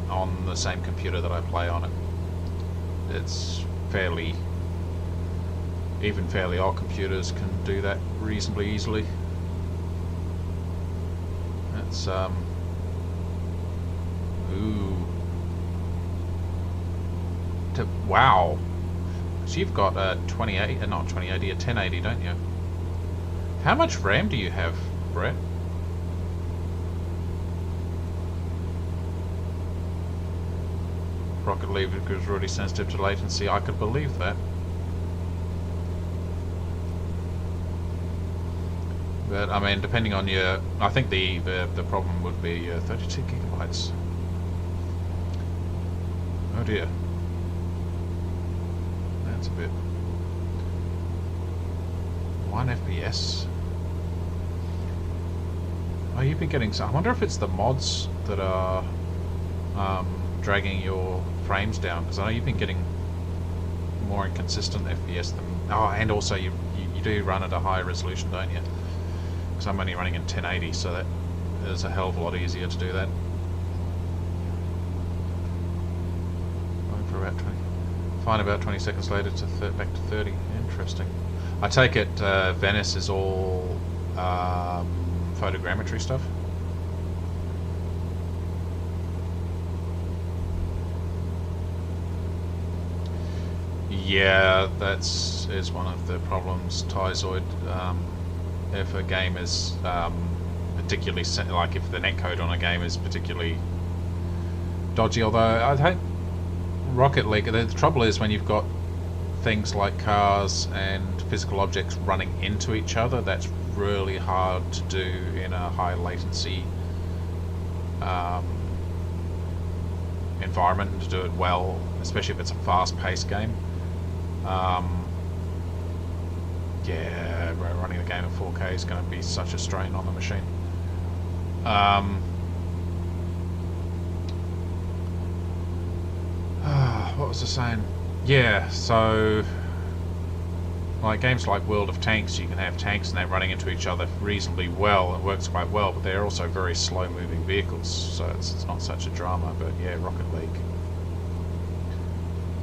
on the same computer that I play on it. It's fairly... Even fairly old computers can do that reasonably easily. That's, ooh. Wow. So you've got a 2080, not 2080, a 1080, don't you? How much RAM do you have, Brett? Rocket League is really sensitive to latency. I could believe that. But I mean, depending on your, I think the problem would be 32 gigabytes. Oh dear, that's a bit. 1 FPS. Oh, you've been getting some. I wonder if it's the mods that are dragging your frames down, because I know you've been getting more inconsistent FPS than. Oh, and also you do run at a higher resolution, don't you? Because I'm only running in 1080, so that is a hell of a lot easier to do that. Going for about 20. Fine, about 20 seconds later to back to 30. Interesting. I take it Venice is all photogrammetry stuff. Yeah, that's is one of the problems, Tyzoid. If a game is particularly, like if the netcode on a game is particularly dodgy, although I think Rocket League, the trouble is when you've got things like cars and physical objects running into each other, that's really hard to do in a high latency environment, and to do it well, especially if it's a fast-paced game. Yeah, running the game at 4K is going to be such a strain on the machine. What was I saying? Yeah, so like games like World of Tanks, you can have tanks and they're running into each other reasonably well. It works quite well, but they're also very slow-moving vehicles, so it's not such a drama. But yeah, Rocket League.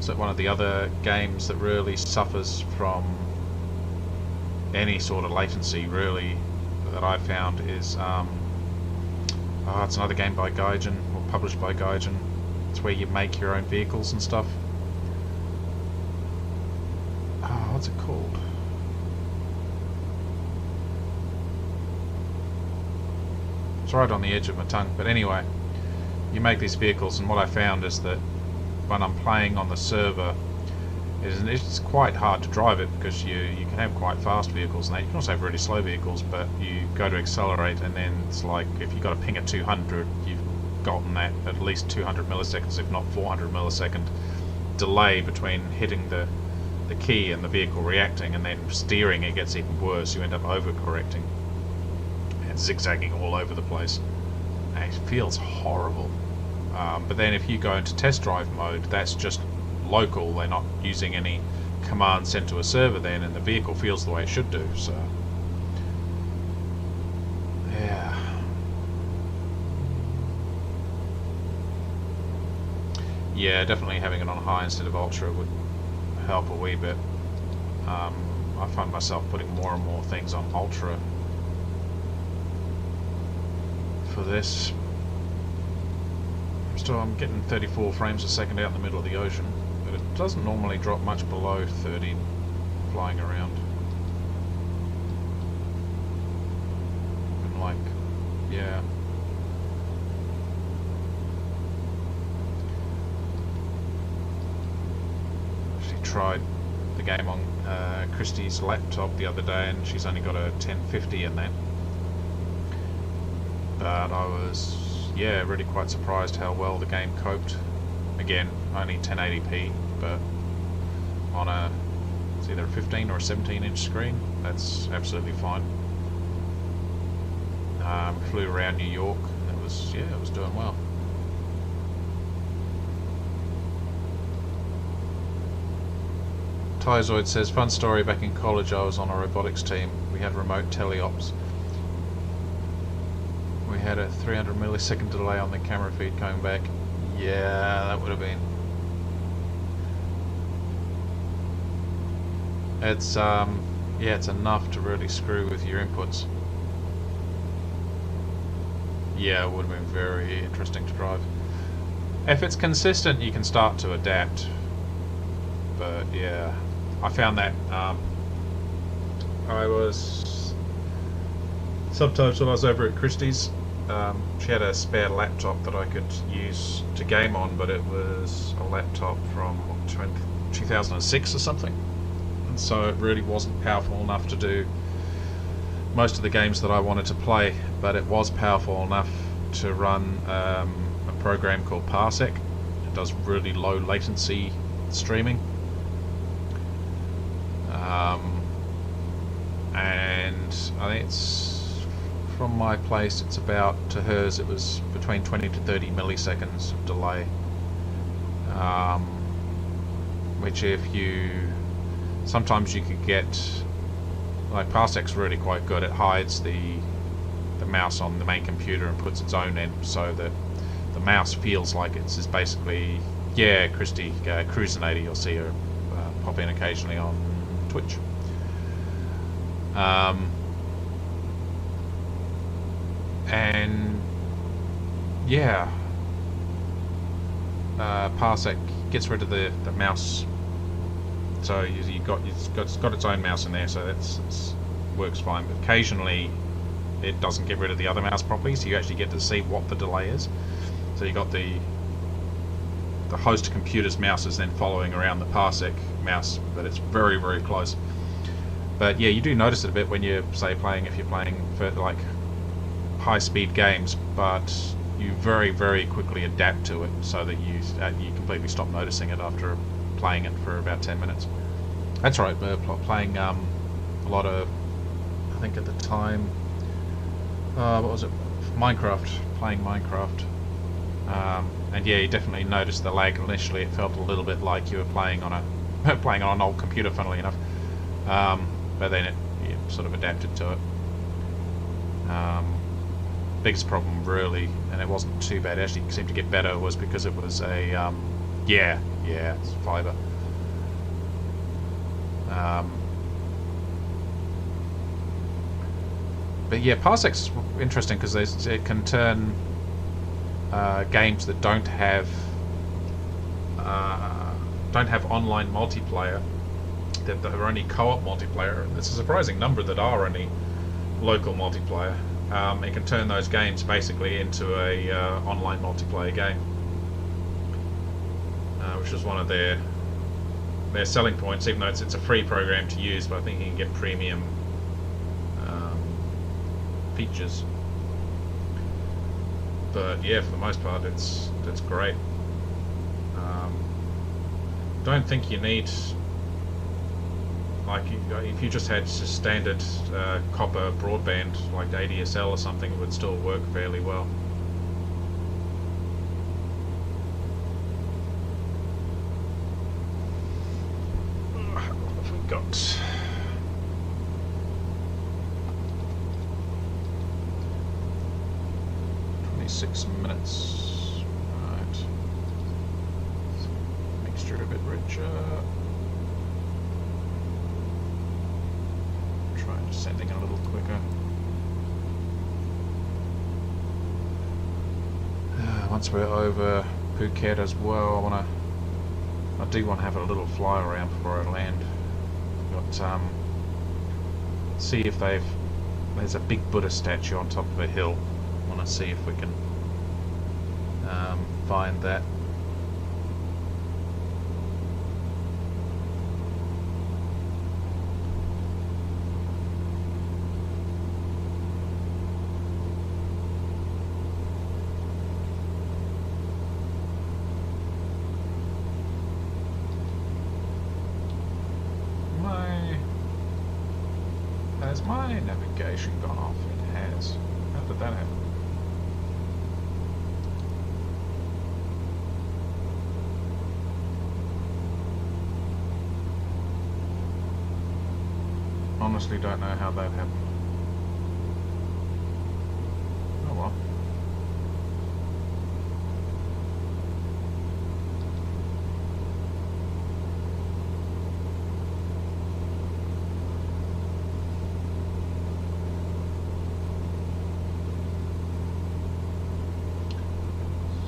So one of the other games that really suffers from any sort of latency, really, that I've found is it's another game by Gaijin, or published by Gaijin. It's where you make your own vehicles and stuff. Oh, what's it called? It's right on the edge of my tongue, but anyway, you make these vehicles, and what I found is that when I'm playing on the server, it's quite hard to drive it because you can have quite fast vehicles and that. You can also have really slow vehicles, but you go to accelerate and then it's like if you've got a ping at 200, you've gotten that at least 200 milliseconds, if not 400 millisecond delay between hitting the key and the vehicle reacting, and then steering it gets even worse. You end up overcorrecting and zigzagging all over the place. And it feels horrible. But then if you go into test drive mode, that's just local. They're not using any command sent to a server then, and the vehicle feels the way it should do. So yeah, definitely having it on high instead of ultra would help a wee bit. I find myself putting more and more things on ultra for this. Still, I'm getting 34 frames a second out in the middle of the ocean, but it doesn't normally drop much below 30 flying around. And like, yeah. Actually tried the game on Christie's laptop the other day, and she's only got a 1050 in that. But I was, yeah, really quite surprised how well the game coped. Again, only 1080p, but on it's either a 15 or a 17-inch screen, that's absolutely fine. Flew around New York, and it was doing well. Tyzoid says, fun story, back in college I was on a robotics team. We had remote teleops. We had a 300 millisecond delay on the camera feed coming back. Yeah, that would have been... It's, yeah, it's enough to really screw with your inputs. Yeah, it would have been very interesting to drive. If it's consistent, you can start to adapt. But yeah, I found that I was sometimes when I was over at Christie's, she had a spare laptop that I could use to game on, but it was a laptop from 2006 or something, and so it really wasn't powerful enough to do most of the games that I wanted to play, but it was powerful enough to run a program called Parsec. It does really low latency streaming. And I think it's from my place, it's about, to hers it was between 20 to 30 milliseconds of delay, which if you sometimes you could get, like, Parsec's really quite good. It hides the mouse on the main computer and puts its own in, so that the mouse feels like it's basically, yeah, Christy Cruisinator, you'll see her pop in occasionally on Twitch. And yeah, Parsec gets rid of the mouse, so it's got its own mouse in there, so it's works fine. But occasionally it doesn't get rid of the other mouse properly, so you actually get to see what the delay is. So you got the host computer's mouse is then following around the Parsec mouse, but it's very, very close. But yeah, you do notice it a bit when you're, say, if you're playing for like high-speed games, but you very, very quickly adapt to it, so that you completely stop noticing it after playing it for about 10 minutes. That's right, we're playing a lot of, I think at the time, what was it? Playing Minecraft. And yeah, you definitely noticed the lag initially. It felt a little bit like you were playing on an old computer, funnily enough. But then you sort of adapted to it. Biggest problem really, and it wasn't too bad, it actually seemed to get better, was because it was a it's fiber. But yeah, Parsec's interesting because it can turn games that don't have online multiplayer, that are only co-op multiplayer. There's a surprising number that are only local multiplayer. It can turn those games basically into a online multiplayer game. which was one of their selling points. Even though it's a free program to use, but I think you can get premium features. But yeah, for the most part, it's great. Don't think you need, like, if you just had standard copper broadband like ADSL or something, it would still work fairly well. What have we got? Six minutes. Right. Mixture a bit richer. Try descending a little quicker. Once we're over Phuket as well, I do want to have a little fly around before I land. But see if there's a big Buddha statue on top of a hill. I want to see if we can find that. Has my navigation gone off? It has. How did that happen? Honestly, don't know how that happened. Oh well.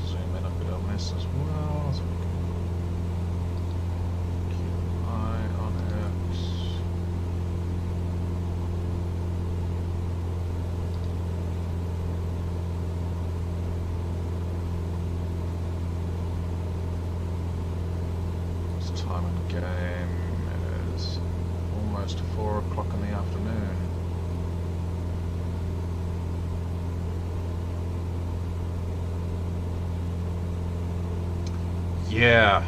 Zoom in a bit on this as well, so we can keep an eye on it. Time in the game is almost 4 o'clock in the afternoon. Yeah,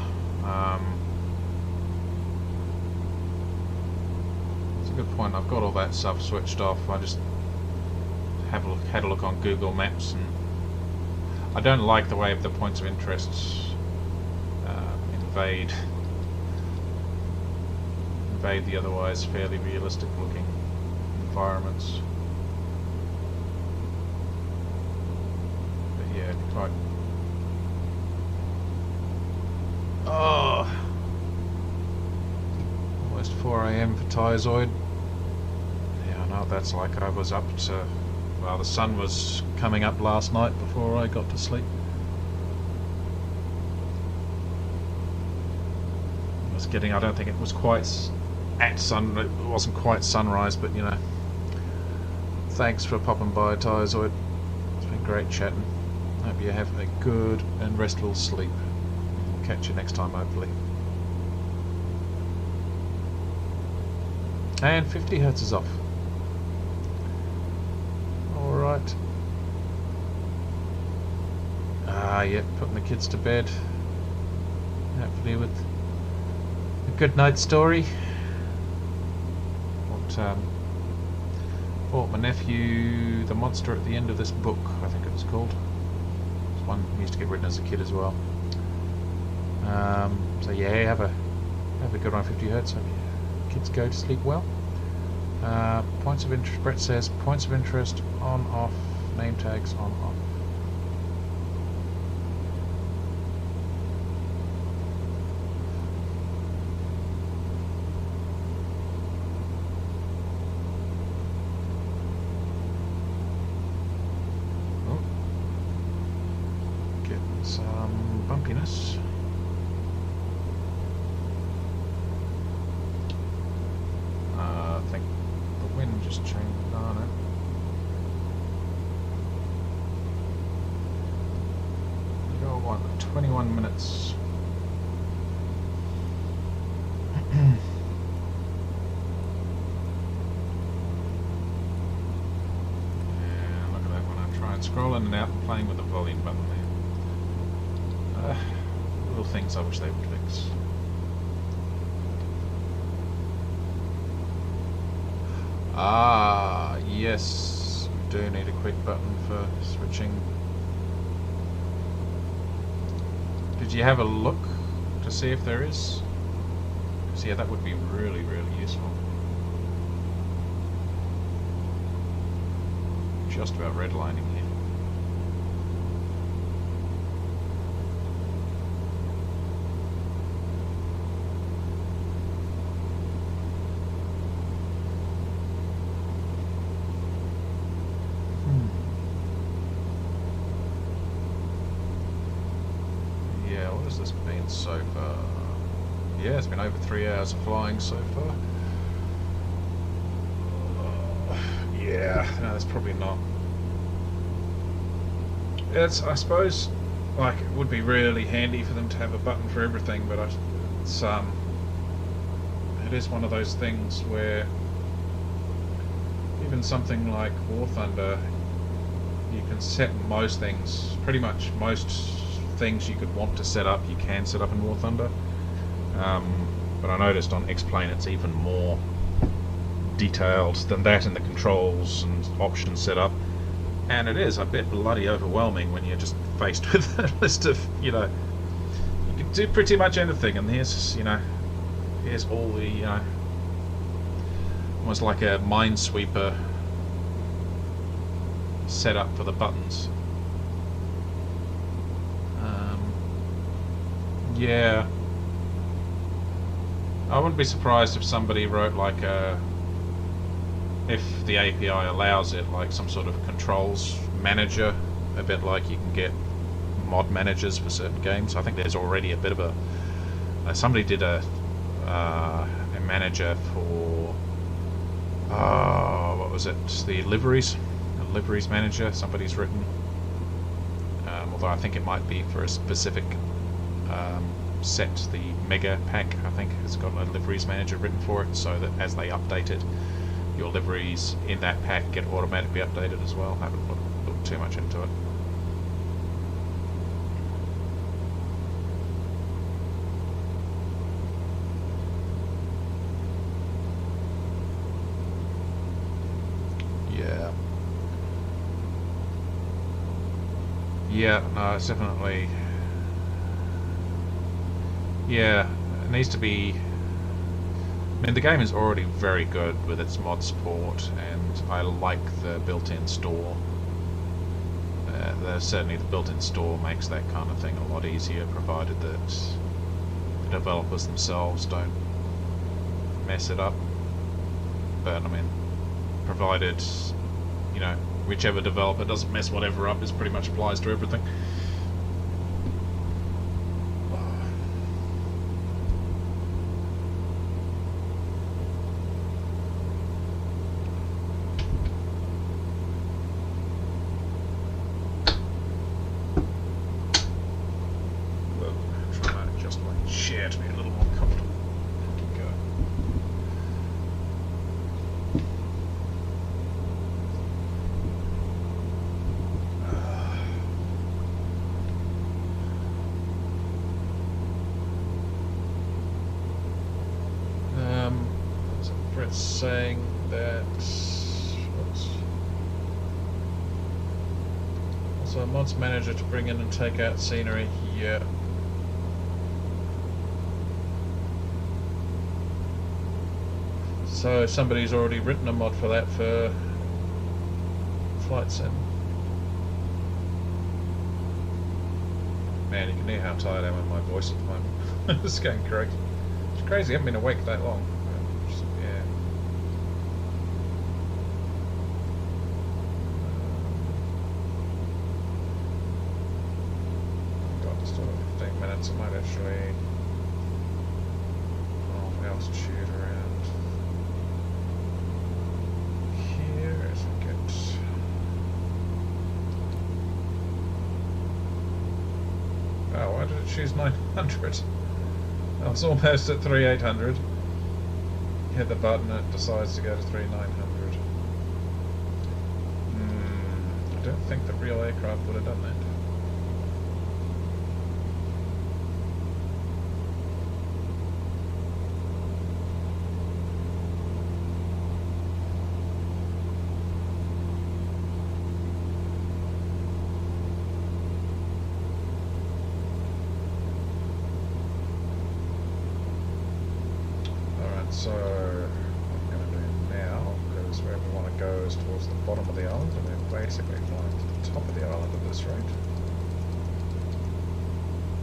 it's a good point. I've got all that stuff switched off. I just had a look on Google Maps, and I don't like the way the points of interest invade the otherwise fairly realistic looking environments. But yeah, quite. Oh, almost 4 AM for Tizoid. Yeah, I know what that's like. I was up to, well, the sun was coming up last night before I got to sleep. I was getting, I don't think it was quite at sun, it wasn't quite sunrise, but you know, thanks for popping by, Tizoid. It's been great chatting. Hope you have a good and restful sleep. We'll catch you next time, hopefully. And 50 Hertz is off. Alright. Yep, putting the kids to bed. Hopefully with a good night story. Bought my nephew The Monster at the End of This Book, I think it was called. It's one he used to get written as a kid as well. So yeah, have a good one, 50 Hertz. Hope your kids go to sleep well. Points of interest, Brett says, points of interest on, off, name tags on, off. Some bumpiness. I think the wind just changed on it. We got 21 minutes. scroll in and out and playing with the volume button there. Little things I wish they would fix. Ah, yes, we do need a quick button for switching. Did you have a look to see if there is? Because yeah, that would be really, really useful. Just about redlining here. Yeah, what has this been so far? Yeah, it's been over 3 hours of flying so far. Yeah, no, that's probably not. It's, I suppose, like, it would be really handy for them to have a button for everything, but it's it is one of those things where even something like War Thunder, you can set most things, pretty much most things you could want to set up, you can set up in War Thunder. But I noticed on X-Plane it's even more detailed than that in the controls and options setup, and it is a bit bloody overwhelming when you're just faced with a list of, you know, you can do pretty much anything, and here's, you know, here's all the, you know, almost like a minesweeper setup for the buttons. Yeah, I wouldn't be surprised if somebody wrote like a, if the API allows it, like some sort of controls manager, a bit like you can get mod managers for certain games. I think there's already a bit of a, somebody did a manager for, what was it, the liveries, a liveries manager somebody's written, although I think it might be for a specific set, the mega pack, I think it's got a liveries manager written for it, so that as they update it, your liveries in that pack get automatically updated as well. I haven't looked too much into it. Yeah. Yeah, no, it's definitely... Yeah, it needs to be... I mean, the game is already very good with its mod support, and I like the built-in store. Certainly the built-in store makes that kind of thing a lot easier, provided that the developers themselves don't mess it up. But, I mean, provided, you know, whichever developer doesn't mess whatever up, this pretty much applies to everything. To be a little more comfortable. Go. So Brett's saying that. Also, a mods manager to bring in and take out scenery. Yeah. So somebody's already written a mod for that for Flight Sim. Man, you can hear how tired I am with my voice at the moment. It's going crazy. It's crazy, I haven't been awake that long. Just, yeah. God, just over 15 minutes, I might actually... Oh, altitude around. Oh, why did it choose 900? I was almost at 3800. Hit the button, it decides to go to 3900. don't think the real aircraft would have done that. So what I'm going to do now, because where we want to go is towards the bottom of the island, and we're basically flying to the top of the island at this rate.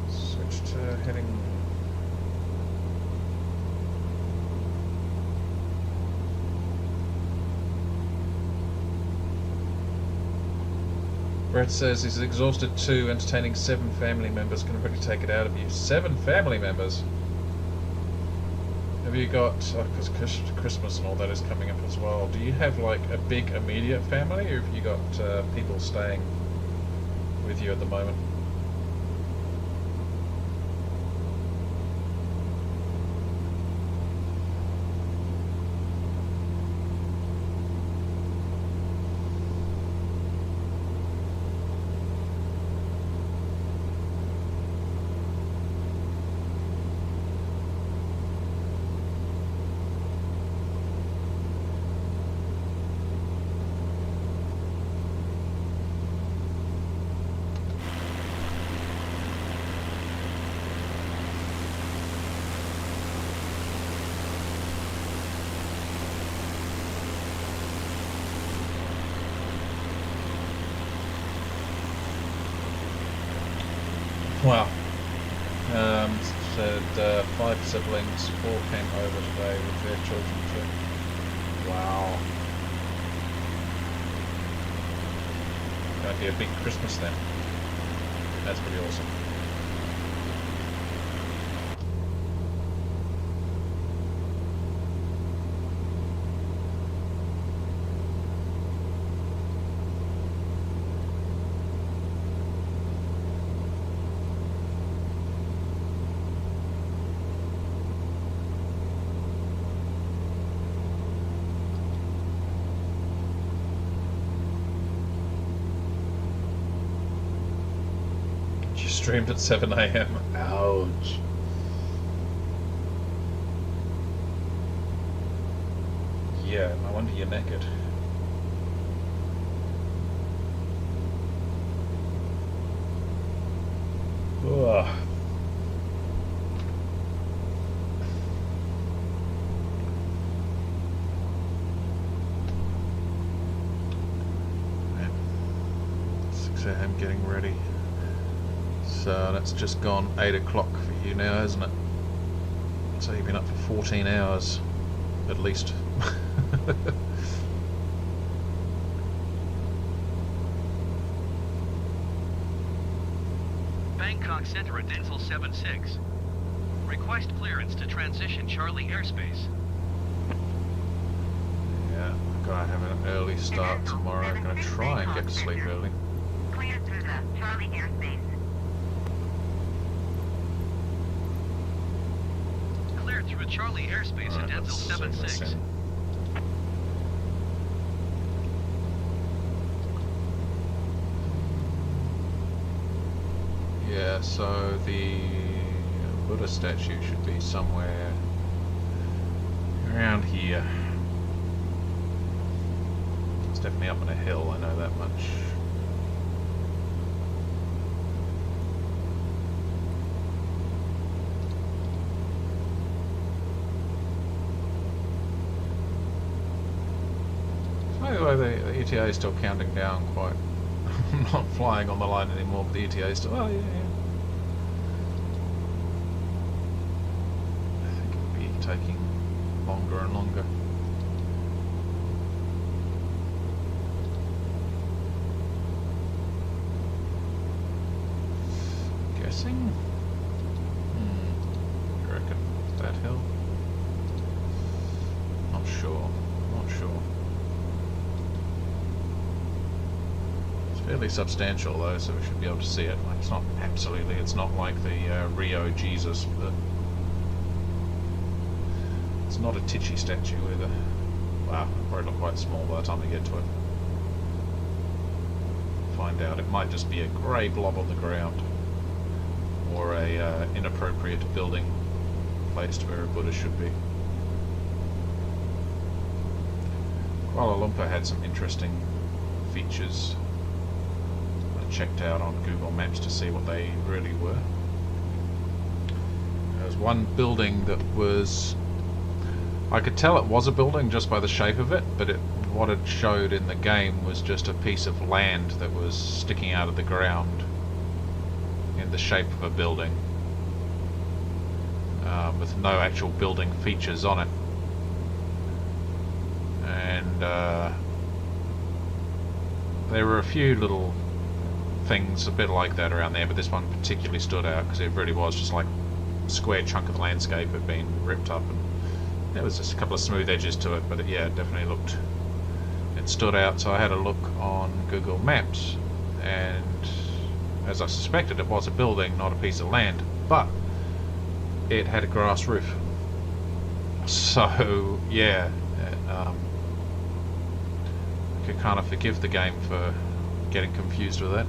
Switch to heading... Brett says he's exhausted too, entertaining 7 family members can really take it out of you. 7 family members? Have you got, because Christmas and all that is coming up as well, do you have like a big immediate family, or have you got people staying with you at the moment? Wow. Said 5 siblings, 4 came over today with their children too. Wow. Going to be a big Christmas then. That's pretty awesome. Streamed at 7 AM. Ouch. Yeah, no wonder you're naked. Ugh. Man. 6 AM getting ready. So that's just gone 8 o'clock for you now, hasn't it? So you've been up for 14 hours, at least. Bangkok Center at Denzel 76. Request clearance to transition Charlie airspace. Yeah, I've got to have an early start tomorrow. I'm going to try and get to sleep early. Clear through the Charlie airspace. Cleared through Charlie airspace at Denzel 76. Yeah, so the Buddha statue should be somewhere around here. It's definitely up on a hill, I know that much. By the way, the ETA is still counting down quite. I'm not flying on the line anymore, but the ETA is still. Oh, yeah, yeah. I think it'll be taking longer and longer. Guessing? You reckon? That hill? Not sure. Not sure. Fairly substantial though, so we should be able to see it. Like, it's not absolutely, it's not like the Rio Jesus, but it's not a titchy statue either. Wow, it'll probably look quite small by the time we get to it. find out. It might just be a grey blob on the ground, or a inappropriate building placed where a Buddha should be. Kuala Lumpur had some interesting features. I checked out on Google Maps to see what they really were. There was one building that was... I could tell it was a building just by the shape of it, but what it showed in the game was just a piece of land that was sticking out of the ground in the shape of a building, with no actual building features on it. And there were a few little things a bit like that around there, but this one particularly stood out because it really was just like a square chunk of the landscape had been ripped up, and there was just a couple of smooth edges to it, but it definitely looked, it stood out. So I had a look on Google Maps, and as I suspected, it was a building, not a piece of land, but it had a grass roof. So yeah, I could kind of forgive the game for getting confused with that.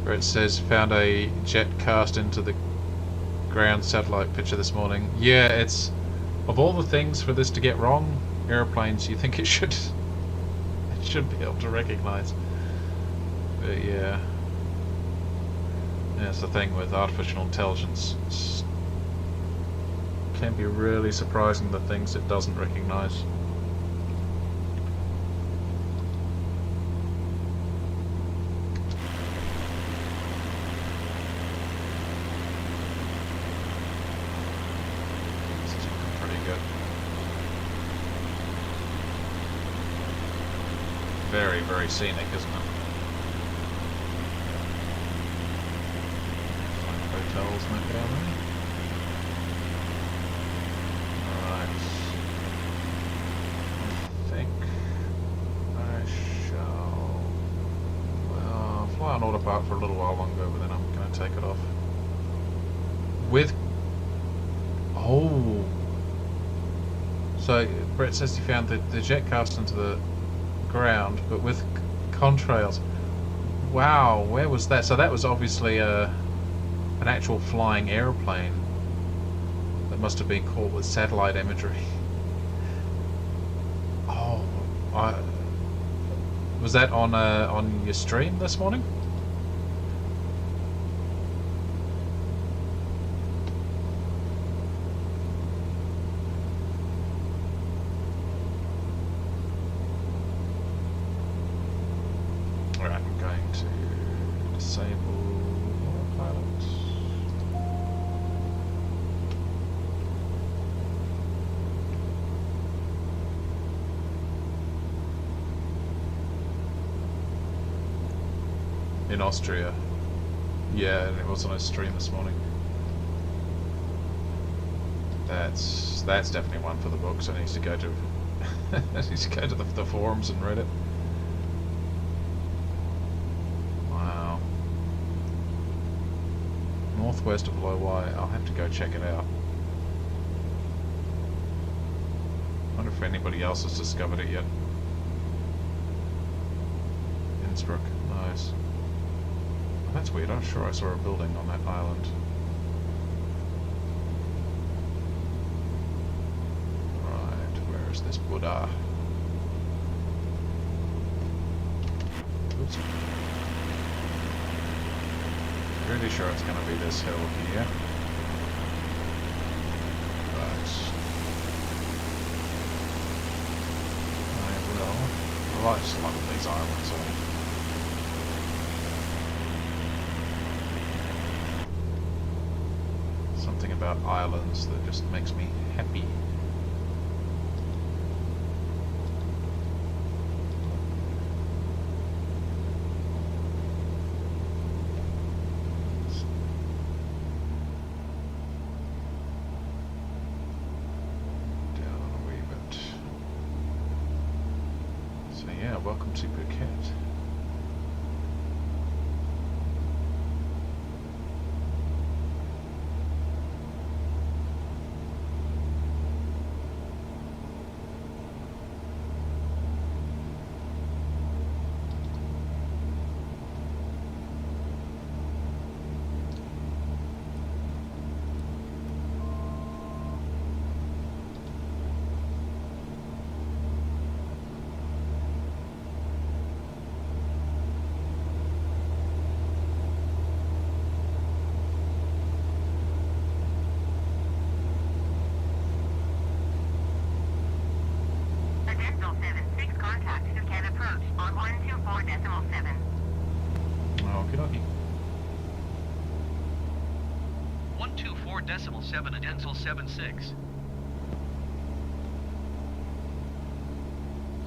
Where it says, found a jet cast into the ground satellite picture this morning. Yeah, it's, of all the things for this to get wrong, airplanes, you think it should be able to recognize. But yeah, that's the thing with artificial intelligence. It can be really surprising the things it doesn't recognize. Very, very scenic, isn't it? Find hotels maybe down there. Alright. I think I shall... well, fly on autopilot for a little while longer, but then I'm going to take it off. With... oh! So, Brett says he found the jet cast into the ground, but with contrails. Wow, where was that? So that was obviously an actual flying aeroplane that must have been caught with satellite imagery. Oh, was that on your stream this morning? In Austria. Yeah, and it was on a stream this morning. That's definitely one for the books. I need to go to I need to go to the forums and read it. Wow. Northwest of Lowai. I'll have to go check it out. I wonder if anybody else has discovered it yet. Innsbruck. Nice. Oh, that's weird. I'm sure I saw a building on that island. Right, where is this Buddha? Oops. Pretty sure it's going to be this hill here. Right. I like just love these islands. Something about islands that just makes me happy. Down a wee bit. So yeah, welcome to Puket. Dental 76 contact Phuket approach on 124.7. Okie dokie. 124.7 Adental 76.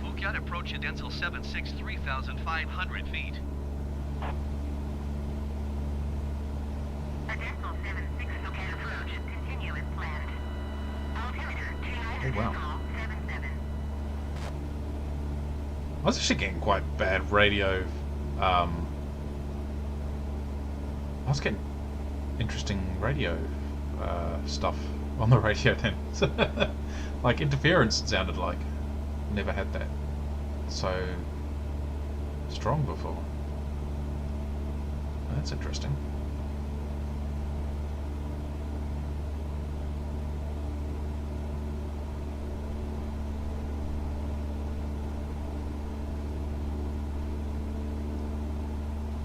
Phuket approach Adental 76 3,500 feet. Dental 76 Phuket approach. Continue as planned. Altimeter 29 Oh, wow. decimal 77. I was actually getting quite bad radio. I was getting interesting radio stuff on the radio then. Like interference, it sounded like. Never had that so strong before. That's interesting.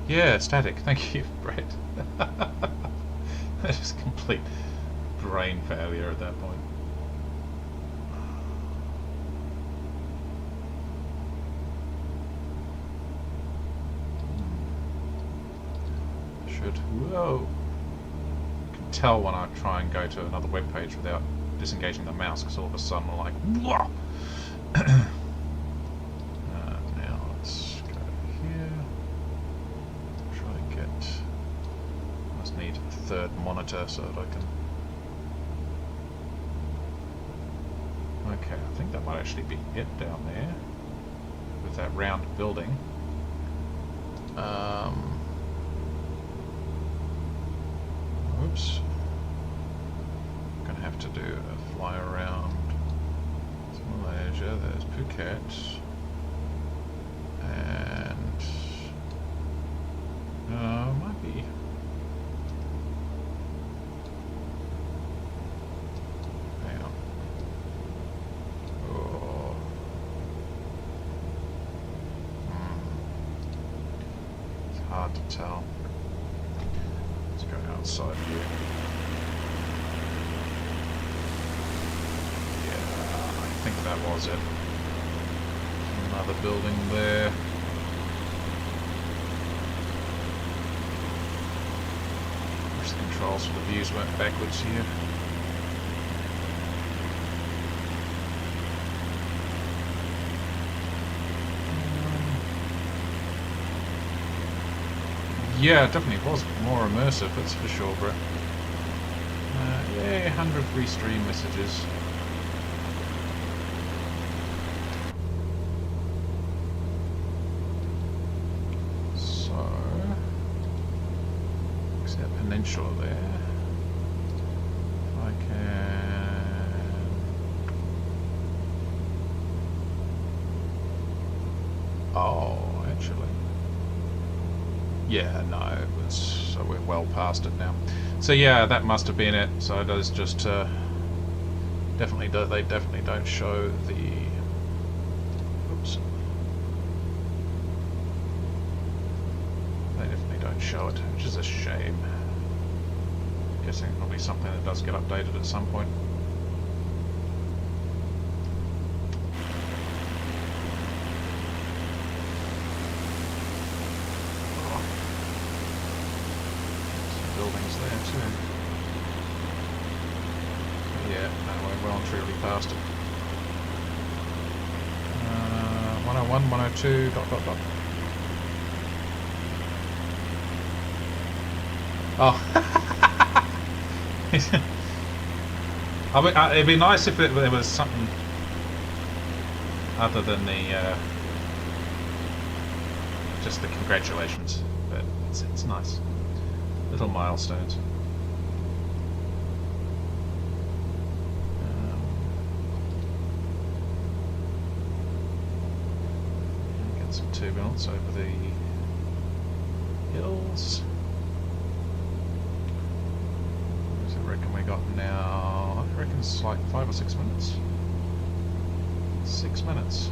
Yeah, static. Thank you, Brett. That is complete brain failure at that point. Whoa! You can tell when I try and go to another web page without disengaging the mouse, because all of a sudden I'm like, whoa! Now let's go here. Try to get. Must need a third monitor so that I can. Okay, I think that might actually be it down there with that round building. Oops. I'm going to have to do a fly around to Malaysia. There's Phuket. And might be. Hang on. Oh. It's hard to tell. Go outside here. Yeah, I think that was it. Another building there. Wish the controls for the views went backwards here. Yeah, it definitely was more immersive, that's for sure, Brett. Yeah, 100 free stream messages. So, looks at peninsula there. If I can. Oh, actually. Yeah, no, it was, so we're well past it now. So yeah, that must have been it. So it is just definitely they definitely don't show the. Oops. They definitely don't show it, which is a shame. Guessing it'll be something that does get updated at some point. Buildings there too. Yeah, no, we're well and truly past it. 101, 102, dot dot dot. Oh. I mean, it'd be nice if there was something other than the just the congratulations, but it's nice. Little milestones. Get some turbulence over the hills. What do I reckon we got now? I reckon it's like 5 or 6 minutes. 6 minutes.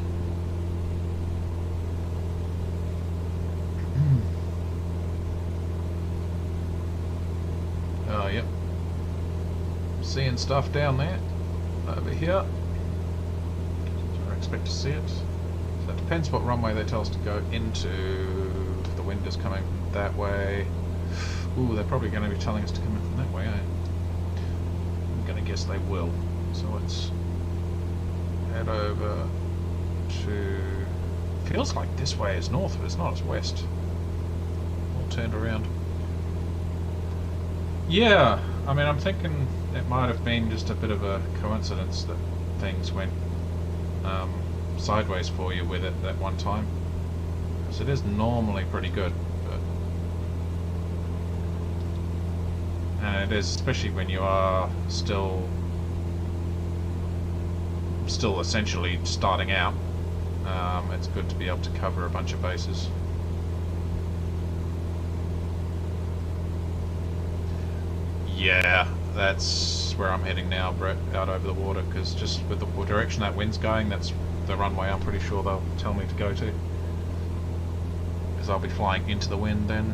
Oh, yep. Seeing stuff down there. Over here. I expect to see it. So it depends what runway they tell us to go into. If the wind is coming from that way. Ooh, they're probably going to be telling us to come in from that way, eh? I'm going to guess they will. So let's head over to... Feels like this way is north, but it's not, it's west. All turned around. Yeah, I mean, I'm thinking it might have been just a bit of a coincidence that things went sideways for you with it that one time. Because it is normally pretty good. And it is, especially when you are still essentially starting out. It's good to be able to cover a bunch of bases. Yeah, that's where I'm heading now, Brett, out over the water, because just with the direction that wind's going, that's the runway I'm pretty sure they'll tell me to go to. Because I'll be flying into the wind then.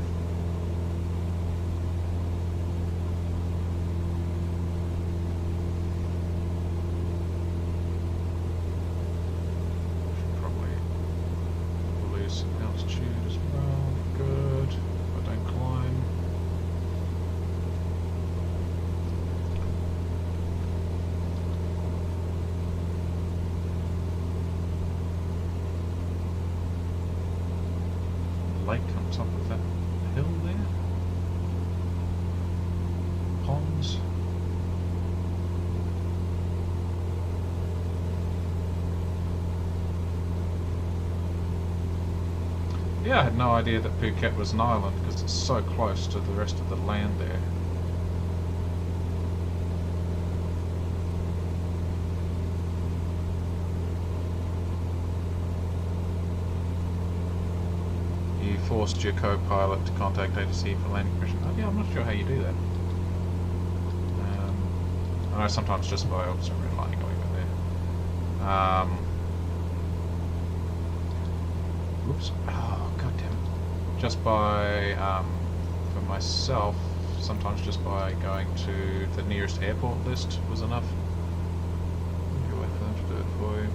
Lake on top of that hill there. Ponds. Yeah, I had no idea that Phuket was an island because it's so close to the rest of the land there. You forced your co-pilot to contact ATC for landing permission. Oh, yeah, I'm not sure how you do that. I know sometimes just by obviously relying over there. Oops. Oh, god damn it. Just by, for myself, sometimes just by going to the nearest airport list was enough. Maybe wait for them to do it for you.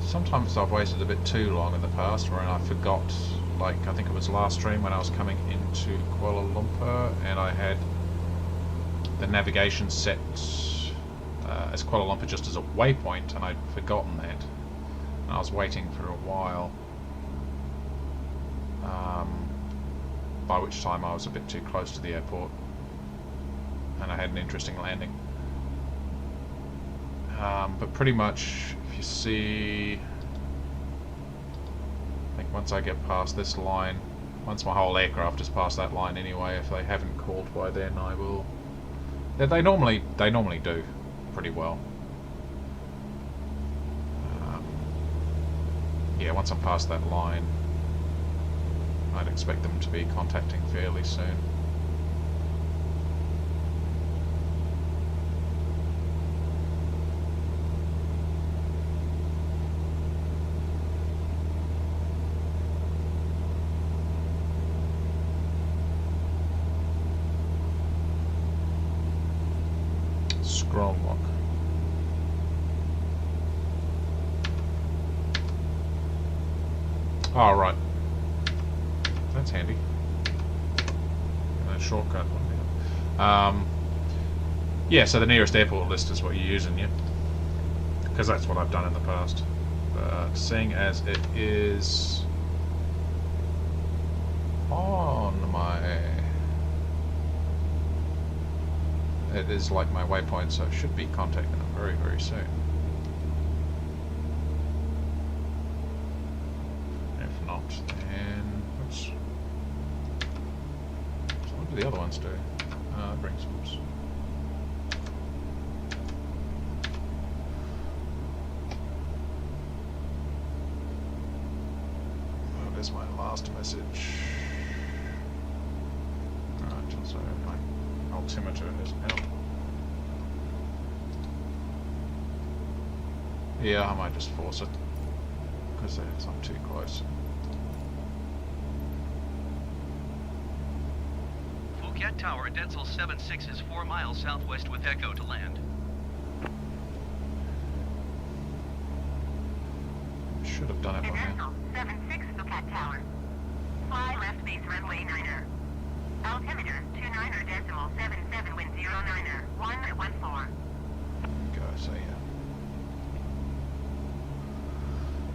Sometimes I've waited a bit too long in the past when I forgot, like I think it was last stream when I was coming into Kuala Lumpur and I had the navigation set as Kuala Lumpur just as a waypoint and I'd forgotten that. And I was waiting for a while, by which time I was a bit too close to the airport and I had an interesting landing. But pretty much, if you see, I think once I get past this line, once my whole aircraft is past that line anyway, if they haven't called by then, I will. They normally do pretty well. Yeah, once I'm past that line, I'd expect them to be contacting fairly soon. Scroll lock. Oh, right. That's handy. And a shortcut one. Yeah, so the nearest airport list is what you're using, yeah? Because that's what I've done in the past. But seeing as it is on my... It is like my waypoint, so it should be contacting them very, very soon. If not, then... Oops. So what do the other ones do? Brings oops. Oh, there's my last message. Right, so my altimeter is out. Yeah, I might just force it because I'm too close. Phuket Tower, Denzel 76 is 4 miles southwest with Echo to land. should have done it by now. Additional 76 Puket Tower. Fly left base runway 9er. Altimeter 29.77 wind 09er 114. Go, so yeah.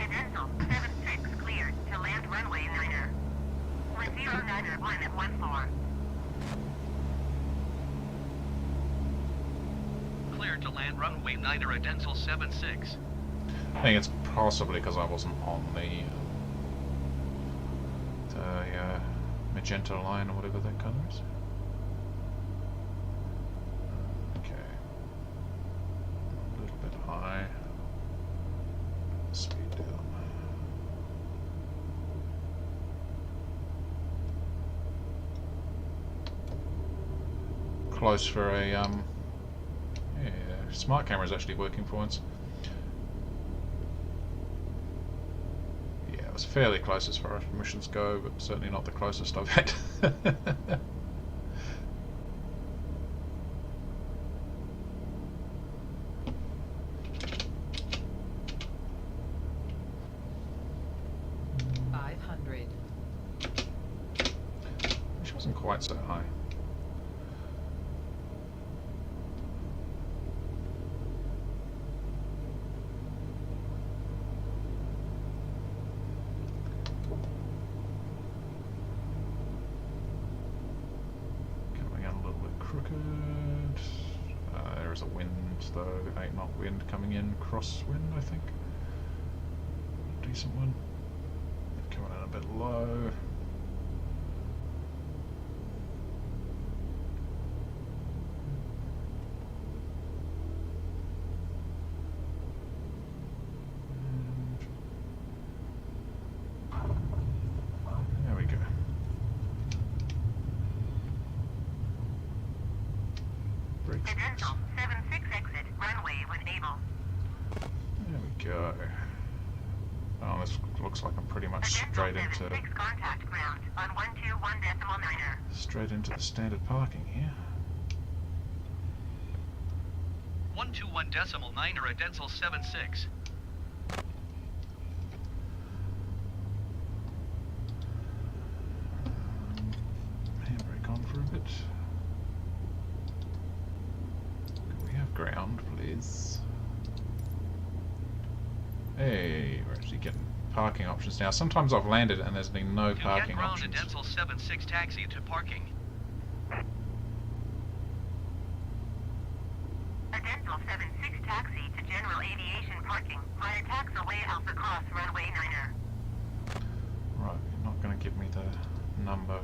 Additional 76 cleared to land runway 9er. Wind 09er 114. Cleared to land runway 9er Adensal 76. I think it's possibly because I wasn't on the magenta line or whatever that colour is. Okay. A little bit high. Speed down. Close for a yeah, smart camera is actually working for once. Yeah, it was fairly close as far as missions go, but certainly not the closest I've had. 500. Which wasn't quite so high. There's a wind though, 8-knot wind coming in, crosswind I think. Decent one. Coming in a bit low. And there we go. Brakes. Additional 76 exit runway when able. There we go. Oh, this looks like I'm pretty much straight into 76 contact ground on 121.9er. straight into the standard parking here. 121.9er Adensal 76. Handbrake on for a bit. Could we have ground, please? Hey, we're actually getting parking options now. Sometimes I've landed and there's been no parking ground options. Adensal 76 taxi to parking. Additional 76 taxi to general aviation parking via taxiway Alpha Cross runway 9er. Right, you're not going to give me the number.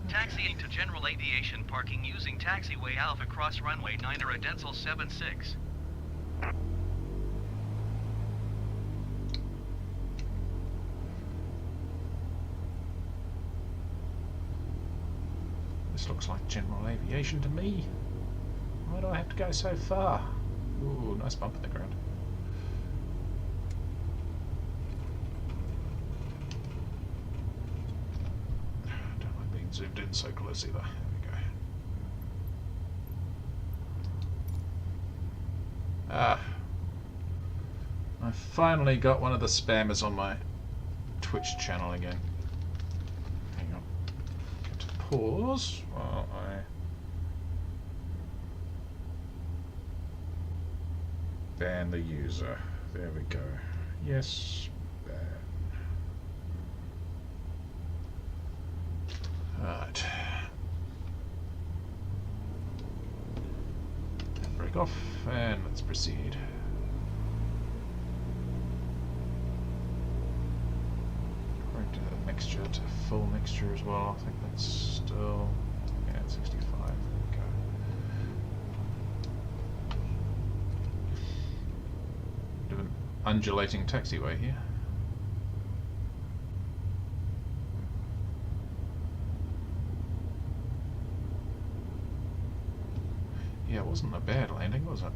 Taxiing to general aviation parking using taxiway Alpha Cross runway 9er Adensal 76. This looks like general aviation to me. Why do I have to go so far? Ooh, nice bump in the ground. Don't like being zoomed in so close either. There we go. Ah. I finally got one of the spammers on my Twitch channel again. Hang on. Get to pause while I... ban the user. There we go. Yes, ban. Right. Break off and let's proceed. Correct mixture to full mixture as well. I think that's still, yeah, 65. There we go. Bit of an undulating taxiway here. Yeah, it wasn't a bad landing, was it?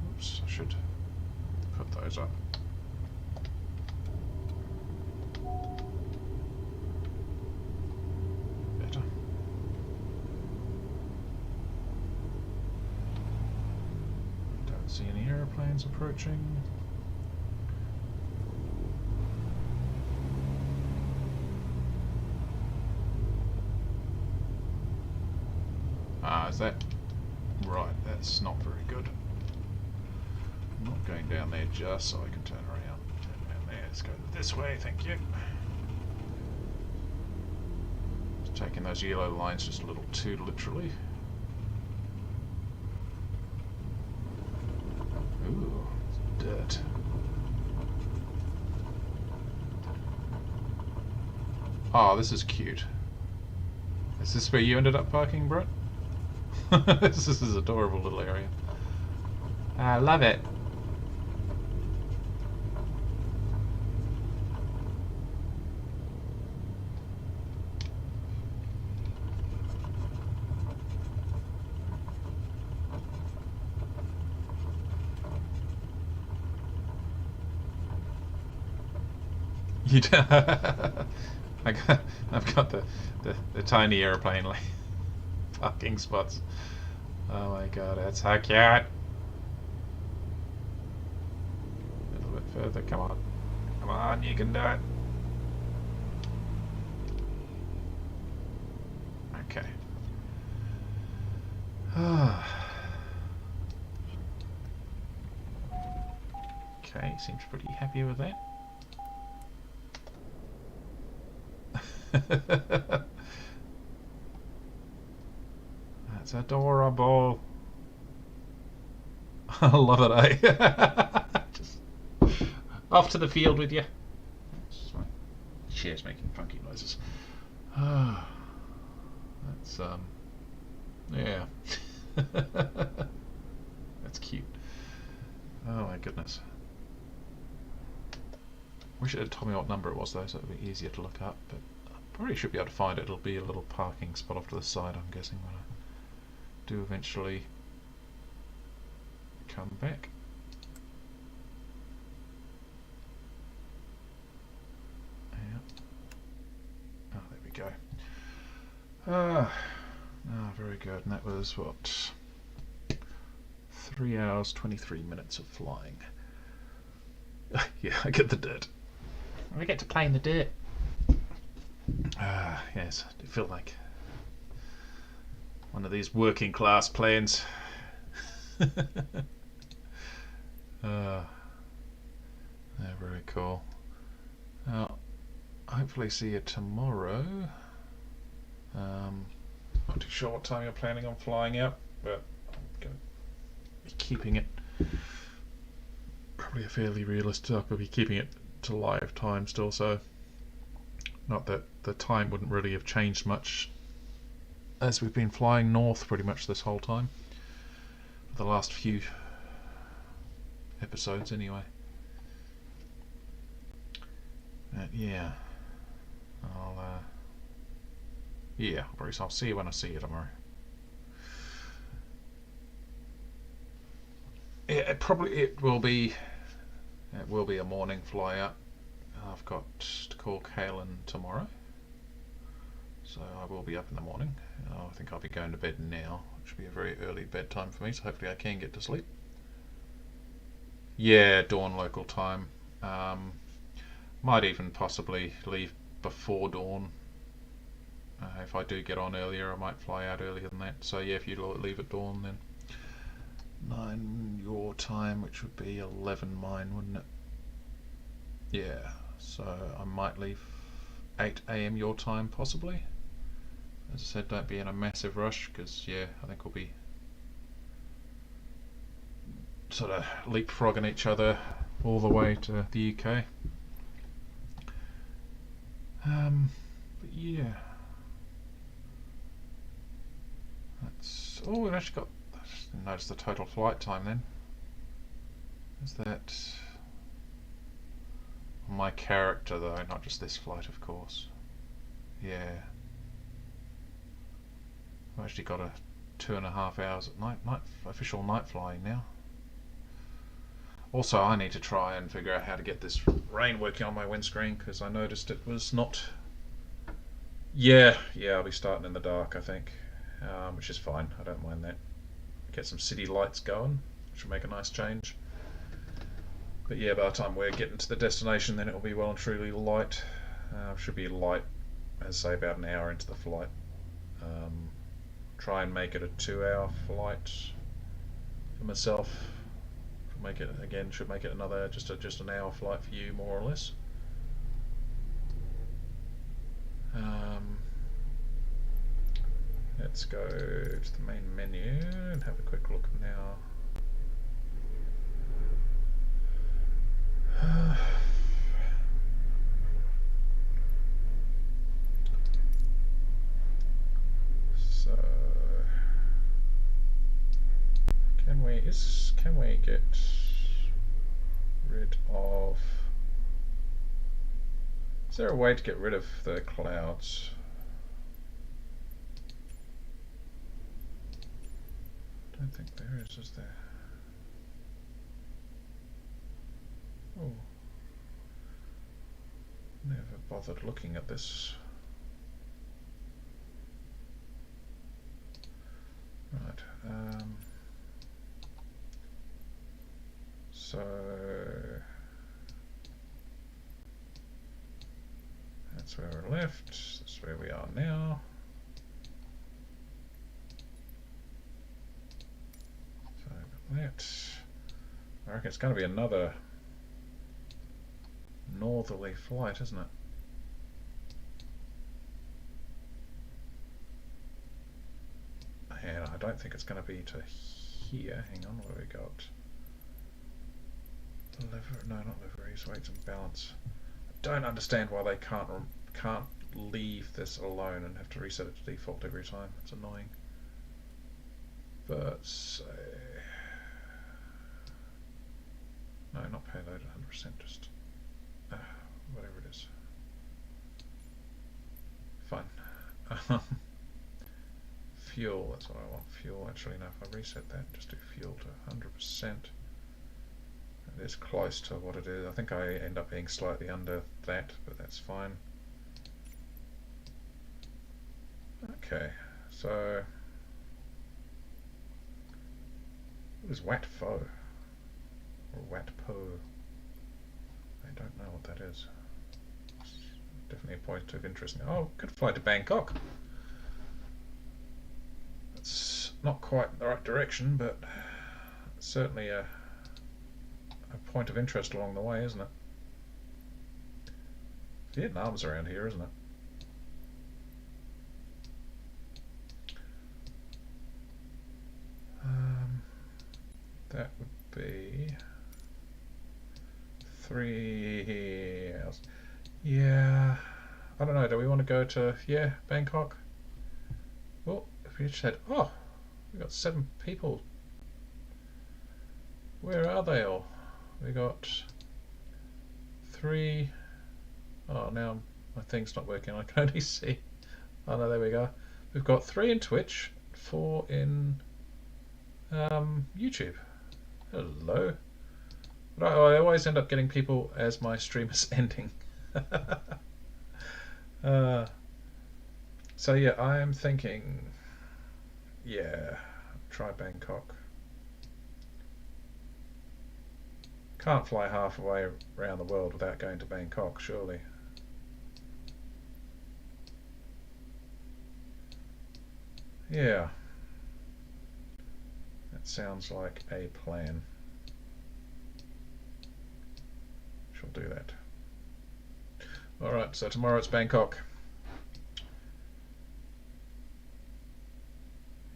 Oops, I should put those up. Better. airplanes approaching. Ah, is that right? That's not very good. I'm not going down there just so I can turn around. Turn around there. Let's go this way, thank you. Just taking those yellow lines just a little too literally. Ooh, dirt. Oh, this is cute. Is this where you ended up parking, Brett? This is adorable little area. I love it. You do. I've got the tiny airplane like parking spots. Oh my god, that's so cute. A little bit further, come on. Come on, you can do it. Okay. Okay, seems pretty happy with that. That's adorable. I love it, eh? Just off to the field with you. Just my chair's making funky noises. That's yeah. That's cute. Oh my goodness. Wish it had told me what number it was though, so it would be easier to look up, but I probably should be able to find it. It'll be a little parking spot off to the side, I'm guessing, when I do eventually come back. Yeah. Oh, there we go. Very good. And that was what? 3 hours, 23 minutes of flying. Yeah, I get the dirt. I get to play in the dirt. Yes, I do feel like one of these working class planes. They're very cool. Now, hopefully see you tomorrow. Not too sure what time you're planning on flying out, but I'm going to be keeping it probably a fairly realistic. I'll be keeping it to live time still, so not that the time wouldn't really have changed much as we've been flying north pretty much this whole time, for the last few episodes anyway. Yeah, I'll see you when I see you tomorrow. Yeah, it will be a morning fly out. I've got to call Kaylin tomorrow, so I will be up in the morning. I think I'll be going to bed now, which will be a very early bedtime for me, so hopefully I can get to sleep. Yeah, dawn local time. Might even possibly leave before dawn. If I do get on earlier, I might fly out earlier than that. So yeah, if you leave at dawn, then 9 your time, which would be 11 mine, wouldn't it? Yeah, so I might leave 8 AM your time, possibly. As I said, don't be in a massive rush, because yeah, I think we'll be sort of leapfrogging each other all the way to the UK. But yeah, that's. Oh, we've actually got. I just didn't notice the total flight time then. Is that my character though, not just this flight, of course? Yeah. I've actually got a 2.5 hours at night official night flying now. Also, I need to try and figure out how to get this rain working on my windscreen, because I noticed it was not. Yeah, I'll be starting in the dark, I think, which is fine. I don't mind that. Get some city lights going, which will make a nice change. But yeah, by the time we're getting to the destination, then it'll be well and truly light. Should be light, as I say, about an hour into the flight. Try and make it a 2-hour flight for myself. Make it again. Should make it another just an hour flight for you, more or less. Let's go to the main menu and have a quick look now. So, can we get rid of? Is there a way to get rid of the clouds? I don't think there is there? Oh, never bothered looking at this. Right. So that's where we're left. That's where we are now. So that. I reckon it's going to be another northerly flight, isn't it? And I don't think it's going to be to here. Hang on, what have we got? No, not liveries, weights and balance. I don't understand why they can't leave this alone and have to reset it to default every time. It's annoying. But say no, not payload 100%. Just whatever it is. Fine. Fuel. That's what I want. Fuel. Actually, no. If I reset that, just do fuel to 100%. It is close to what it is. I think I end up being slightly under that, but that's fine. Okay, so what is WATFO or WATPO? I don't know what that is. It's definitely a point of interest. Oh, could fly to Bangkok. That's not quite the right direction, but certainly a point of interest along the way, isn't it? Vietnam's around here, isn't it? That would be 3 hours. Yeah, I don't know. Do we want to go to Bangkok? Well, if we just said, oh, we got 7 people. Where are they all? We got 3. Oh, now my thing's not working. I can only see. Oh no, there we go. We've got 3 in Twitch, 4 in YouTube. Hello. But I always end up getting people as my stream is ending. So yeah, I am thinking, try Bangkok. Can't fly halfway around the world without going to Bangkok, surely. Yeah. That sounds like a plan. Shall do that. Alright, so tomorrow it's Bangkok.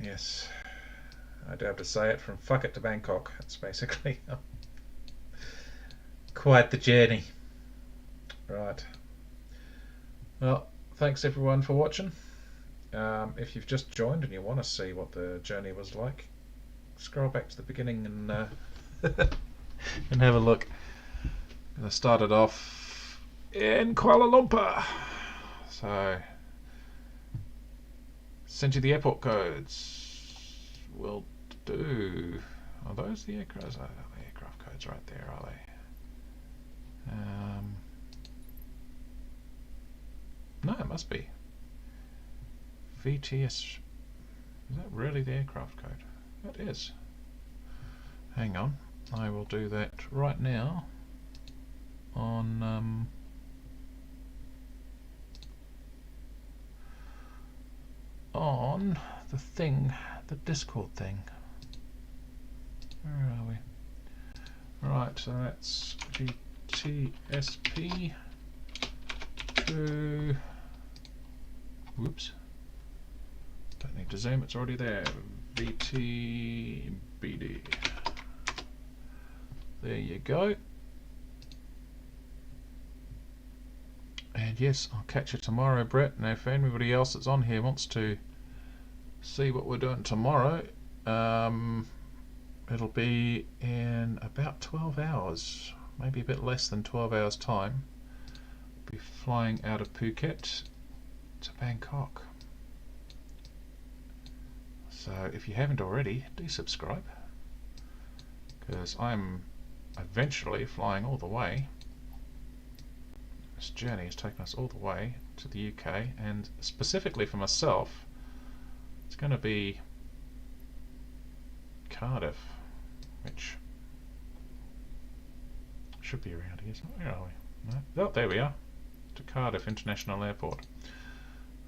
Yes. I do have to say it, from Phuket to Bangkok. That's basically quite the journey. Right. Well, thanks everyone for watching. If you've just joined and you want to see what the journey was like, scroll back to the beginning and and have a look. I started off in Kuala Lumpur, so sent you the airport codes. Will do. Are those the aircraft? Oh, the aircraft codes right there, are they? No, it must be. VTS. Is that really the aircraft code? That is. Hang on. I will do that right now. on the thing, the Discord thing. Where are we? Right, so that's GTSP to, whoops, don't need to zoom, it's already there, VTBD. There you go. And yes, I'll catch you tomorrow, Brett. Now if anybody else that's on here wants to see what we're doing tomorrow, it'll be in about 12 hours, maybe a bit less than 12 hours time. I'll be flying out of Phuket to Bangkok. So if you haven't already, do subscribe, because I'm eventually flying all the way. This journey has taken us all the way to the UK, and specifically for myself, it's going to be Cardiff, which should be around here. Where are we? No. Oh, there we are. To Cardiff International Airport.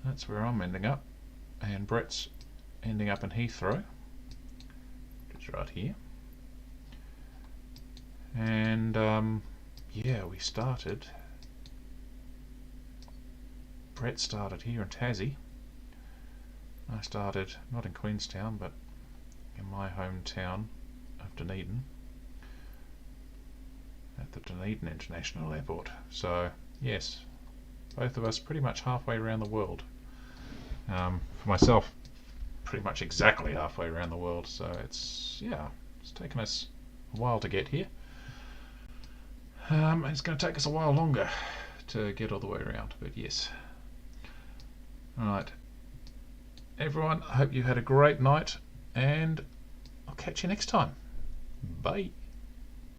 That's where I'm ending up, and Brett's ending up in Heathrow, which is right here. And yeah, we started. Brett started here in Tassie. I started not in Queenstown, but in my hometown of Dunedin, at the Dunedin International Airport. So yes, both of us pretty much halfway around the world. For myself, pretty much exactly halfway around the world. So it's taken us a while to get here. And it's going to take us a while longer to get all the way around, but yes. Alright, everyone, I hope you had a great night, and I'll catch you next time. Bye.